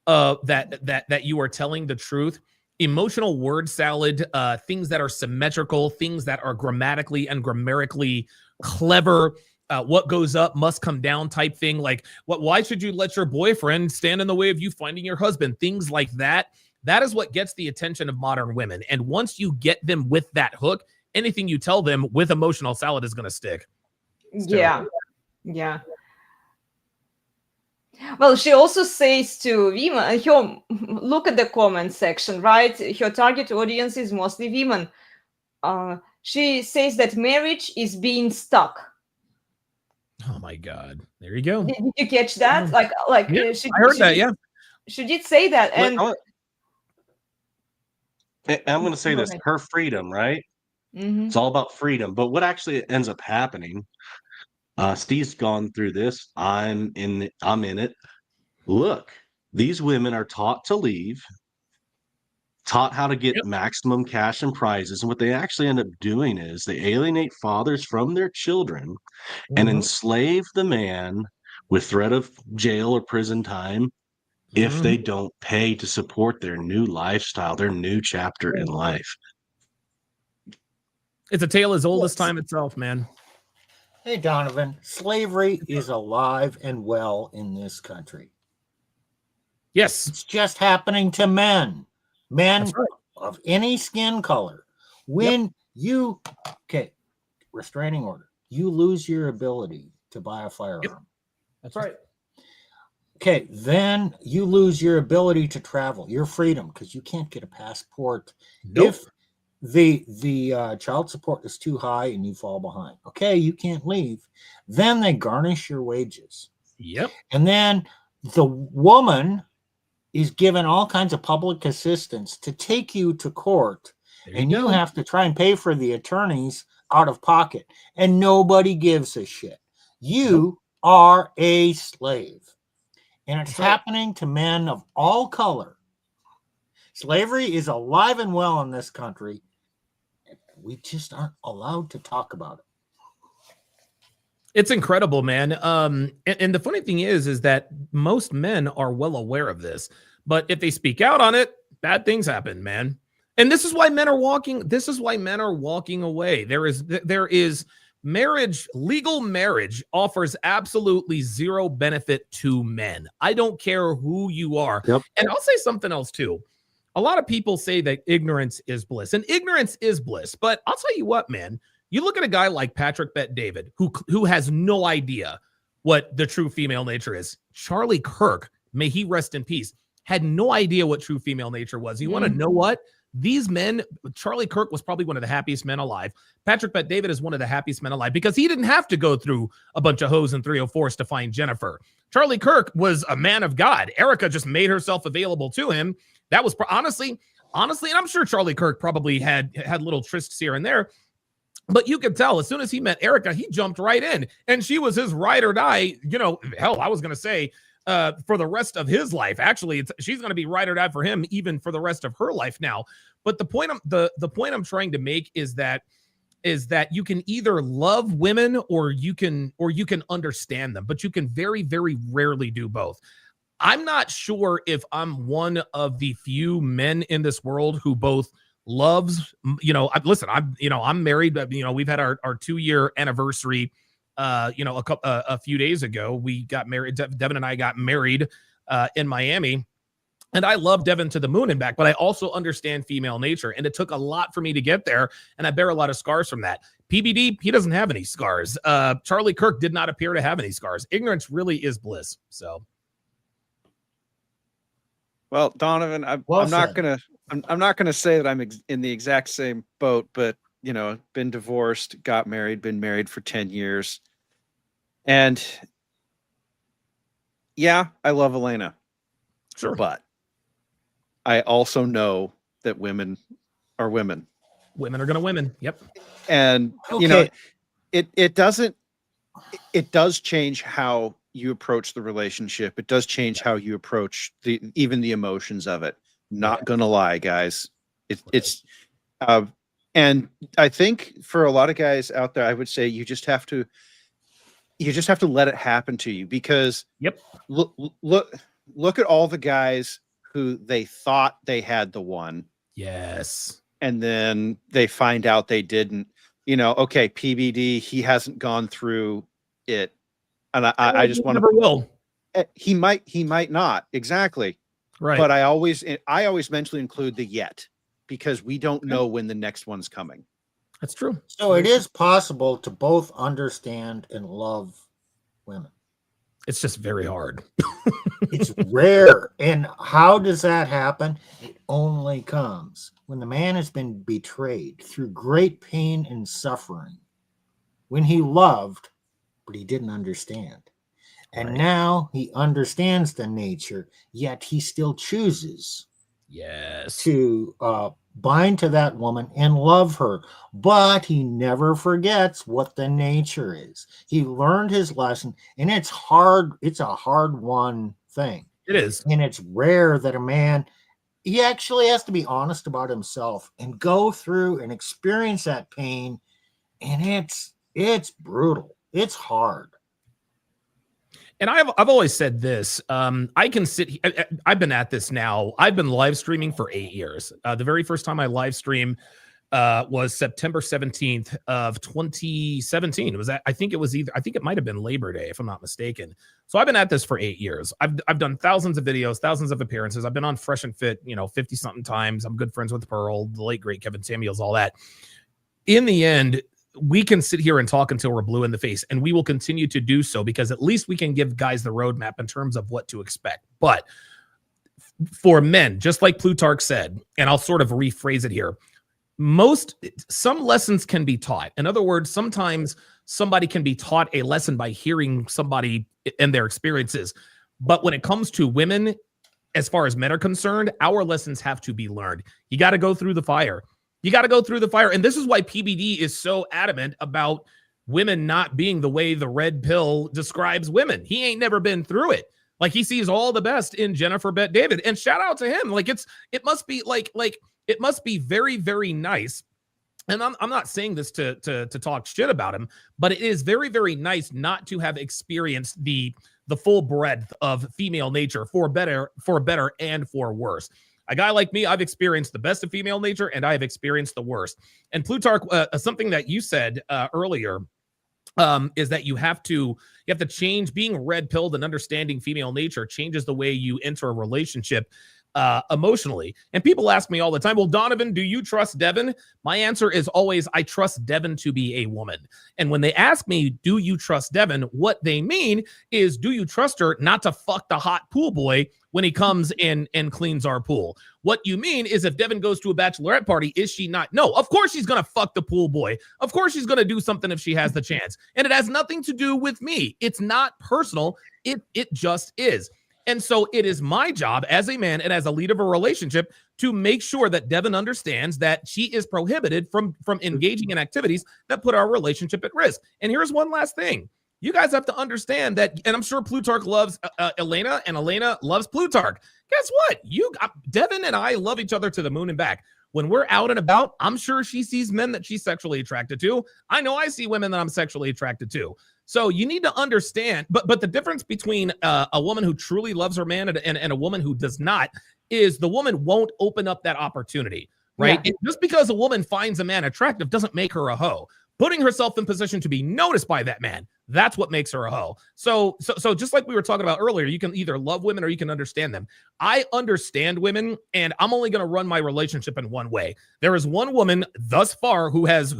that you are telling the truth, emotional word salad, things that are symmetrical, things that are grammatically and grammatically clever, what goes up must come down type thing. Like, why should you let your boyfriend stand in the way of you finding your husband? Things like that. That is what gets the attention of modern women. And once you get them with that hook, anything you tell them with emotional salad is going to stick. Yeah. Well, she also says to women, look at the comment section, right? Her target audience is mostly women. She says that marriage is being stuck. Oh my God! There you go. Did you catch that? Like, Yeah, should, I heard should that. you- Yeah. Should you say that? And I'm going to say Go this: ahead. her freedom, right? Mhm. It's all about freedom. But what actually ends up happening? Steve's gone through this. I'm in it. Look, these women are taught to leave, taught how to get Yep. maximum cash and prizes. And what they actually end up doing is they alienate fathers from their children and Mhm. enslave the man with threat of jail or prison time if they Mhm. don't pay to support their new lifestyle, their new chapter in life. It's a tale as old as Yes. time itself, man. Hey, Donovan, slavery is alive and well in this country. Yes. It's just happening to men That's right. of any skin color. When you, okay, restraining order, you lose your ability to buy a firearm. That's right. Okay, then you lose your ability to travel, your freedom, because you can't get a passport. Nope. If the child support is too high and you fall behind, okay, you can't leave. Then they garnish your wages. Yep. And then the woman is given all kinds of public assistance to take you to court, and you have to try and pay for the attorneys out of pocket, and nobody gives a shit. You are a slave, and it's happening to men of all color. Slavery is alive and well in this country. We just aren't allowed to talk about it. It's incredible, man. And the funny thing is that most men are well aware of this, but if they speak out on it, bad things happen, man. And this is why men are walking. This is why men are walking away. There is marriage. Legal marriage offers absolutely zero benefit to men. I don't care who you are. Yep. And I'll say something else too. A lot of people say that ignorance is bliss, and ignorance is bliss. But I'll tell you what, man. You look at a guy like Patrick Bet-David, who has no idea what the true female nature is. Charlie Kirk, may he rest in peace, had no idea what true female nature was. You want to know what? These men, Charlie Kirk was probably one of the happiest men alive. Patrick Bet-David is one of the happiest men alive because he didn't have to go through a bunch of hoes and 304s to find Jennifer. Charlie Kirk was a man of God. Erica just made herself available to him. That was honestly, and I'm sure Charlie Kirk probably had little trysts here and there. But you could tell as soon as he met Erica, he jumped right in, and she was his ride or die. You know, hell, I was going to say for the rest of his life. Actually, she's going to be ride or die for him even for the rest of her life now. But the point I'm trying to make is that you can either love women or you can understand them, but you can very, very rarely do both. I'm not sure if I'm one of the few men in this world who both loves, listen, I'm married, but we've had our 2-year anniversary, a few days ago. We got married. Devin and I got married in Miami, and I love Devin to the moon and back, but I also understand female nature, and it took a lot for me to get there, and I bear a lot of scars from that. PBD, he doesn't have any scars. Charlie Kirk did not appear to have any scars. Ignorance really is bliss. So. Well, Donovan, I'm not gonna say that I'm in the exact same boat, but been divorced, got married, been married for 10 years, and yeah, I love Elena, Sure, but I also know that women are women. Women are gonna women. Yep. And it does change how you approach the relationship. It does change how you approach even the emotions of it. Not gonna lie, guys. And I think for a lot of guys out there, I would say you just have to let it happen to you, because look at all the guys who they thought they had the one. Yes. And then they find out they didn't. Okay, PBD, he hasn't gone through it. And I just want to. Never will. He might not, exactly. Right. But I always mentally include the yet, because we don't know when the next one's coming. That's true. So it is possible to both understand and love women. It's just very hard. It's rare. And how does that happen? It only comes when the man has been betrayed through great pain and suffering, when he loved but he didn't understand. And Right. now he understands the nature, yet he still chooses Yes. to bind to that woman and love her. But he never forgets what the nature is. He learned his lesson, and it's hard. It's a hard-won thing. It is. And it's rare that a man, he actually has to be honest about himself and go through and experience that pain. And it's brutal. It's hard. And I've always said this. I can sit. I've been at this now. I've been live streaming for 8 years. The very first time I live streamed was September 17th of 2017. I think it might have been Labor Day, if I'm not mistaken. So I've been at this for 8 years. I've done thousands of videos, thousands of appearances. I've been on Fresh and Fit, 50 something times. I'm good friends with Pearl, the late great Kevin Samuels, all that. In the end, we can sit here and talk until we're blue in the face, and we will continue to do so because at least we can give guys the roadmap in terms of what to expect. But for men, just like Plutarch said, and I'll sort of rephrase it here, some lessons can be taught. In other words, sometimes somebody can be taught a lesson by hearing somebody and their experiences. But when it comes to women, as far as men are concerned, our lessons have to be learned. You got to go through the fire. You got to go through the fire. And this is why PBD is so adamant about women not being the way the red pill describes women. He ain't never been through it. Like, he sees all the best in Jennifer Bet David. And shout out to him. Like, it must be it must be very, very nice. And I'm not saying this to talk shit about him, but it is very, very nice not to have experienced the full breadth of female nature for better and for worse. A guy like me, I've experienced the best of female nature, and I have experienced the worst. And Plutarch, something that you said earlier, is that you have to change. Being red-pilled and understanding female nature changes the way you enter a relationship emotionally. And people ask me all the time, well, Donovan, do you trust Devin? My answer is always, I trust Devin to be a woman. And when they ask me, do you trust Devin? What they mean is, do you trust her not to fuck the hot pool boy when he comes in and cleans our pool? What you mean is, if Devin goes to a bachelorette party, is she not? No, of course she's going to fuck the pool boy. Of course she's going to do something if she has the chance. And it has nothing to do with me. It's not personal. It just is. And so it is my job as a man and as a leader of a relationship to make sure that Devin understands that she is prohibited from engaging in activities that put our relationship at risk. And here's one last thing. You guys have to understand that, and I'm sure Plutarch loves Elena, and Elena loves Plutarch. Guess what? Devin and I love each other to the moon and back. When we're out and about, I'm sure she sees men that she's sexually attracted to. I know I see women that I'm sexually attracted to. So you need to understand, but the difference between a woman who truly loves her man and a woman who does not is the woman won't open up that opportunity, right? Yeah. Just because a woman finds a man attractive doesn't make her a hoe. Putting herself in position to be noticed by that man, that's what makes her a hoe. So just like we were talking about earlier, you can either love women or you can understand them. I understand women, and I'm only going to run my relationship in one way. There is one woman thus far who has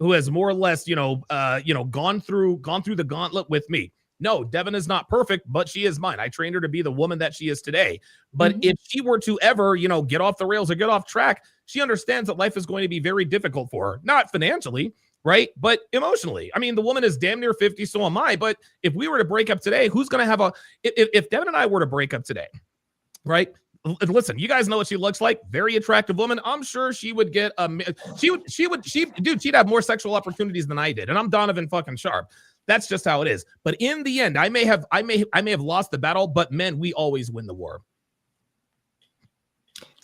more or less, gone through the gauntlet with me. No, Devin is not perfect, but she is mine. I trained her to be the woman that she is today. But if she were to ever, get off the rails or get off track, she understands that life is going to be very difficult for her. Not financially, right? But emotionally. I mean, the woman is damn near 50, so am I. But if we were to break up today, who's going to have if Devin and I were to break up today, right? Listen, you guys know what she looks like. Very attractive woman. I'm sure she would get she'd have more sexual opportunities than I did. And I'm Donovan fucking Sharp. That's just how it is. But in the end, I may have lost the battle, but men, we always win the war.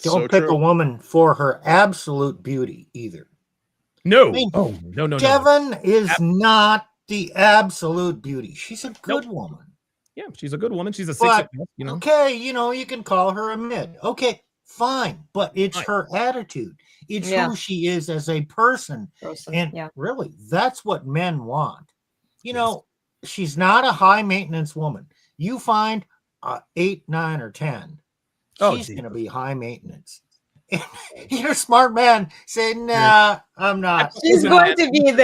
Don't pick a woman for her absolute beauty either. No. No. Devin is not the absolute beauty. She's a good woman. Yeah, she's a good woman. She's a 6. Okay, you can call her a mid. Okay, fine. But it's her attitude. It's who she is as a person. And really, that's what men want. She's not a high maintenance woman. You find 8, 9, or 10. She's going to be high maintenance. You're a smart man. Say, nah, I'm not. She's going to be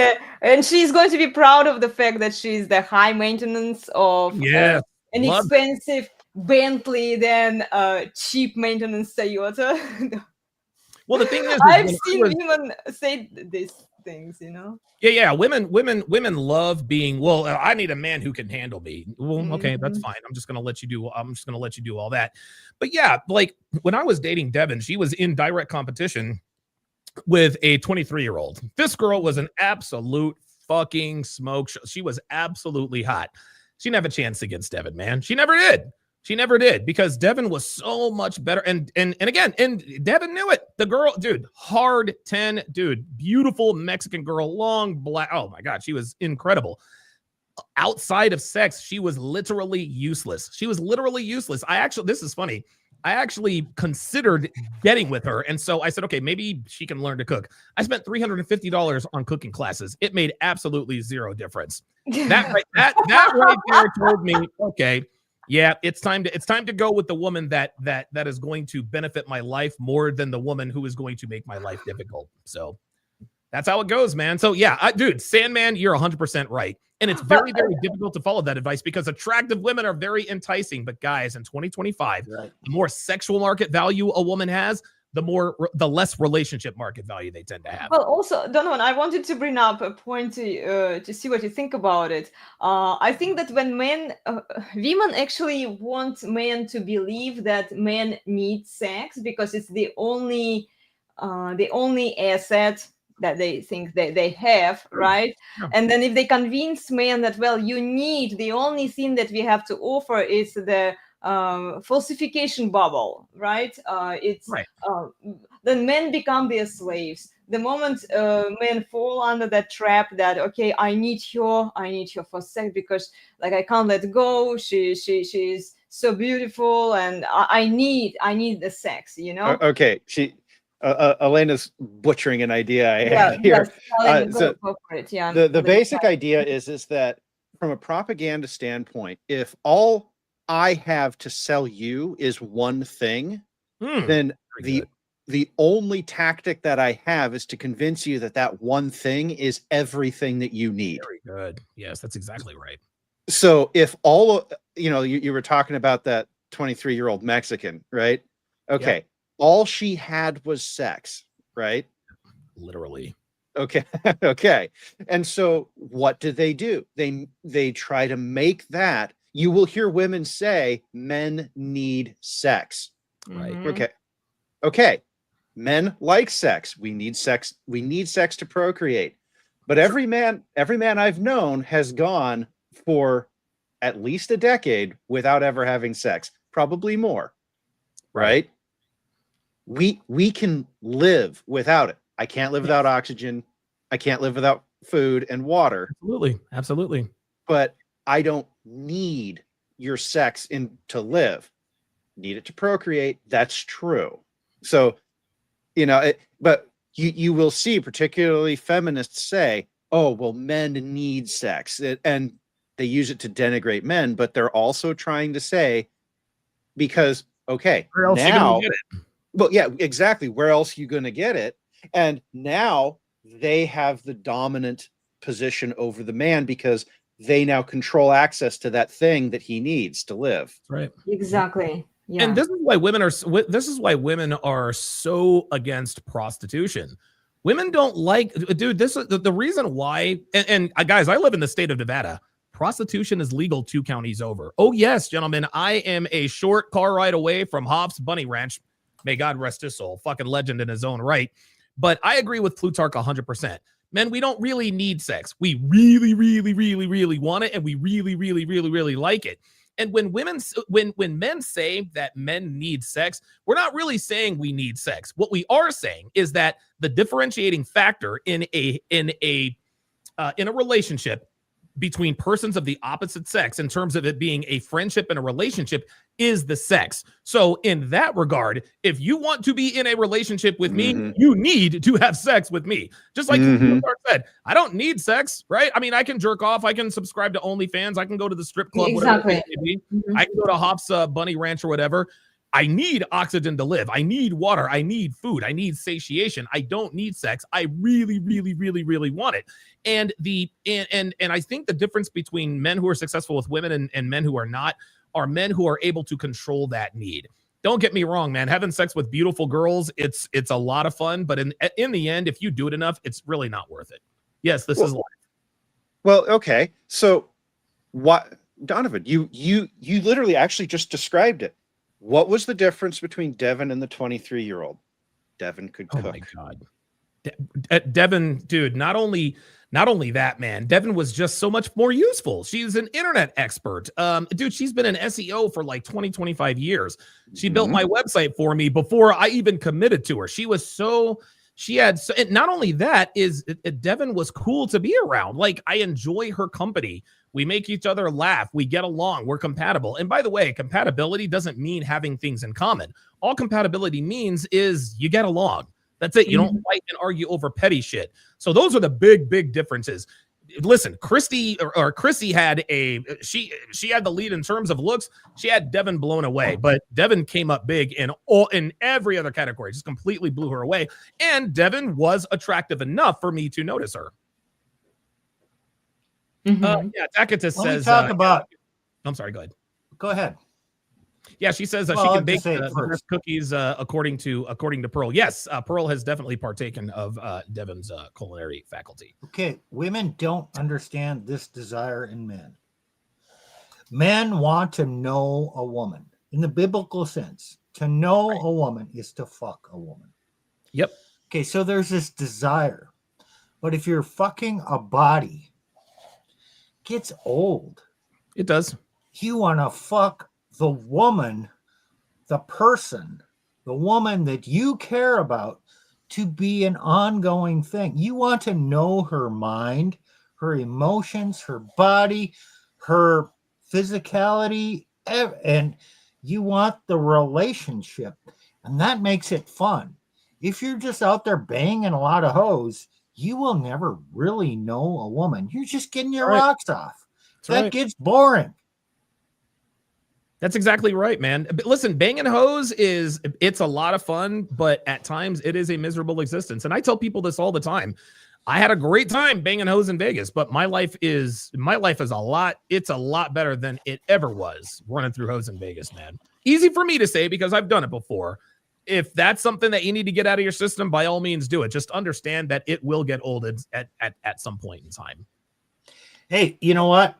she's going to be proud of the fact that she's the high maintenance of an expensive Bentley than cheap maintenance Toyota. Well, the thing is, I've seen women say this things, you know? Yeah. Women love being, well, I need a man who can handle me. Well, okay, that's Mhm. fine. I'm just gonna let you do all that. But yeah, like when I was dating Devin, she was in direct competition with a 23-year-old. This girl was an absolute fucking smoke show. She was absolutely hot. She didn't have a chance against Devin, man. She never did. She never did, because Devin was so much better. And again, and Devin knew it. The girl, dude, hard 10, dude, beautiful Mexican girl, long black. Oh my God, she was incredible. Outside of sex, she was literally useless. She was literally useless. This is funny. I actually considered getting with her. And so I said, okay, maybe she can learn to cook. I spent $350 on cooking classes. It made absolutely zero difference. That right there told me, okay, yeah, it's time to go with the woman that is going to benefit my life more than the woman who is going to make my life difficult. So that's how it goes, man. So yeah, dude, Sandman, you're 100% right. And it's very, very difficult to follow that advice because attractive women are very enticing. But guys, in 2025, Right. the more sexual market value a woman has, the less relationship market value they tend to have. Well, also, Donovan, I wanted to bring up a point to see what you think about it. I think that when women actually want men to believe that men need sex because it's the only asset that they think they have, right? Yeah. And then if they convince men that, well, the only thing that we have to offer is the falsification bubble, right? Right. Then men become their slaves. The moment men fall under that trap that, okay, I need her for sex because like I can't let go. She's so beautiful, and I need the sex, you know. Okay, Elena's butchering an idea I had here. Yes, Ellen, So go for it. Yeah. the basic idea is that from a propaganda standpoint, if all I have to sell you is one thing, then the only tactic that I have is to convince you that one thing is everything that you need. Very good. Yes, that's exactly right. So if you were talking about that 23-year-old Mexican, right? Okay. Yep. All she had was sex, right? Literally. Okay. Okay. And so what do? They try to make that. You will hear women say men need sex. Right. Mhm. Okay. Men like sex. We need sex. We need sex to procreate. But every man I've known has gone for at least a decade without ever having sex, probably more. Right? We can live without it. I can't live without oxygen. I can't live without food and water. Absolutely. But I don't need your sex to live. Need it to procreate. That's true. So, but you will see, particularly feminists say, "Oh, well, men need sex," and they use it to denigrate men. But they're also trying to say, because Where else you now, gonna get it? well, yeah, exactly. Where else are you going to get it? And now they have the dominant position over the man because they now control access to that thing that he needs to live. Right. Exactly. Yeah. And this is why women are so against prostitution. Women don't like, dude, this is the reason why. And guys, I live in the state of Nevada. Prostitution is legal 2 counties over. Oh yes, gentlemen, I am a short car ride away from Hobbs Bunny Ranch. May God rest his soul. Fucking legend in his own right. But I agree with Plutarch 100%. Men, we don't really need sex. We really, really, really, really want it, and we really, really, really, really like it. And when men say that men need sex, we're not really saying we need sex. What we are saying is that the differentiating factor in a relationship between persons of the opposite sex, in terms of it being a friendship and a relationship, is the sex. So in that regard, if you want to be in a relationship with me, you need to have sex with me. Just like Plutarch said, I don't need sex, right? I mean, I can jerk off. I can subscribe to OnlyFans. I can go to the strip club. Exactly. Whatever it may be. I can go to Hops Bunny Ranch or whatever. I need oxygen to live. I need water. I need food. I need satiation. I don't need sex. I really, really, really, really want it. And I think the difference between men who are successful with women and men who are not are men who are able to control that need. don't get me wrong, man. Having sex with beautiful girls, it's a lot of fun, but in the end, if you do it enough, it's really not worth it. Yes, this is life. Well, okay. So what, Donovan, you literally actually just described it. What was the difference between Devin and the 23-year-old? Devin could cook. Oh my God. Devin, dude, not only that, man, Devin was just so much more useful. She's an internet expert. Dude, she's been an SEO for like 25 years. She built my website for me before I even committed to her. And not only that is Devin was cool to be around. Like, I enjoy her company. We make each other laugh. We get along. We're compatible. And by the way, compatibility doesn't mean having things in common. All compatibility means is you get along. That's it. You don't fight and argue over petty shit. So those are the big differences. Listen, Chrissy had she had the lead in terms of looks. She had Devin blown away, but Devin came up big in every other category. Just completely blew her away. And Devin was attractive enough for me to notice her. Tacitus says. Talk about. I'm sorry. Go ahead. Go ahead. Yeah, she says she can bake the best cookies according to Pearl. Yes, Pearl has definitely partaken of Devin's culinary faculty. Okay, women don't understand this desire in men. Men want to know a woman. In the biblical sense, to know a woman is to fuck a woman. Yep. Okay, so there's this desire. But if you're fucking a body, it gets old. It does. You want to fuck the woman, the person, the woman that you care about to be an ongoing thing. You want to know her mind, her emotions, her body, her physicality, and you want the relationship. And that makes it fun. If you're just out there banging a lot of hoes, you will never really know a woman. You're just getting your rocks off. That gets boring. That's exactly right, man. But listen, banging hoes it's a lot of fun, but at times it is a miserable existence. And I tell people this all the time. I had a great time banging hoes in Vegas, but my life is a lot better than it ever was running through hoes in Vegas, man. Easy for me to say because I've done it before. If that's something that you need to get out of your system, by all means do it. Just understand that it will get old at some point in time. Hey, you know what?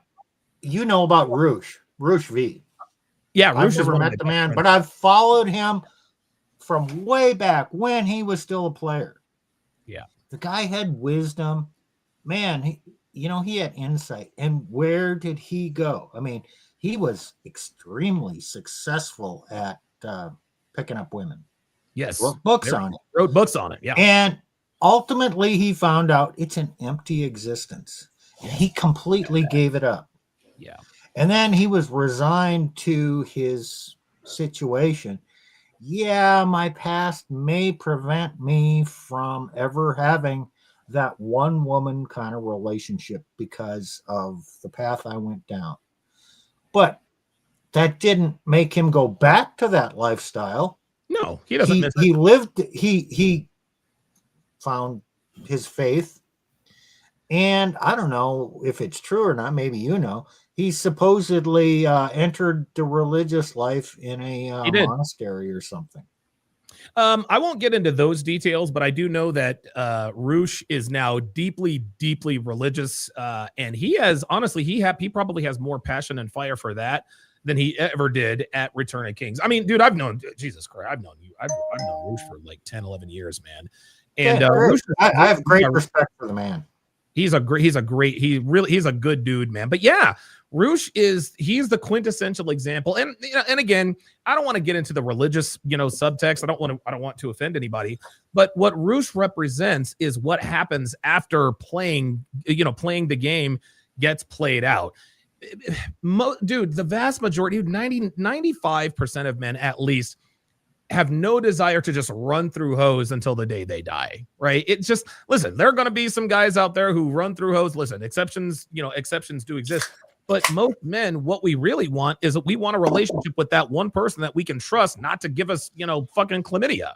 You know about Roosh V. Yeah, I've never met the man, but I've followed him from way back when he was still a player. Yeah. The guy had wisdom. Man, he had insight. And where did he go? I mean, he was extremely successful at picking up women. Yes. Wrote books on it. Wrote books on it, yeah. And ultimately, he found out it's an empty existence. And he completely gave it up. Yeah. And then he was resigned to his situation. Yeah, my past may prevent me from ever having that one woman kind of relationship because of the path I went down. But that didn't make him go back to that lifestyle. No, he doesn't miss it. He lived, he found his faith. And I don't know if it's true or not. Maybe you know. He supposedly entered the religious life in a monastery or something. I won't get into those details, but I do know that Roosh is now deeply religious, and he has honestly he probably has more passion and fire for that than he ever did at Return of Kings. I mean, dude, I've known Jesus Christ, I've known Roosh for like 10, 11 years, man. And Roosh, I have great respect for the man. He's a good dude, man. But yeah, Roosh he's the quintessential example. And and again, I don't want to get into the religious, subtext. I don't want to offend anybody. But what Roosh represents is what happens after playing the game gets played out. Dude, the vast majority, 95% of men at least have no desire to just run through hoes until the day they die, right? It's just, listen, there are going to be some guys out there who run through hoes. Listen, exceptions do exist. But most men, what we really want is we want a relationship with that one person that we can trust not to give us, fucking chlamydia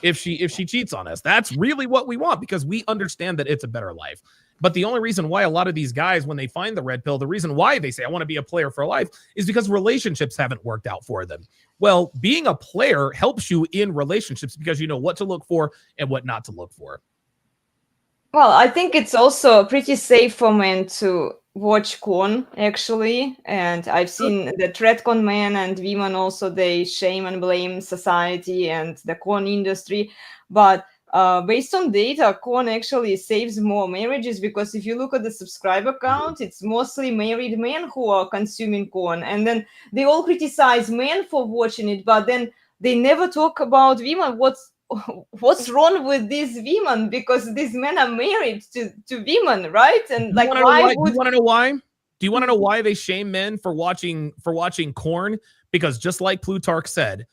if she cheats on us. That's really what we want because we understand that it's a better life. But the only reason why a lot of these guys, when they find the red pill, the reason why they say, I want to be a player for life, is because relationships haven't worked out for them. Well, being a player helps you in relationships because you know what to look for and what not to look for. Well, I think it's also pretty safe for men to watch porn, actually. And I've seen the TradCon men and women also, they shame and blame society and the porn industry. But based on data, porn actually saves more marriages, because if you look at the subscriber count, it's mostly married men who are consuming porn. And then they all criticize men for watching it, but then they never talk about women. What's wrong with these women? Because these men are married to women, right? And like, why would... Do you want to know why? Do you want to know why they shame men for watching corn? Because just like Plutarch said,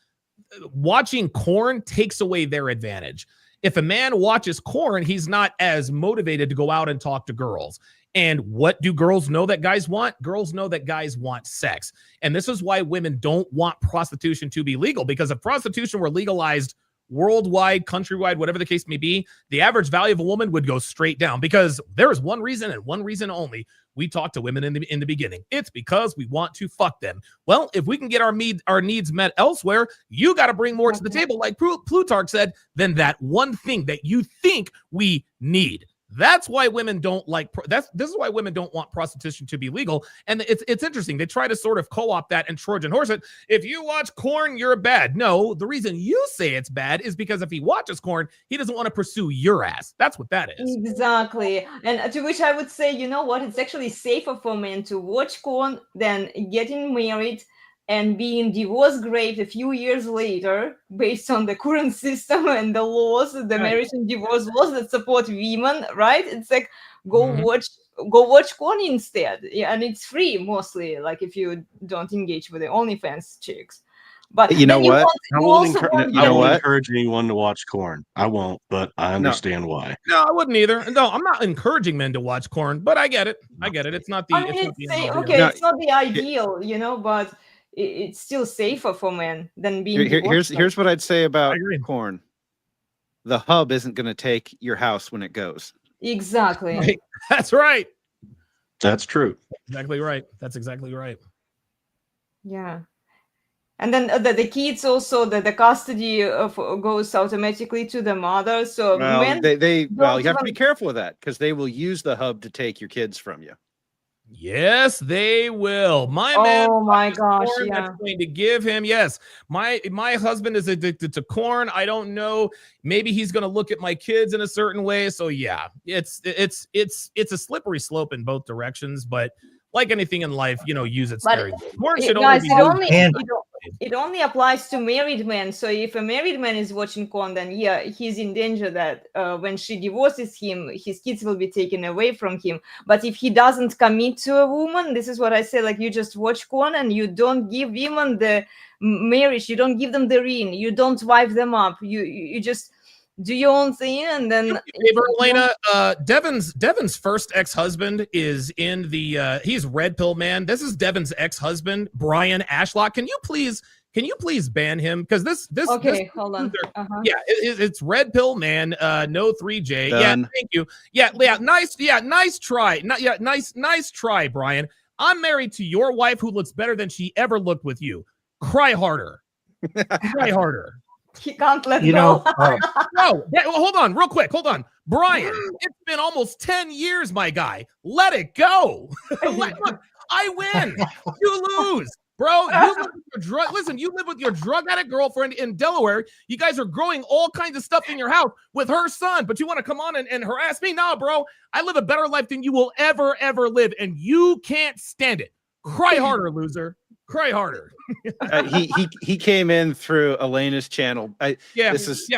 watching corn takes away their advantage. If a man watches corn, he's not as motivated to go out and talk to girls. And what do girls know that guys want? Girls know that guys want sex. And this is why women don't want prostitution to be legal, because if prostitution were legalized worldwide, countrywide, whatever the case may be, the average value of a woman would go straight down, because there is one reason and one reason only we talk to women in the beginning. It's because we want to fuck them. Well, if we can get our needs met elsewhere, you got to bring more to the table, like Plutarch said, than that one thing that you think we need. That's why women don't like this is why women don't want prostitution to be legal. And it's interesting. They try to sort of co-opt that and Trojan horse it. If you watch corn, you're bad. No, the reason you say it's bad is because if he watches corn, he doesn't want to pursue your ass. That's what that is. Exactly. And to which I would say, you know what? It's actually safer for men to watch corn than getting married and being divorce grade a few years later, based on the current system and the laws, the marriage and divorce laws that support women, right? It's like, go watch porn instead. Yeah, and it's free mostly, like if you don't engage with the OnlyFans chicks. But you know what? I won't encourage anyone to watch corn. I won't, but I understand why. No, I wouldn't either. No, I'm not encouraging men to watch corn, but I get it. It's not the. It's not the ideal, you know, but it's still safer for men than being. Here's what I'd say about corn. The hub isn't going to take your house when it goes. Exactly. Right. That's right. That's true. Exactly right. That's exactly right. Yeah. And then the kids also, the custody goes automatically to the mother. So men you have to be careful with that, because they will use the hub to take your kids from you. Yes, they will. My man. Oh my gosh! Yeah. That's going to give him. Yes, my husband is addicted to corn. I don't know. Maybe he's going to look at my kids in a certain way. So yeah, it's a slippery slope in both directions. But like anything in life, use it sparingly. Corn should it only applies to married men. So if a married man is watching corn, then yeah, he's in danger that when she divorces him, his kids will be taken away from him. But if he doesn't commit to a woman, this is what I say, like, you just watch corn and you don't give women the marriage, you don't give them the ring, you don't wipe them up, you just do your own thing. And then Elena, Devin's first ex-husband is in the he's Red Pill Man. This is Devin's ex-husband, Brian Ashlock. Can you please ban him? Because this hold on. Yeah, it's Red Pill Man, no 3J. Done. Yeah, thank you. Nice try. Nice try, Brian. I'm married to your wife who looks better than she ever looked with you. Cry harder. Cry harder. He can't let you go. No, hold on, real quick. Hold on. Brian, it's been almost 10 years, my guy. Let it go. Look, I win. You lose. Bro, you live with your drug addict girlfriend in Delaware. You guys are growing all kinds of stuff in your house with her son, but you want to come on and harass me? Nah, bro. I live a better life than you will ever live, and you can't stand it. Cry harder, loser. Cry harder. He came in through Elena's channel. This is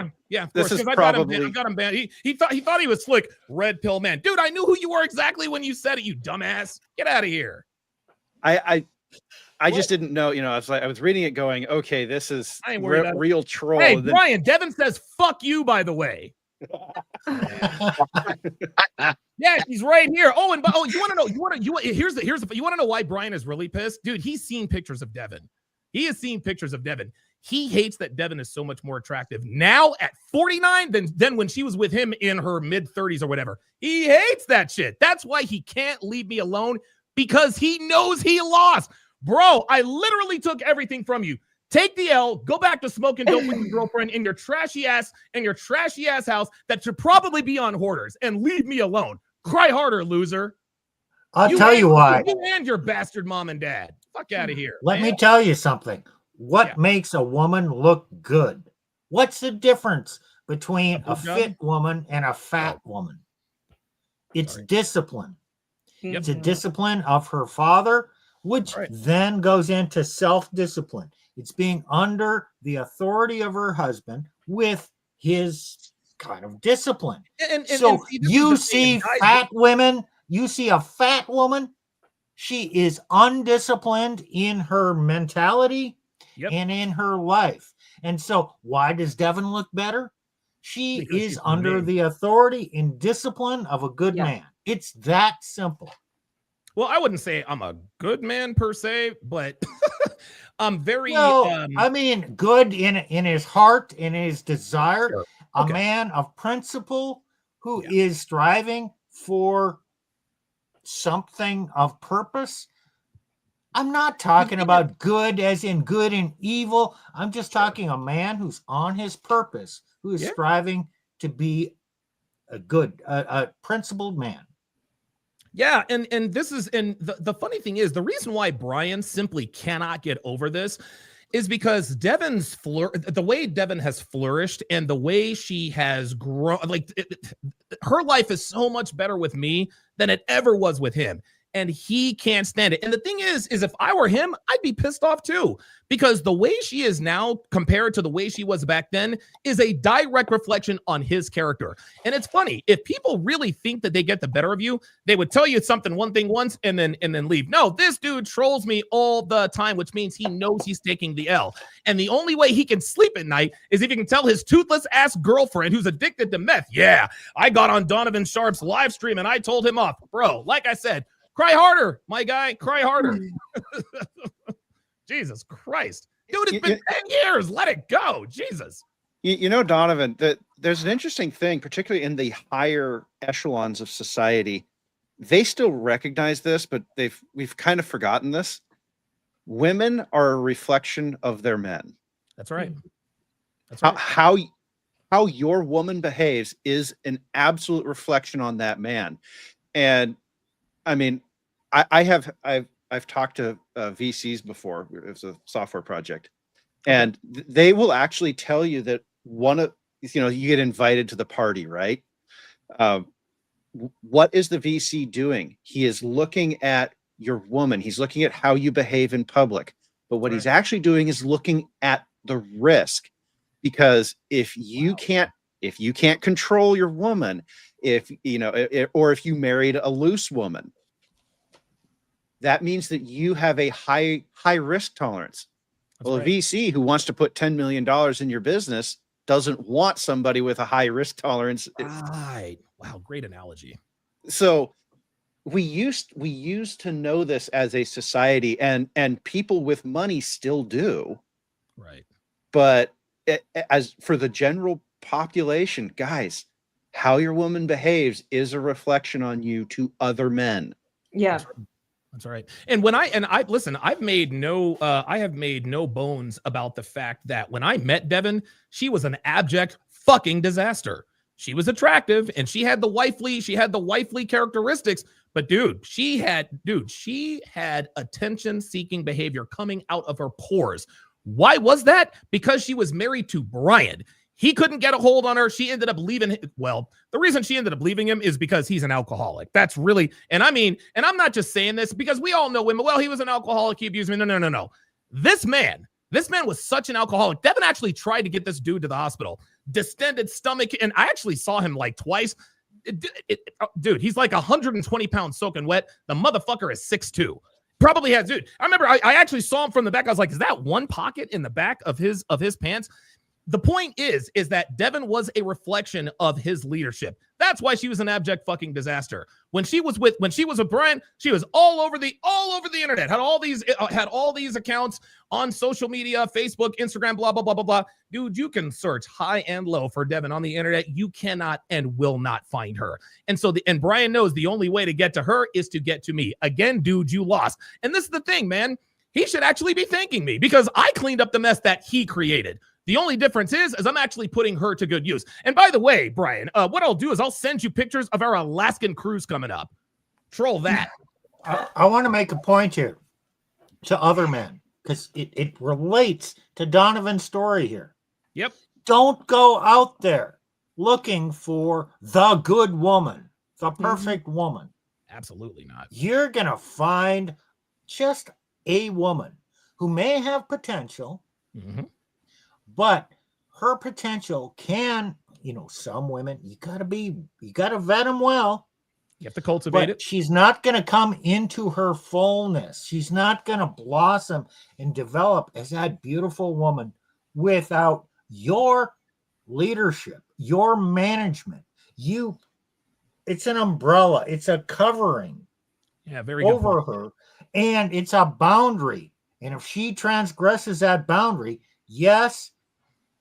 probably. I got him banned. He thought he was slick. Red Pill Man, dude. I knew who you were exactly when you said it. You dumbass. Get out of here. I just didn't know. I was reading it, going, okay, this is real troll. Hey, Brian. Devin says fuck you. By the way. Yeah, he's right here. You want to know? You want to know why Brian is really pissed, dude? He's seen pictures of Devin. He has seen pictures of Devin. He hates that Devin is so much more attractive now at 49 than when she was with him in her mid 30s or whatever. He hates that shit. That's why he can't leave me alone, because he knows he lost. Bro, I literally took everything from you. Take the L, go back to smoking dope with your girlfriend in your trashy ass house that should probably be on Hoarders, and leave me alone. Cry harder, loser. I'll tell you why. You and your bastard mom and dad. Fuck out of here. Let me tell you something. What makes a woman look good? What's the difference between a fit woman and a fat woman? It's discipline. It's a discipline of her father, which then goes into self-discipline. It's being under the authority of her husband with his kind of discipline. So you see fat women, you see a fat woman, she is undisciplined in her mentality and in her life. And so why does Devin look better? She is under the authority and discipline of a good man. It's that simple. Well, I wouldn't say I'm a good man per se, but I'm very I mean, good in his heart, in his desire. A man of principle who is striving for something of purpose. I'm not talking about good as in good and evil. I'm just talking a man who's on his purpose, who is striving to be a good, a principled man. Yeah, and this is, and the funny thing is, the reason why Brian simply cannot get over this is because Devin's the way Devin has flourished and the way she has grown, like her life is so much better with me than it ever was with him. And he can't stand it. And the thing is if I were him, I'd be pissed off too, because the way she is now compared to the way she was back then is a direct reflection on his character. And it's funny, if people really think that they get the better of you, they would tell you something, one thing once and then leave. No, this dude trolls me all the time, which means he knows he's taking the L. And the only way he can sleep at night is if he can tell his toothless ass girlfriend who's addicted to meth, yeah, I got on Donovan Sharp's live stream and I told him off. Bro, like I said, cry harder, my guy. Cry harder. Jesus Christ. Dude, it's been 10 years. Let it go. Jesus. You know, Donovan, that there's an interesting thing, particularly in the higher echelons of society. They still recognize this, but we've kind of forgotten this. Women are a reflection of their men. That's right. That's right. How your woman behaves is an absolute reflection on that man. And I mean, I've talked to VCs before. It was a software project, and they will actually tell you that you get invited to the party, right? What is the VC doing? He is looking at your woman. He's looking at how you behave in public. But what he's actually doing is looking at the risk, because if you can't control your woman, or if you married a loose woman, that means that you have a high risk tolerance. A VC who wants to put $10 million in your business doesn't want somebody with a high risk tolerance. Right. Wow. Great analogy. So we used to know this as a society, and people with money still do. Right. But as for the general population, guys, how your woman behaves is a reflection on you to other men. Yeah. That's right. And I have made no bones about the fact that when I met Devin, she was an abject fucking disaster. She was attractive and she had the wifely characteristics, but she had attention seeking behavior coming out of her pores. Why was that? Because she was married to Brian. He couldn't get a hold on her. She ended up leaving him. Well, the reason she ended up leaving him is because he's an alcoholic. That's really, and I'm not just saying this because we all know women. Well, he was an alcoholic. He abused me. No. This man was such an alcoholic. Devin actually tried to get this dude to the hospital. Distended stomach. And I actually saw him like twice. Dude, he's like 120 pounds soaking wet. The motherfucker is 6'2". Probably has, dude. I remember I actually saw him from the back. I was like, is that one pocket in the back of his pants? The point is that Devin was a reflection of his leadership. That's why she was an abject fucking disaster. When she was with Brian, she was all over the internet, had all these accounts, on social media, Facebook, Instagram, blah, blah, blah, blah, blah. Dude, you can search high and low for Devin on the internet. You cannot and will not find her. And so, and Brian knows the only way to get to her is to get to me. Again, dude, you lost. And this is the thing, man. He should actually be thanking me because I cleaned up the mess that he created. The only difference is I'm actually putting her to good use. And by the way, Brian, what I'll do is I'll send you pictures of our Alaskan cruise coming up. Troll that. I want to make a point here to other men because it relates to Donovan's story here. Yep. Don't go out there looking for the good woman, the perfect woman. Absolutely not. You're going to find just a woman who may have potential, but her potential can, some women, you got to vet them well. You have to cultivate it. She's not going to come into her fullness. She's not going to blossom and develop as that beautiful woman without your leadership, your management. It's an umbrella. It's a covering very good over her, and it's a boundary. And if she transgresses that boundary, yes,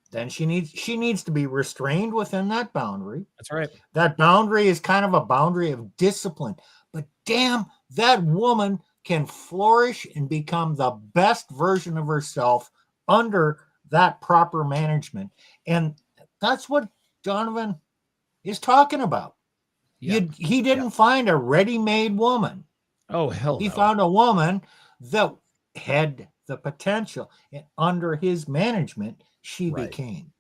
then she needs to be restrained within that boundary. That's right. That boundary is kind of a boundary of discipline. But damn, that woman can flourish and become the best version of herself under that proper management. And that's what Donovan is talking about. Yeah. He didn't find a ready-made woman. Oh, hell He no. found a woman that had the potential, and under his management, she became.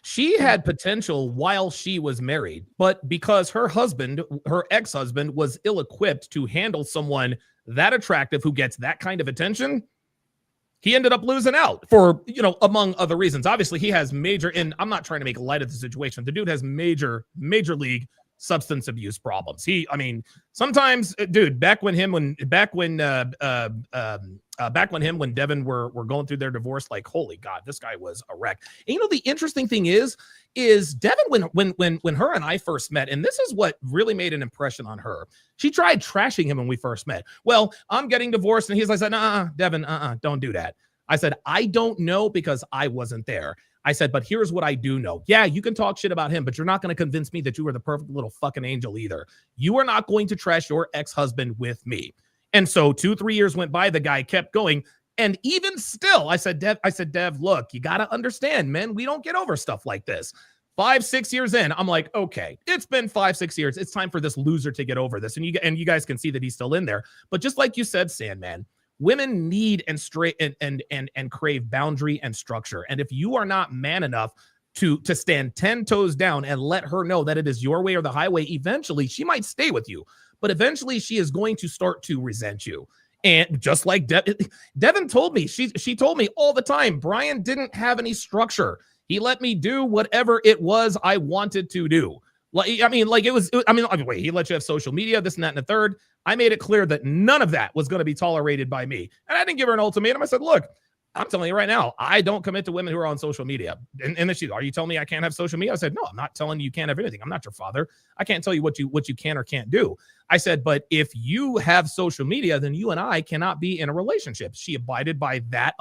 She had potential while she was married, but because her ex-husband, was ill-equipped to handle someone that attractive who gets that kind of attention, he ended up losing out for, among other reasons. Obviously, he has and I'm not trying to make light of the situation. The dude has major league substance abuse problems. Sometimes, dude, back when him and Devin were going through their divorce, like, holy God, this guy was a wreck. And the interesting thing is Devin, when her and I first met, and this is what really made an impression on her, she tried trashing him when we first met. Well, I'm getting divorced, and he's like, Devin, don't do that. I said, I don't know because I wasn't there. I said, but here's what I do know. Yeah, you can talk shit about him, but you're not going to convince me that you are the perfect little fucking angel either. You are not going to trash your ex-husband with me. And so 2-3 years went by, the guy kept going. And even still, I said, Dev, look, you got to understand, man, we don't get over stuff like this. 5-6 years in, I'm like, okay, it's been 5-6 years. It's time for this loser to get over this. And you guys can see that he's still in there. But just like you said, Sandman, women need and crave boundary and structure. And if you are not man enough to stand 10 toes down and let her know that it is your way or the highway, eventually she might stay with you. But eventually she is going to start to resent you. And just like Devin told me, she told me all the time, Brian didn't have any structure. He let me do whatever it was I wanted to do. He let you have social media, this and that and the third. I made it clear that none of that was going to be tolerated by me. And I didn't give her an ultimatum. I said, look, I'm telling you right now, I don't commit to women who are on social media. And then are you telling me I can't have social media? I said, no, I'm not telling you can't have anything. I'm not your father. I can't tell you what you can or can't do. I said, but if you have social media, then you and I cannot be in a relationship. She abided by that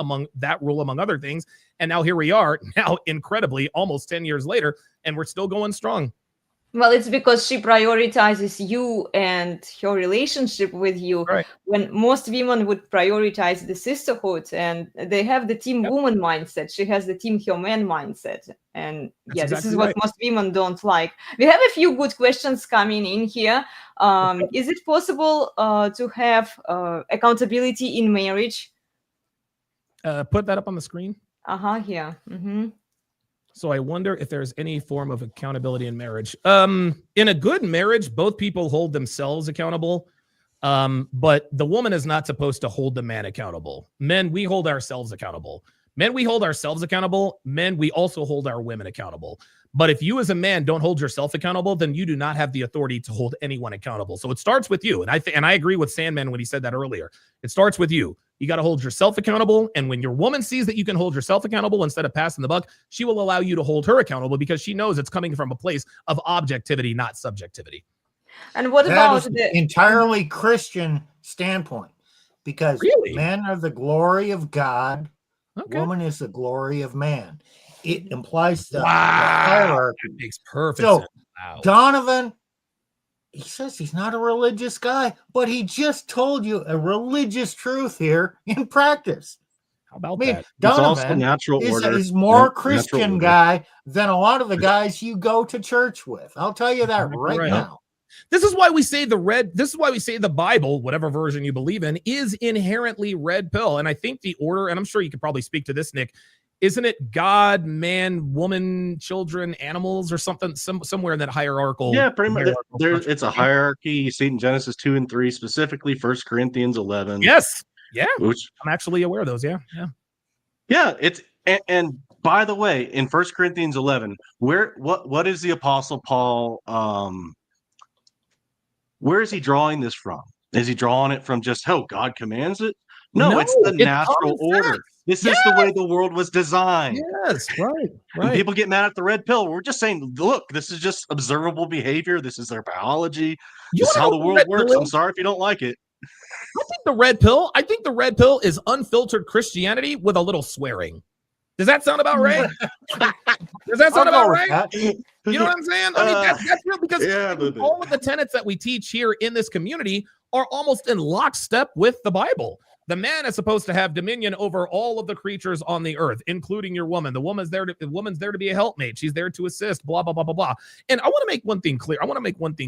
rule, among other things. And now here we are, now incredibly, almost 10 years later, and we're still going strong. Well, it's because she prioritizes you and her relationship with you, right, when most women would prioritize the sisterhood, and they have the team woman mindset. She has the team her man mindset. And That's this is exactly what right. most women don't like. We have a few good questions coming in here. Is it possible to have accountability in marriage? Put that up on the screen. Here. Mm-hmm. So I wonder if there's any form of accountability in marriage. In a good marriage, both people hold themselves accountable, but the woman is not supposed to hold the man accountable. Men, we hold ourselves accountable. Men, we hold ourselves accountable. Men, we also hold our women accountable. But if you as a man don't hold yourself accountable, then you do not have the authority to hold anyone accountable. So it starts with you. And I agree with Sandman when he said that earlier. It starts with you. You got to hold yourself accountable. And when your woman sees that you can hold yourself accountable instead of passing the buck, she will allow you to hold her accountable because she knows it's coming from a place of objectivity, not subjectivity. And what That about is the entirely Christian standpoint? because Really? men are the glory of God, Okay. woman is the glory of man. It implies the Wow. hierarchy. That makes perfect So, sense. Wow. Donovan, he says he's not a religious guy, but he just told you a religious truth here in practice. How about I mean, that? It's also Donovan natural order. is more Natural Christian order. guy than a lot of the guys you go to church with. I'll tell you that right Right. now. This is why we say the Bible, whatever version you believe in, is inherently red pill. And I think the order, and I'm sure you could probably speak to this, Nick, isn't it God, man, woman, children, animals, or something somewhere in that hierarchical? Yeah, pretty much. hierarchical structure? It's a hierarchy. You see it in Genesis 2 and 3, specifically 1 Corinthians 11. Yes. Yeah. Which, I'm actually aware of those. Yeah. it's and by the way, in 1 Corinthians 11, what is the Apostle Paul? Where is he drawing this from? Is he drawing it from just God commands it? No, it's the it's natural common order. sense. This is the way the world was designed. Yes. Right. When people get mad at the red pill, we're just saying, look, this is just observable behavior. This is their biology. This is how the world works. I'm sorry if you don't like it. I think the red pill is unfiltered Christianity with a little swearing. Does that sound about right? Does that sound about right? You know what I'm saying? I mean, that's real, because all of the tenets that we teach here in this community are almost in lockstep with the Bible. The man is supposed to have dominion over all of the creatures on the earth, including your woman. The woman's there to be a helpmate. She's there to assist, blah, blah, blah, blah, blah. And I want to make one thing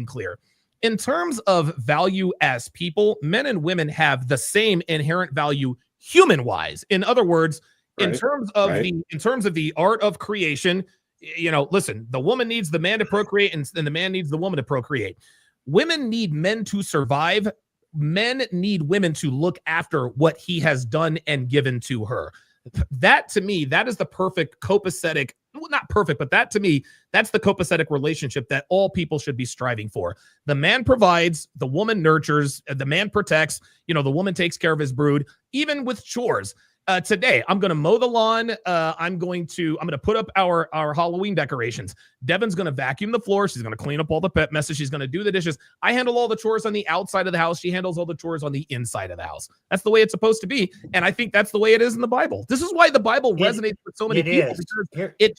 clear. In terms of value as people, men and women have the same inherent value human-wise. In other words, in terms of the art of creation, listen, the woman needs the man to procreate and the man needs the woman to procreate. Women need men to survive. Men need women to look after what he has done and given to her. That, to me, that is the perfect copacetic, well, not perfect, but that, to me, that's the copacetic relationship that all people should be striving for. The man provides, the woman nurtures, the man protects, the woman takes care of his brood, even with chores. Today, I'm going to mow the lawn. I'm going to put up our Halloween decorations. Devin's going to vacuum the floor. She's going to clean up all the pet messes. She's going to do the dishes. I handle all the chores on the outside of the house. She handles all the chores on the inside of the house. That's the way it's supposed to be. And I think that's the way it is in the Bible. This is why the Bible resonates with so many people. Because it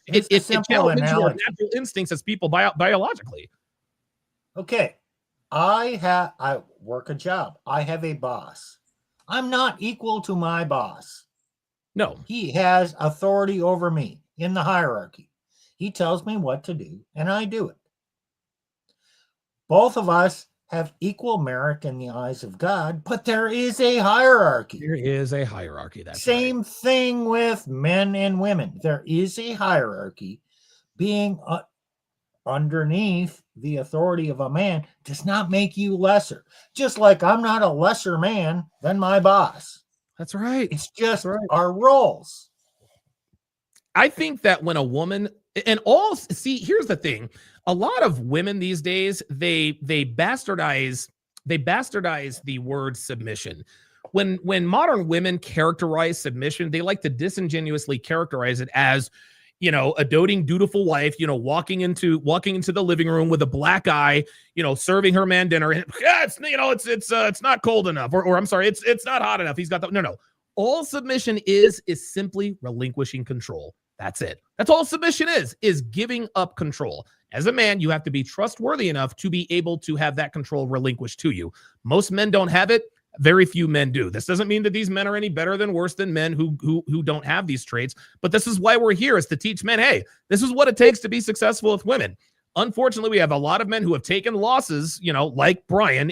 channels into our natural instincts as people biologically. Okay. I work a job. I have a boss. I'm not equal to my boss. No. He has authority over me in the hierarchy. He tells me what to do, and I do it. Both of us have equal merit in the eyes of God, but there is a hierarchy. There is a hierarchy. That's Same thing with men and women. There is a hierarchy. Being underneath the authority of a man does not make you lesser. Just like I'm not a lesser man than my boss. That's right. It's just our roles. I think that when a woman here's the thing. A lot of women these days, they bastardize the word submission. When modern women characterize submission, they like to disingenuously characterize it as, a doting, dutiful wife, walking into the living room with a black eye, serving her man dinner. And, it's not cold enough, or I'm sorry, it's not hot enough. He's got no. All submission is simply relinquishing control. That's it. That's all submission is giving up control. As a man, you have to be trustworthy enough to be able to have that control relinquished to you. Most men don't have it. Very few men do. This doesn't mean that these men are any better than worse than men who don't have these traits. But this is why we're here, is to teach men, hey, this is what it takes to be successful with women. Unfortunately, we have a lot of men who have taken losses, like Brian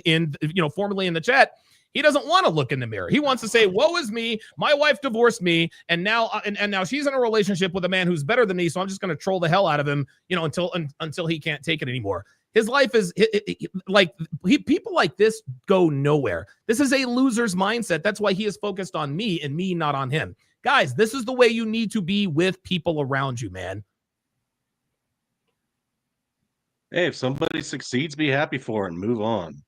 formerly in the chat. He doesn't want to look in the mirror. He wants to say, woe is me. My wife divorced me. And now now she's in a relationship with a man who's better than me. So I'm just going to troll the hell out of him, until he can't take it anymore. His life is people like this go nowhere. This is a loser's mindset. That's why he is focused on me and me not on him. Guys, this is the way you need to be with people around you, man. Hey, if somebody succeeds, be happy for it and move on.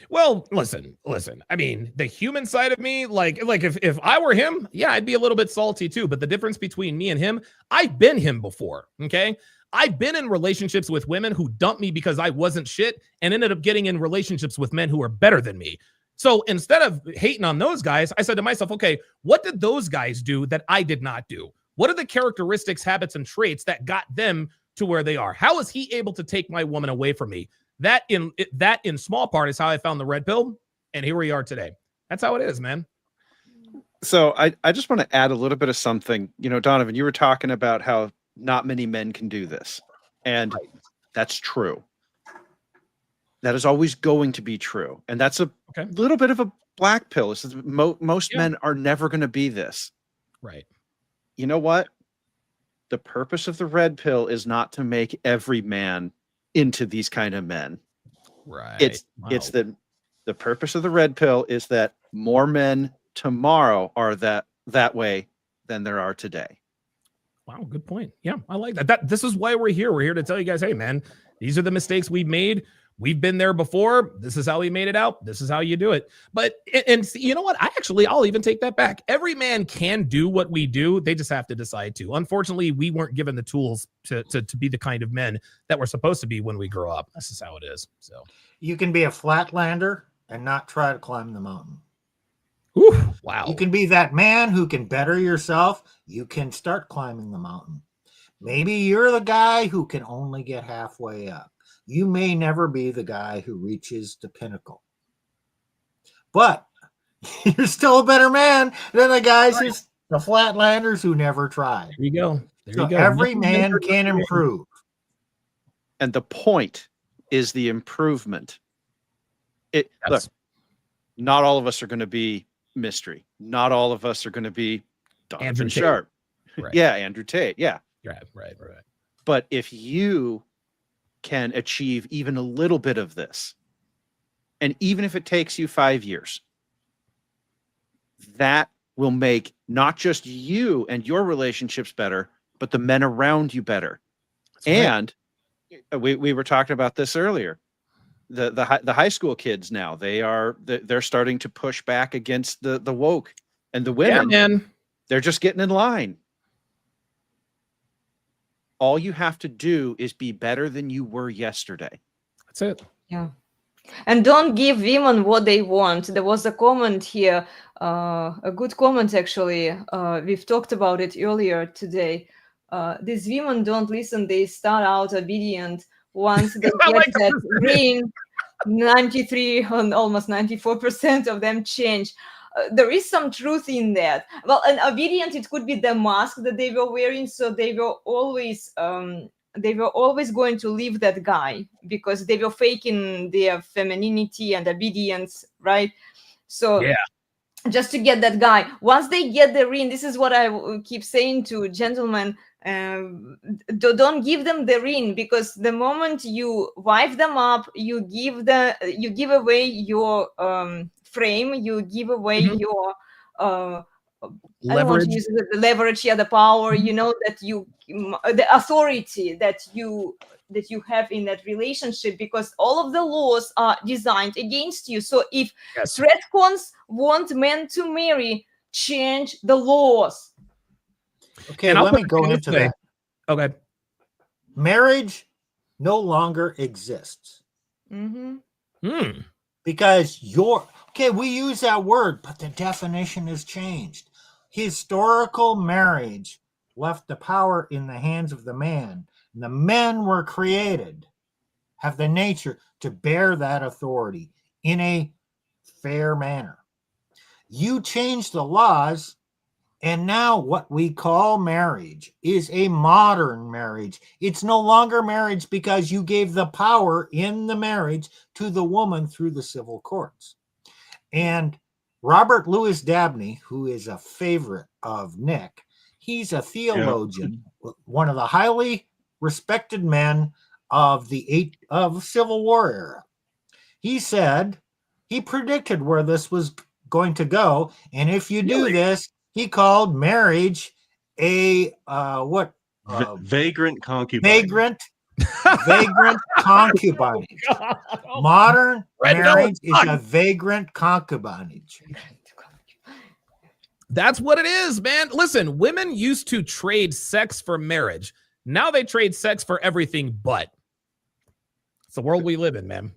Well, listen. I mean, the human side of me, like if I were him, yeah, I'd be a little bit salty too. But the difference between me and him, I've been him before. Okay. I've been in relationships with women who dumped me because I wasn't shit and ended up getting in relationships with men who are better than me. So instead of hating on those guys, I said to myself, okay, what did those guys do that I did not do? What are the characteristics, habits, and traits that got them to where they are? How is he able to take my woman away from me? That in small part is how I found the red pill, and here we are today. That's how it is, man. So I just want to add a little bit of something. You know, Donovan, you were talking about how not many men can do this, and that's true. That is always going to be true, and that's a little bit of a black pill. This is, most men are never going to be this. Right. You know what? The purpose of the red pill is not to make every man into these kind of men. Right. It's the purpose of the red pill is that more men tomorrow are that way than there are today. Wow, good point. Yeah, I like that. This is why we're here. We're here to tell you guys, hey man, these are the mistakes we've made. We've been there before. This is how we made it out. This is how you do it. But, and you know what? I'll even take that back. Every man can do what we do. They just have to decide to. Unfortunately, we weren't given the tools to be the kind of men that we're supposed to be when we grow up. This is how it is. So you can be a flatlander and not try to climb the mountain. Ooh, wow. You can be that man who can better yourself. You can start climbing the mountain. Maybe you're the guy who can only get halfway up. You may never be the guy who reaches the pinnacle, but you're still a better man than the guys the flatlanders who never tried. There you go. There you go. Every man can improve. And the point is the improvement. Look, not all of us are going to be Mystery. Not all of us are going to be Donovan Sharp. Right. Yeah, Andrew Tate. Yeah. Right. But if you can achieve even a little bit of this, and even if it takes you 5 years, that will make not just you and your relationships better, but the men around you better. And we were talking about this earlier. The high school kids now, they're starting to push back against the woke, and the women, man. They're just getting in line. All you have to do is be better than you were yesterday. That's it. Yeah. And don't give women what they want. There was a comment here, a good comment actually. We've talked about it earlier today. These women don't listen. They start out obedient. Once they get that ring, 93 and almost 94% of them change. There is some truth in that. Well, and obedient, it could be the mask that they were wearing, so they were always going to leave that guy because they were faking their femininity and obedience, right? So yeah, just to get that guy. Once they get the ring, this is what I keep saying to gentlemen. Don't give them the ring, because the moment you wipe them up, you give away your frame, you give away your leverage. The leverage, the power, that the authority that you have in that relationship, because all of the laws are designed against you. So if Threadcons want men to marry, change the laws. Okay, let me go into that. Okay. Marriage no longer exists. Because we use that word, but the definition has changed. Historical marriage left the power in the hands of the man. And the men were created, have the nature to bear that authority in a fair manner. You change the laws, and now what we call marriage is a modern marriage. It's no longer marriage because you gave the power in the marriage to the woman through the civil courts. And Robert Louis Dabney, who is a favorite of Nick, he's a theologian, one of the highly respected men of the Civil War era. He said, he predicted where this was going to go, and if you do this, he called marriage a vagrant concubine. Vagrant concubinage. Modern marriage is a vagrant concubinage. That's what it is, man. Listen, women used to trade sex for marriage. Now they trade sex for everything but. It's the world we live in, man.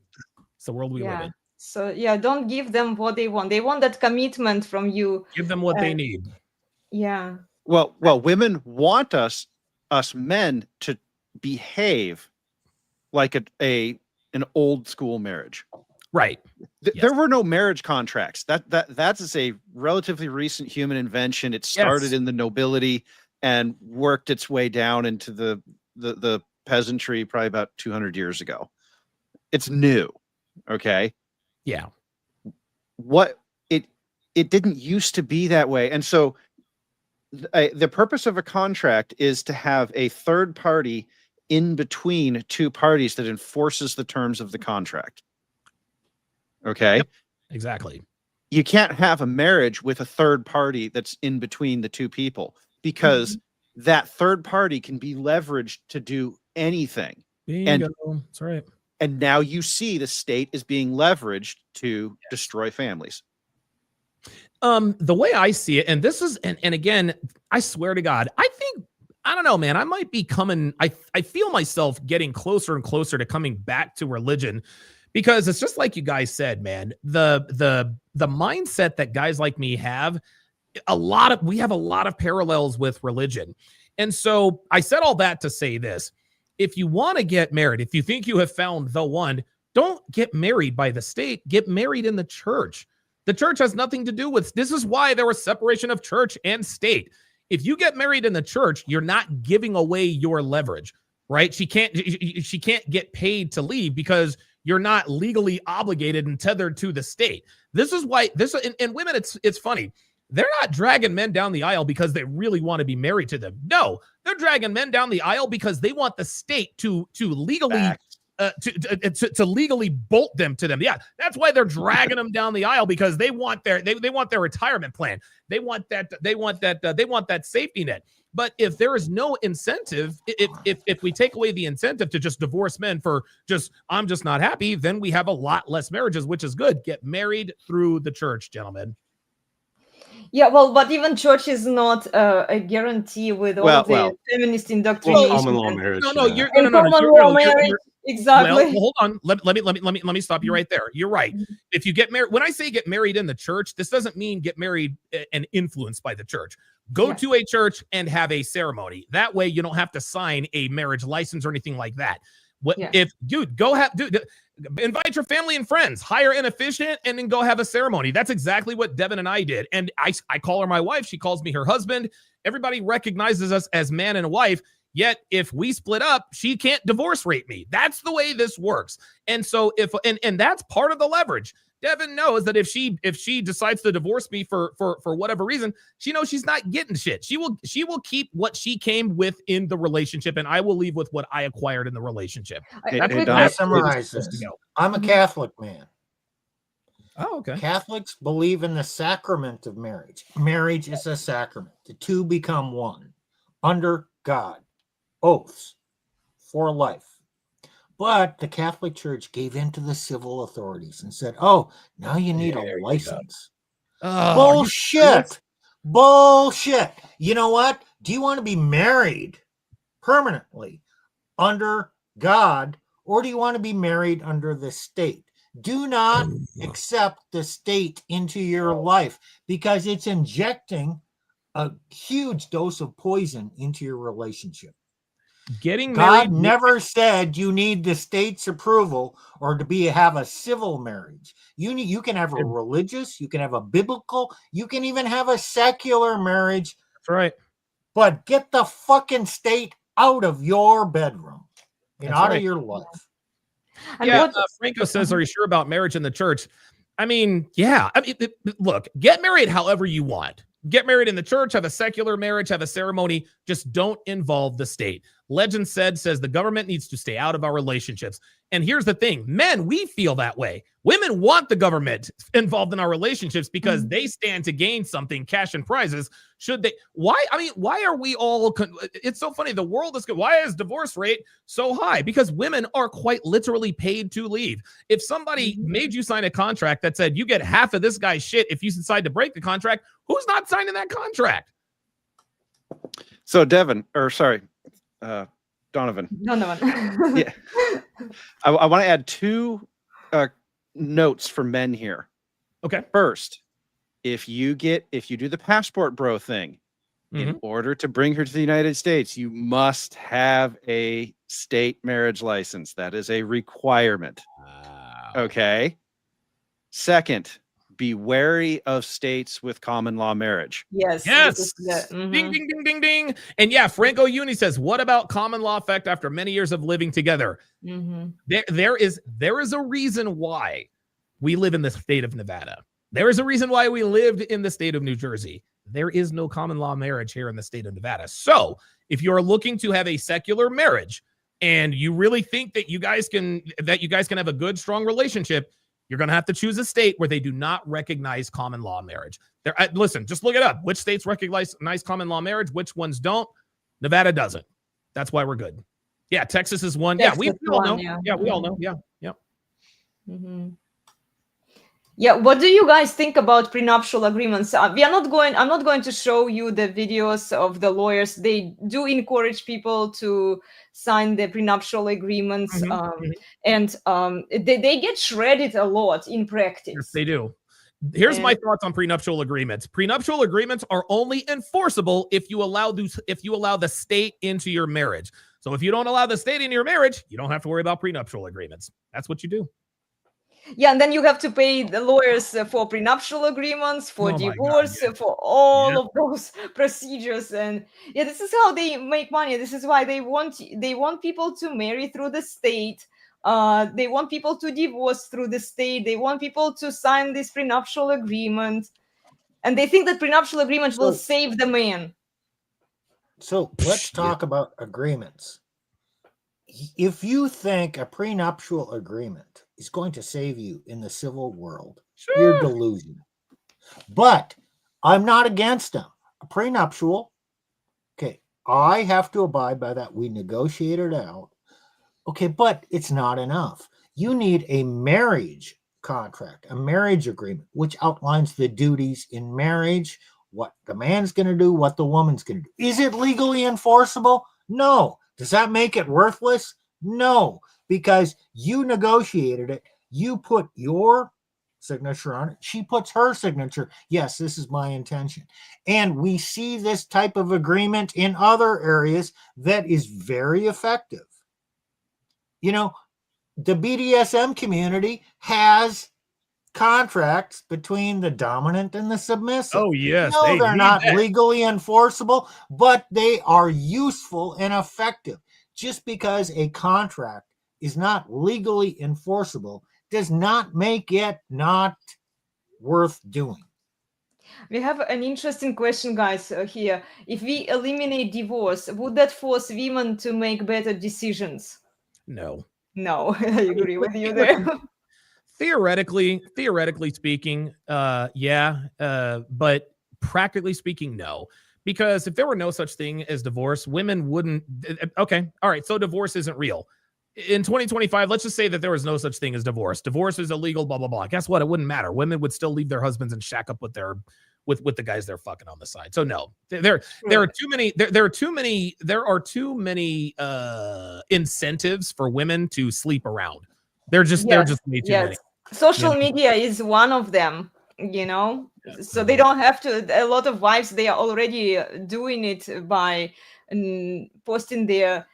It's the world we live in. So yeah, don't give them what they want. They want that commitment from you. Give them what they Uh, need. Yeah. Well, women want us men to behave like an old school marriage. Right. Yes. There were no marriage contracts. That's a relatively recent human invention. It started in the nobility and worked its way down into the peasantry probably about 200 years ago. It's new. Okay. Yeah. What it didn't used to be that way. And so the purpose of a contract is to have a third party in between two parties that enforces the terms of the contract. Okay. Yep, exactly. You can't have a marriage with a third party that's in between the two people, because that third party can be leveraged to do anything. Bingo. That's right. And now you see the state is being leveraged to destroy families. The way I see it, and this is, and again, I swear to God, I don't know, man, I might be coming, I feel myself getting closer and closer to coming back to religion, because it's just like you guys said, man, the mindset that guys like me have, we have a lot of parallels with religion. And so I said all that to say this: if you want to get married, if you think you have found the one, don't get married by the state, get married in the church. The church has nothing to do with this. Is why there was separation of church and state. If you get married in the church, you're not giving away your leverage, right? She can't get paid to leave because you're not legally obligated and tethered to the state. This is why and women, it's funny. They're not dragging men down the aisle because they really want to be married to them. No, they're dragging men down the aisle because they want the state to legally to legally bolt them to them. Yeah, that's why they're dragging them down the aisle, because they want their retirement plan. They want that safety net. But if there is no incentive, if we take away the incentive to just divorce men for I'm just not happy, then we have a lot less marriages, which is good. Get married through the church, gentlemen. Yeah, well, but even church is not a guarantee with all the feminist indoctrination. Common law marriage. Exactly. Well, hold on. Let me stop you right there. You're right. If you get married, when I say get married in the church, this doesn't mean get married and influenced by the church. Go to a church and have a ceremony. That way, you don't have to sign a marriage license or anything like that. If invite your family and friends, hire an officiant, and then go have a ceremony. That's exactly what Devin and I did. And I call her my wife. She calls me her husband. Everybody recognizes us as man and wife. Yet if we split up, she can't divorce rate me. That's the way this works. And so and that's part of the leverage. Devin knows that if she decides to divorce me for whatever reason, she knows she's not getting shit. She will keep what she came with in the relationship, and I will leave with what I acquired in the relationship. I summarize this. I'm a Catholic man. Oh, okay. Catholics believe in the sacrament of marriage. Marriage is a sacrament. The two become one under God. Oaths for life. But the Catholic Church gave in to the civil authorities and said, oh, now you need a license. Bullshit. Bullshit. You know what? Do you want to be married permanently under God, or do you want to be married under the state? Do not accept the state into your life, because it's injecting a huge dose of poison into your relationship. God never said you need the state's approval or to have a civil marriage. You can have a religious, you can have a biblical, you can even have a secular marriage. That's right. But get the fucking state out of your bedroom and out of your life. Yeah, Franco says, are you sure about marriage in the church? I mean, yeah. I mean, look, get married however you want. Get married in the church, have a secular marriage, have a ceremony. Just don't involve the state. Legend says the government needs to stay out of our relationships. And here's the thing, men, we feel that way. Women want the government involved in our relationships because they stand to gain something, cash and prizes. Should they? Why? I mean, why are we all? It's so funny. The world is good. Why is divorce rate so high? Because women are quite literally paid to leave. If somebody made you sign a contract that said you get half of this guy's shit if you decide to break the contract, who's not signing that contract? So Donovan. Donovan. Yeah. I want to add two notes for men here. Okay. First, if you do the passport bro thing, in order to bring her to the United States, you must have a state marriage license. That is a requirement. Okay. Second, be wary of states with common law marriage. Yes. Yes. Ding, ding, ding, ding, ding. And yeah, Franco Uni says, what about common law effect after many years of living together? There is a reason why we live in the state of Nevada. There is a reason why we lived in the state of New Jersey. There is no common law marriage here in the state of Nevada. So if you're looking to have a secular marriage and you really think that you guys can have a good, strong relationship, you're going to have to choose a state where they do not recognize common law marriage. Listen, just look it up. Which states recognize common law marriage? Which ones don't? Nevada doesn't. That's why we're good. Yeah, Texas is one. Texas we all know. yeah. Yeah, we all know. Yeah. Yeah, what do you guys think about prenuptial agreements? I'm not going to show you the videos of the lawyers. They do encourage people to sign the prenuptial agreements, and they get shredded a lot in practice. Yes, they do. Here's my thoughts on prenuptial agreements. Prenuptial agreements are only enforceable if you allow the state into your marriage. So if you don't allow the state into your marriage, you don't have to worry about prenuptial agreements. That's what you do. Yeah, and then you have to pay the lawyers for prenuptial agreements, for divorce, for all of those procedures. And yeah, this is how they make money. This is why they want people to marry through the state. They want people to divorce through the state. They want people to sign this prenuptial agreement. And they think that prenuptial agreement will save the man. So let's talk about agreements. If you think a prenuptial agreement is going to save you in the civil world, you're delusional. But I'm not against them. A prenuptial, okay, I have to abide by that. We negotiated out. Okay, but it's not enough. You need a marriage contract, a marriage agreement, which outlines the duties in marriage, what the man's going to do, what the woman's going to do. Is it legally enforceable? No. Does that make it worthless? No, because you negotiated it. You put your signature on it. She puts her signature. Yes, this is my intention. And we see this type of agreement in other areas that is very effective. You know, the BDSM community has contracts between the dominant and the submissive. Oh, yes. No, they're not legally enforceable, but they are useful and effective. Just because a contract is not legally enforceable does not make it not worth doing. We have an interesting question, guys, here. If we eliminate divorce, would that force women to make better decisions? No. No, I agree with you there. Theoretically speaking, but practically speaking, no. Because if there were no such thing as divorce, women wouldn't. Okay, all right. So divorce isn't real. In 2025, let's just say that there was no such thing as divorce. Divorce is illegal. Blah blah blah. Guess what? It wouldn't matter. Women would still leave their husbands and shack up with the guys they're fucking on the side. So no, there are too many. There are too many incentives for women to sleep around. They're just way too many. Social media is one of them. So they don't have to. A lot of wives, they are already doing it by posting their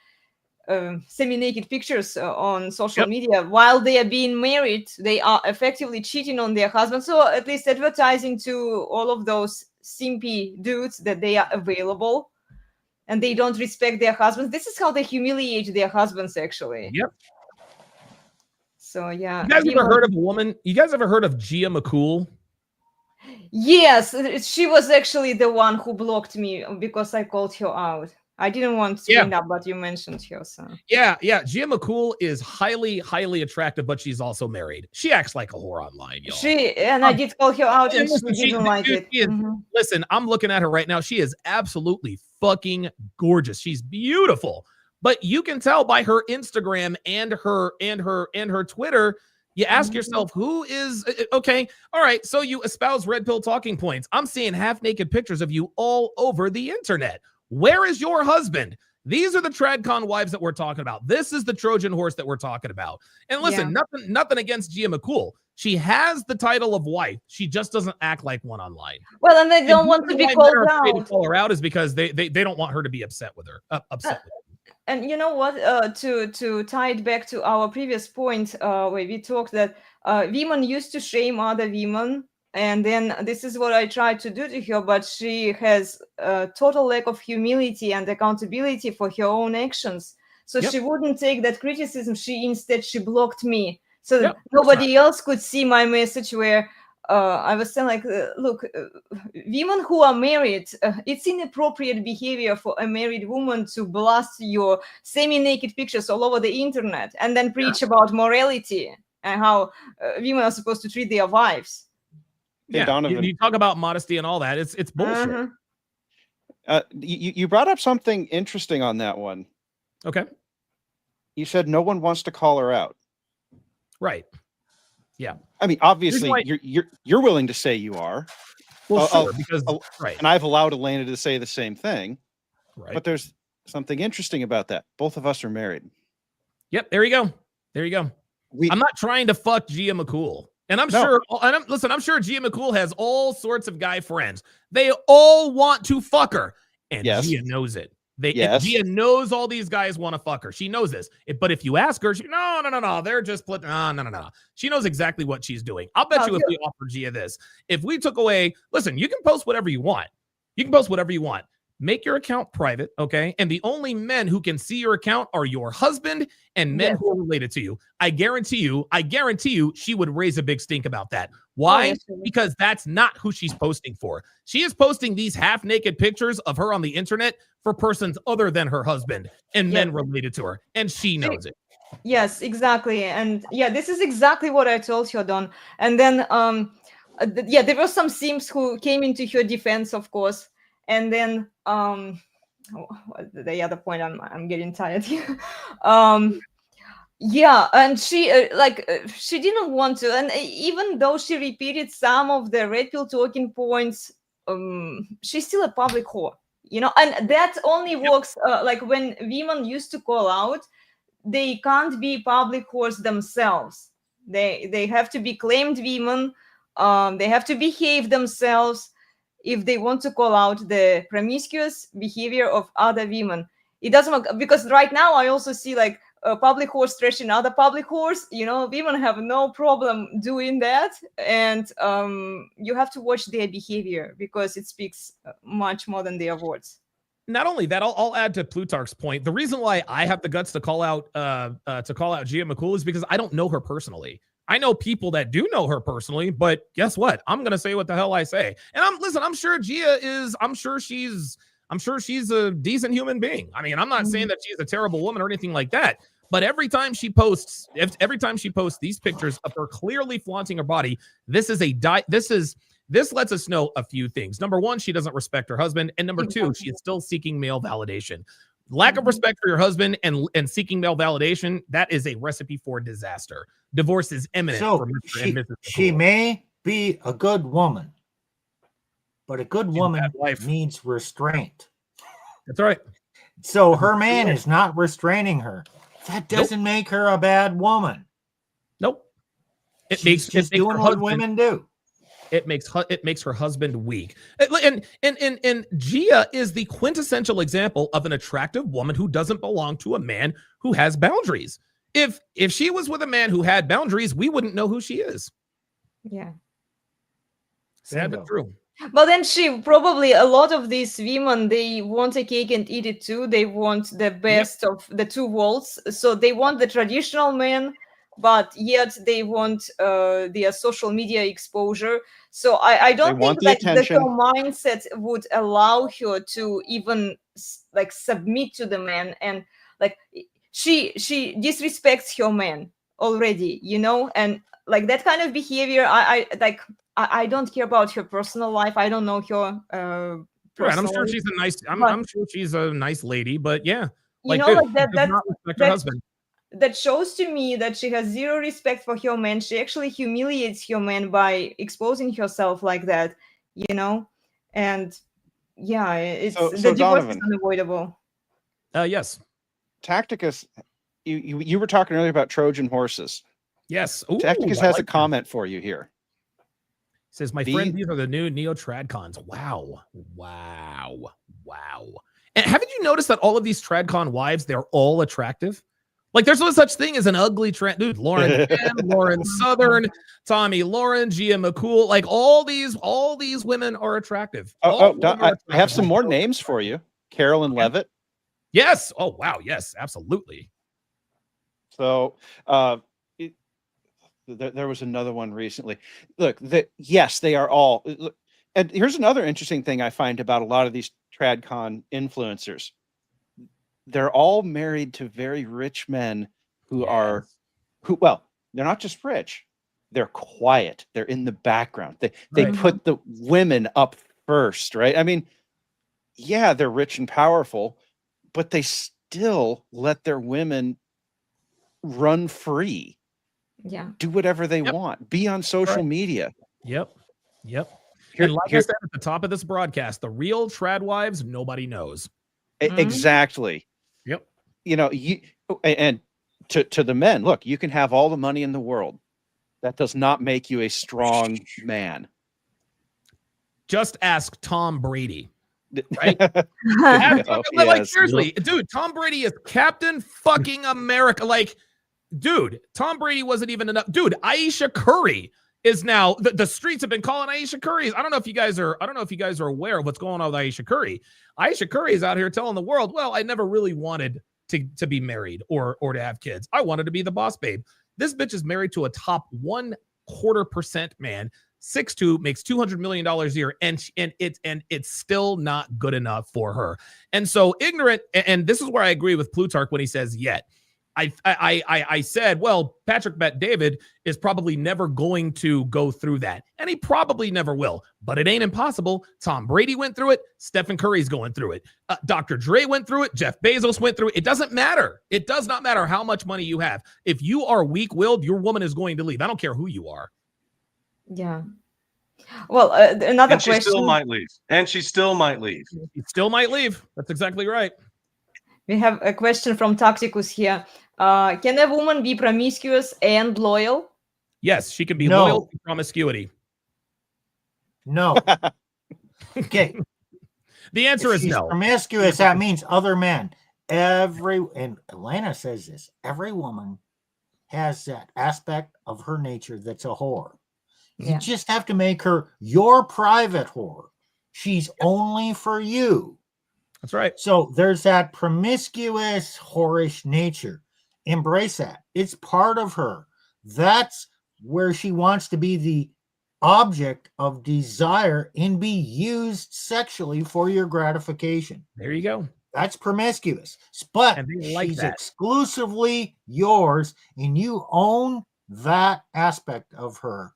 semi-naked pictures on social media while they are being married. They are effectively cheating on their husband. So at least advertising to all of those simpy dudes that they are available and they don't respect their husbands. This is how they humiliate their husbands, actually. Yep. So yeah. You guys ever heard of a woman? You guys ever heard of Gia McCool? Yes, she was actually the one who blocked me because I called her out. I didn't want to bring up, but you mentioned her. So yeah. Gia McCool is highly, highly attractive, but she's also married. She acts like a whore online, y'all. I did call her out, and she didn't like it. Listen, I'm looking at her right now. She is absolutely fucking gorgeous. She's beautiful, but you can tell by her Instagram and her Twitter. You ask yourself, who is okay? All right, so you espouse red pill talking points. I'm seeing half naked pictures of you all over the internet. Where is your husband? These are the TradCon wives that we're talking about. This is the Trojan horse that we're talking about. And listen, nothing against Gia McCool. She has the title of wife. She just doesn't act like one online. Well, and they don't want to be called To out. call her out is because they don't want her to be upset with her. Upset with her. And you know what? To tie it back to our previous point, where we talked that women used to shame other women, and then this is what I tried to do to her, but she has a total lack of humility and accountability for her own actions. So Yep. she wouldn't take that criticism. She blocked me, so that Yep, of course nobody else could see my message. Where I was saying, like, look, women who are married, it's inappropriate behavior for a married woman to blast your semi-naked pictures all over the internet and then preach about morality and how women are supposed to treat their wives. Hey, Yeah, Donovan. you talk about modesty and all that. It's bullshit. Uh-huh. You brought up something interesting on that one. Okay, You said no one wants to call her out. right. Yeah. I mean, obviously, why- you're willing to say you are, Well, Oh, sure, because right, and I've allowed Elena to say the same thing. right. But there's something interesting about that. Both of us are married. Yep, there you go. There you go. I'm not trying to fuck Gia McCool. And I'm No. sure, and I'm sure Gia McCool has all sorts of guy friends. They all want to fuck her. And Yes. Gia knows it. Yes. Gia knows all these guys want to fuck her. She knows this. But if you ask her, no. They're just no. She knows exactly what she's doing. I'll bet you if we offer Gia this, if we took away, listen, you can post whatever you want. You can post whatever you want. Make your account private, okay? And the only men who can see your account are your husband and men who are related to you. I guarantee you, she would raise a big stink about that. Why? yes. Because that's not who she's posting for. She is posting these half-naked pictures of her on the internet for persons other than her husband and men related to her, and she knows it. Yes, exactly. And yeah, this is exactly what I told her, Don. And then there were some simps who came into her defense, of course. And then the other point, I'm getting tired here. Yeah, and she she didn't want to, and even though she repeated some of the red pill talking points, she's still a public whore, you know. And that only works like when women used to call out, they can't be public whores themselves. They have to be claimed women. They have to behave themselves if they want to call out the promiscuous behavior of other women. It doesn't work, because right now I also see like public whores trashing other public whores. You know, women have no problem doing that, and you have to watch their behavior because it speaks much more than their words. Not only that, I'll add to Plutarch's point. The reason why I have the guts to call out Gia McCool is because I don't know her personally. I know people that do know her personally, but guess what? I'm gonna say what the hell I say. And I'm sure Gia is. I'm sure she's a decent human being. I mean, I'm not saying that she's a terrible woman or anything like that. But every time she posts these pictures of her clearly flaunting her body, this lets us know a few things. Number one, she doesn't respect her husband, and number two, she is still seeking male validation. Lack of respect for your husband and seeking male validation, that is a recipe for disaster. Divorce is imminent for Mr. and Mrs. She McCool. may be a good woman, but a good woman needs restraint. That's right. So her man is not restraining her. That doesn't make her a bad woman. Nope. She's just doing what women do. It makes her husband weak. And Gia is the quintessential example of an attractive woman who doesn't belong to a man who has boundaries. If she was with a man who had boundaries, we wouldn't know who she is. Yeah. Sad but true. But then a lot of these women, they want a cake and eat it too. They want the best of the two worlds. So they want the traditional man, but yet they want their social media exposure. So I don't think like the whole mindset would allow her to even like submit to the man, and like she disrespects her man already, you know, and like that kind of behavior. I don't care about her personal life. I don't know her. Right, I'm sure she's a nice. I'm sure she's a nice lady, but yeah, like, you know, like that. Does not respect her husband. That shows to me that she has zero respect for her man. She actually humiliates her man by exposing herself like that, you know? And yeah, it's the divorce Donovan, is unavoidable. Yes. Tacticus, you were talking earlier about Trojan horses. Yes. Ooh, Tacticus I has like a that. comment for you here. Says, my friend, these are the new Neo Tradcons. Wow. And haven't you noticed that all of these Tradcon wives, they're all attractive? Like, there's no such thing as an ugly trad. Dude, Lauren Chen, Lauren Southern, Tommy Lauren, Gia McCool, like all these women are attractive. I have some more names for you. Carolyn Levitt. Yes. Oh, wow. Yes, absolutely. So there was another one recently. Look, yes, they are all. And here's another interesting thing I find about a lot of these TradCon influencers. They're all married to very rich men who are, well, they're not just rich. They're quiet. They're in the background. They put the women up first, right? I mean, yeah, they're rich and powerful, but they still let their women run free. Yeah. Do whatever they want. Be on social media. Yep. And like I said at the top of this broadcast, the real trad wives, nobody knows. Exactly. Yep. You know, and to the men, look, you can have all the money in the world. That does not make you a strong man. Just ask Tom Brady. Right? Yes. Seriously, dude, Tom Brady is Captain fucking America. Like, dude, Tom Brady wasn't even enough. Dude, Aisha Curry is now the streets have been calling Aisha Curry. I don't know if you guys are aware of what's going on with Aisha Curry. Aisha Curry is out here telling the world, well, I never really wanted to be married or to have kids. I wanted to be the boss babe. This bitch is married to a top 1/4% man, 6'2", makes $200 million a year, and it's still not good enough for her. And so ignorant, and this is where I agree with Plutarch when he says yet. I said, well, Patrick Bet-David is probably never going to go through that, and he probably never will, but it ain't impossible. Tom Brady went through it. Stephen Curry's going through it. Dr. Dre went through it. Jeff Bezos went through it. It doesn't matter. It does not matter how much money you have. If you are weak-willed, your woman is going to leave. I don't care who you are. Yeah. Well, another and she question. Still might leave. And she still might leave. She still might leave. That's exactly right. We have a question from Tacticus here. Can a woman be promiscuous and loyal? Yes, she can be No. loyal to promiscuity. No. Okay. The answer If is she's no. promiscuous, that means other men. And Atlanta says this, every woman has that aspect of her nature that's a whore. You just have to make her your private whore. She's only for you. That's right. So there's that promiscuous, whorish nature. Embrace that. It's part of her. That's where she wants to be the object of desire and be used sexually for your gratification. There you go. That's promiscuous. But And they like she's that. exclusively yours, and you own that aspect of her.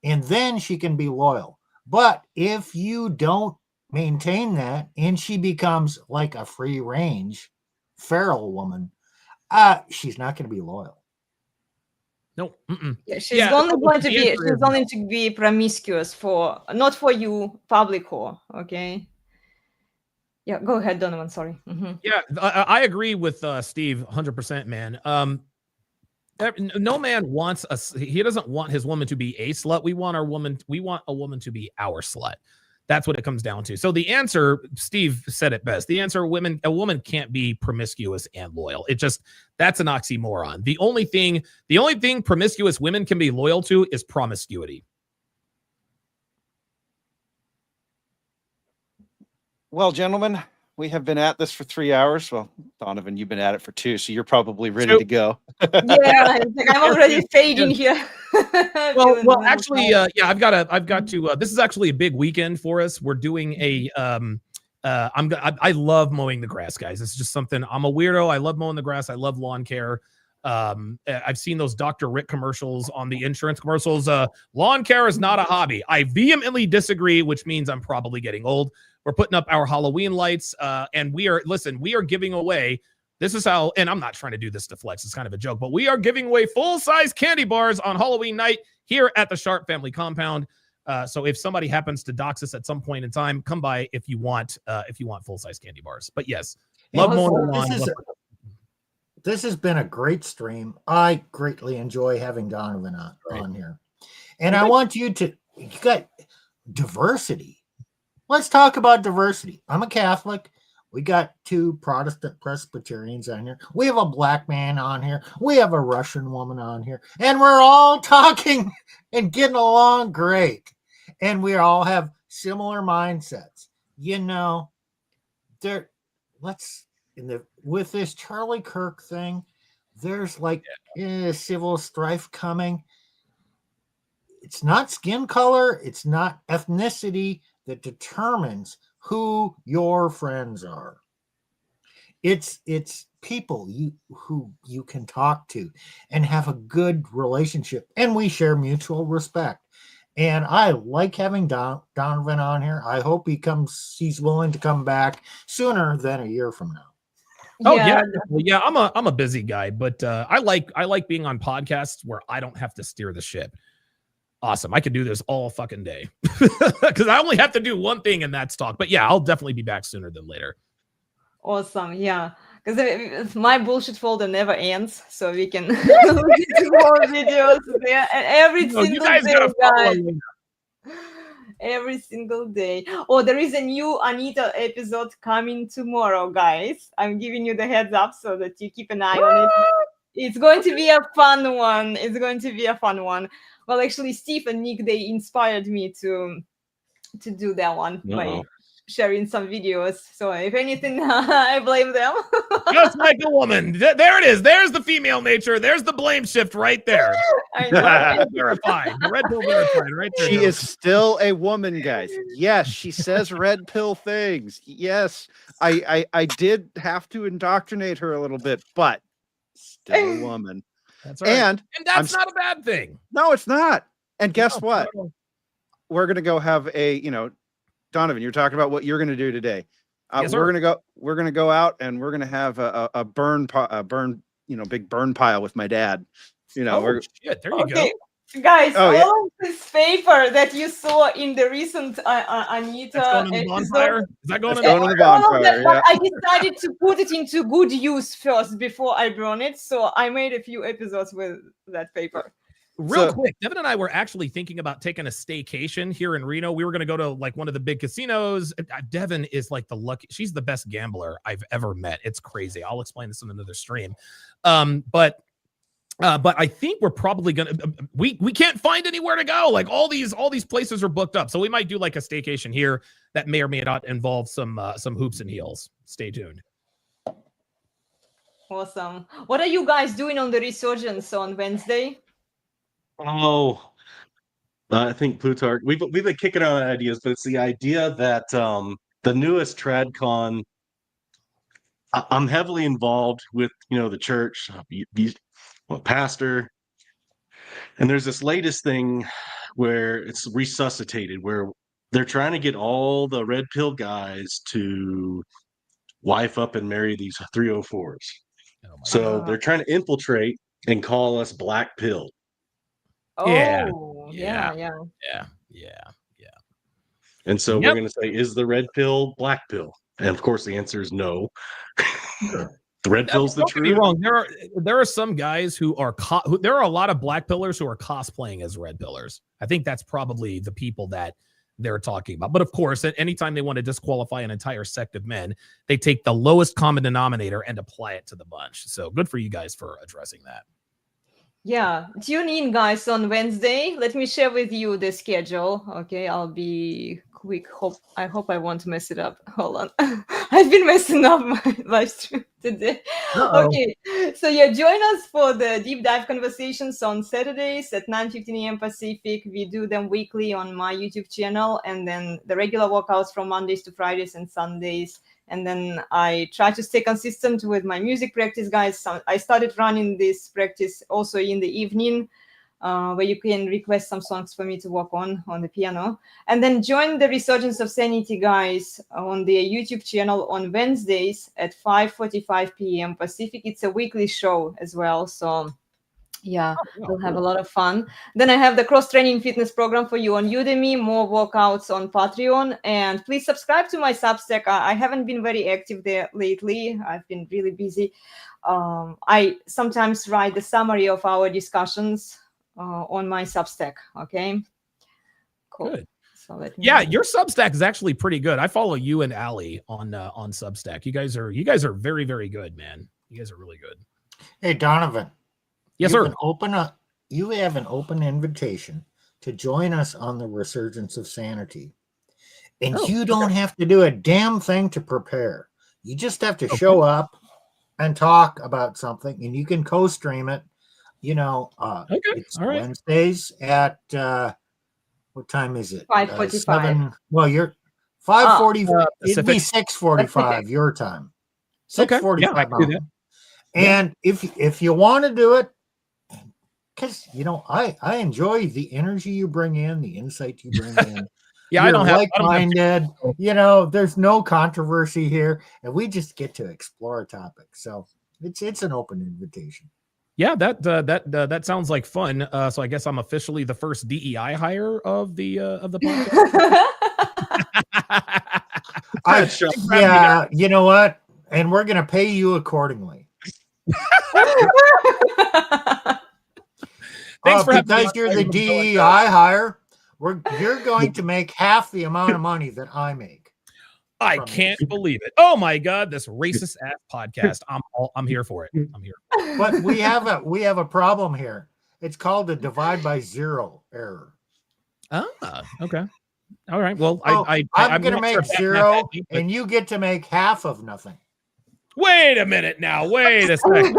And then she can be loyal. But if you don't maintain that and she becomes like a free range feral woman, she's not going to be loyal. No. Yeah, she's only going to be promiscuous not for you, public whore. Okay. Yeah, go ahead, Donovan. Sorry. Yeah, I agree with Steve 100%, man. No man wants he doesn't want his woman to be a slut. We want a woman to be our slut. That's what it comes down to. So the answer, Steve said it best. The answer, a woman can't be promiscuous and loyal. That's an oxymoron. The only thing promiscuous women can be loyal to is promiscuity. Well, gentlemen, we have been at this for 3 hours. Well, Donovan, you've been at it for 2, so you're probably ready to go. Yeah, I'm already fading here. Well, actually, I've got to. This is actually a big weekend for us. We're doing a. I love mowing the grass, guys. It's just something. I'm a weirdo. I love mowing the grass. I love lawn care. I've seen those Dr. Rick commercials on the insurance commercials. Lawn care is not a hobby. I vehemently disagree, which means I'm probably getting old. We're putting up our Halloween lights, and we are giving away. This is how, and I'm not trying to do this to flex. It's kind of a joke, but we are giving away full-size candy bars on Halloween night here at the Sharp Family Compound. So if somebody happens to dox us at some point in time, come by if you want full-size candy bars. But yes, love mowing the lawn. this has been a great stream. I greatly enjoy having Donovan on here. And I want you got diversity. Let's talk about diversity. I'm a Catholic. We got 2 Protestant Presbyterians on here. We have a black man on here. We have a Russian woman on here. And we're all talking and getting along great. And we all have similar mindsets. You know, with this Charlie Kirk thing, there's like civil strife coming. It's not skin color, it's not ethnicity that determines who your friends are. It's people who you can talk to and have a good relationship, and we share mutual respect. And I like having Donovan on here. I hope he's willing to come back sooner than a year from now. Oh yeah. I'm a busy guy, but I like being on podcasts where I don't have to steer the ship. Awesome. I could do this all fucking day because I only have to do one thing, and that's talk. But yeah, I'll definitely be back sooner than later. Awesome. Yeah. Because my bullshit folder never ends, so we can do more videos there every single day, guys. Every single day. Oh, there is a new Anita episode coming tomorrow, guys. I'm giving you the heads up so that you keep an eye on it. It's going to be a fun one. Well, actually, Steve and Nick, they inspired me to do that one by sharing some videos. So if anything, I blame them. Just like a woman. There it is. There's the female nature. There's the blame shift right there. I know. Verified. The red pill verified right there. She is still a woman, guys. Yes, she says red pill things. Yes, I did have to indoctrinate her a little bit, but still a woman. That's right. And that's not a bad thing. No, it's not. And guess what? We're gonna go have a, Donovan, you're talking about what you're gonna do today. Yes, we're gonna go out and we're gonna have a big burn pile with my dad. Shit, there you go. Guys, all of this paper that you saw in the recent Anita going in the bonfire? Is that going in the bonfire? Yeah. I decided to put it into good use first before I burn it, so I made a few episodes with that paper. Real quick, Devin and I were actually thinking about taking a staycation here in Reno. We were going to go to like one of the big casinos. Devin is like she's the best gambler I've ever met. It's crazy. I'll explain this in another stream. But I think we're probably gonna we can't find anywhere to go. Like all these places are booked up. So we might do like a staycation here that may or may not involve some hoops and heels. Stay tuned. Awesome. What are you guys doing on the Resurgence on Wednesday? Oh, I think Plutarch. We've been kicking around ideas, but it's the idea that the newest TradCon. I'm heavily involved with the church, pastor, and there's this latest thing where it's resuscitated, where they're trying to get all the red pill guys to wife up and marry these 304s. So they're trying to infiltrate and call us black pill. Oh, yeah. And so we're going to say, is the red pill black pill? And of course, the answer is no. The red pill's the truth. Don't get me wrong. There are some guys who are there are a lot of black pillars who are cosplaying as red pillars. I think that's probably the people that they're talking about. But of course, at any time they want to disqualify an entire sect of men, they take the lowest common denominator and apply it to the bunch. So good for you guys for addressing that. Yeah, tune in, guys, on Wednesday. Let me share with you the schedule. Okay, I'll be quick. I hope I won't mess it up. Hold on. I've been messing up my live stream today. Okay, so join us for the deep dive conversations on Saturdays at 9:15 a.m. Pacific. We do them weekly on my YouTube channel, and then the regular workouts from Mondays to Fridays and Sundays. And then I try to stay consistent with my music practice, guys. So I started running this practice also in the evening, where you can request some songs for me to work on the piano. And then join the Resurgence of Sanity, guys, on the YouTube channel on Wednesdays at 5:45 p.m. Pacific. It's a weekly show as well. So Yeah, Oh, we'll have a cool. lot of fun. Then I have the cross-training fitness program for you on Udemy, more workouts on Patreon, and please subscribe to my Substack. I haven't been very active there lately. I've been really busy. I sometimes write the summary of our discussions on my Substack. Okay, cool. Good. So let me Yeah, your Substack is actually pretty good. I follow you and Allie on Substack. You guys are very, very good, man. You guys are really good. Hey, Donovan. Yes, you sir. you have an open invitation to join us on the Resurgence of Sanity. And Oh, you don't have to do a damn thing to prepare. You just have to Okay. show up and talk about something, and you can co-stream it. You know, Okay. it's All right. Wednesdays at what time is it? 5:45. Well, you're 5:40. It'd be Pacific. 6:45 your time. Okay. 6:45 Yeah, I can do that. Mountain. And if you want to do it, because I enjoy the energy you bring in, the insight you bring in. Yeah, You're I don't have like-minded. There's no controversy here, and we just get to explore a topic. So it's an open invitation. Yeah, that sounds like fun. So I guess I'm officially the first DEI hire of the podcast. Yeah, you know what? And we're gonna pay you accordingly. Thanks for having me because on. you're I the really enjoyed DEI that. hire. You're going to make half the amount of money that I make. I can't believe it. Oh my god, this racist ass podcast. I'm here for it. I'm here. But we have a problem here. It's called the divide by zero error. Okay. All right. Well, I'm going to not make sure if that zero, happened, but- and you get to make half of nothing. Wait a minute now. Wait a second.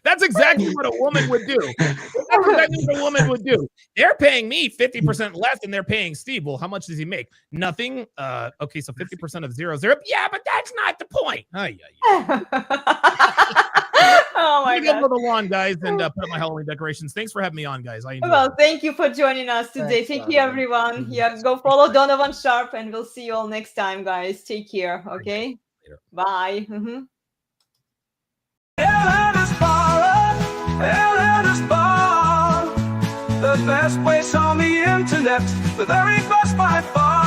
That's exactly what a woman would do. That's exactly what a woman would do. They're paying me 50% less than they're paying Steve. Well, how much does he make? Nothing. Okay, so 50% of 0 is 0. Yeah, but that's not the point. Oh my I'm gonna god. go to the lawn, guys, and put up my Halloween decorations. Thanks for having me on, guys. I enjoyed Well, it. thank you for joining us today. Thanks, Take care, Donovan. everyone. Yeah, go follow Donovan Sharp, and we'll see you all next time, guys. Take care. Okay. Later. Bye. Mhm. Ellen is bar, Ellen is bar, the best place on the internet, the very best by far.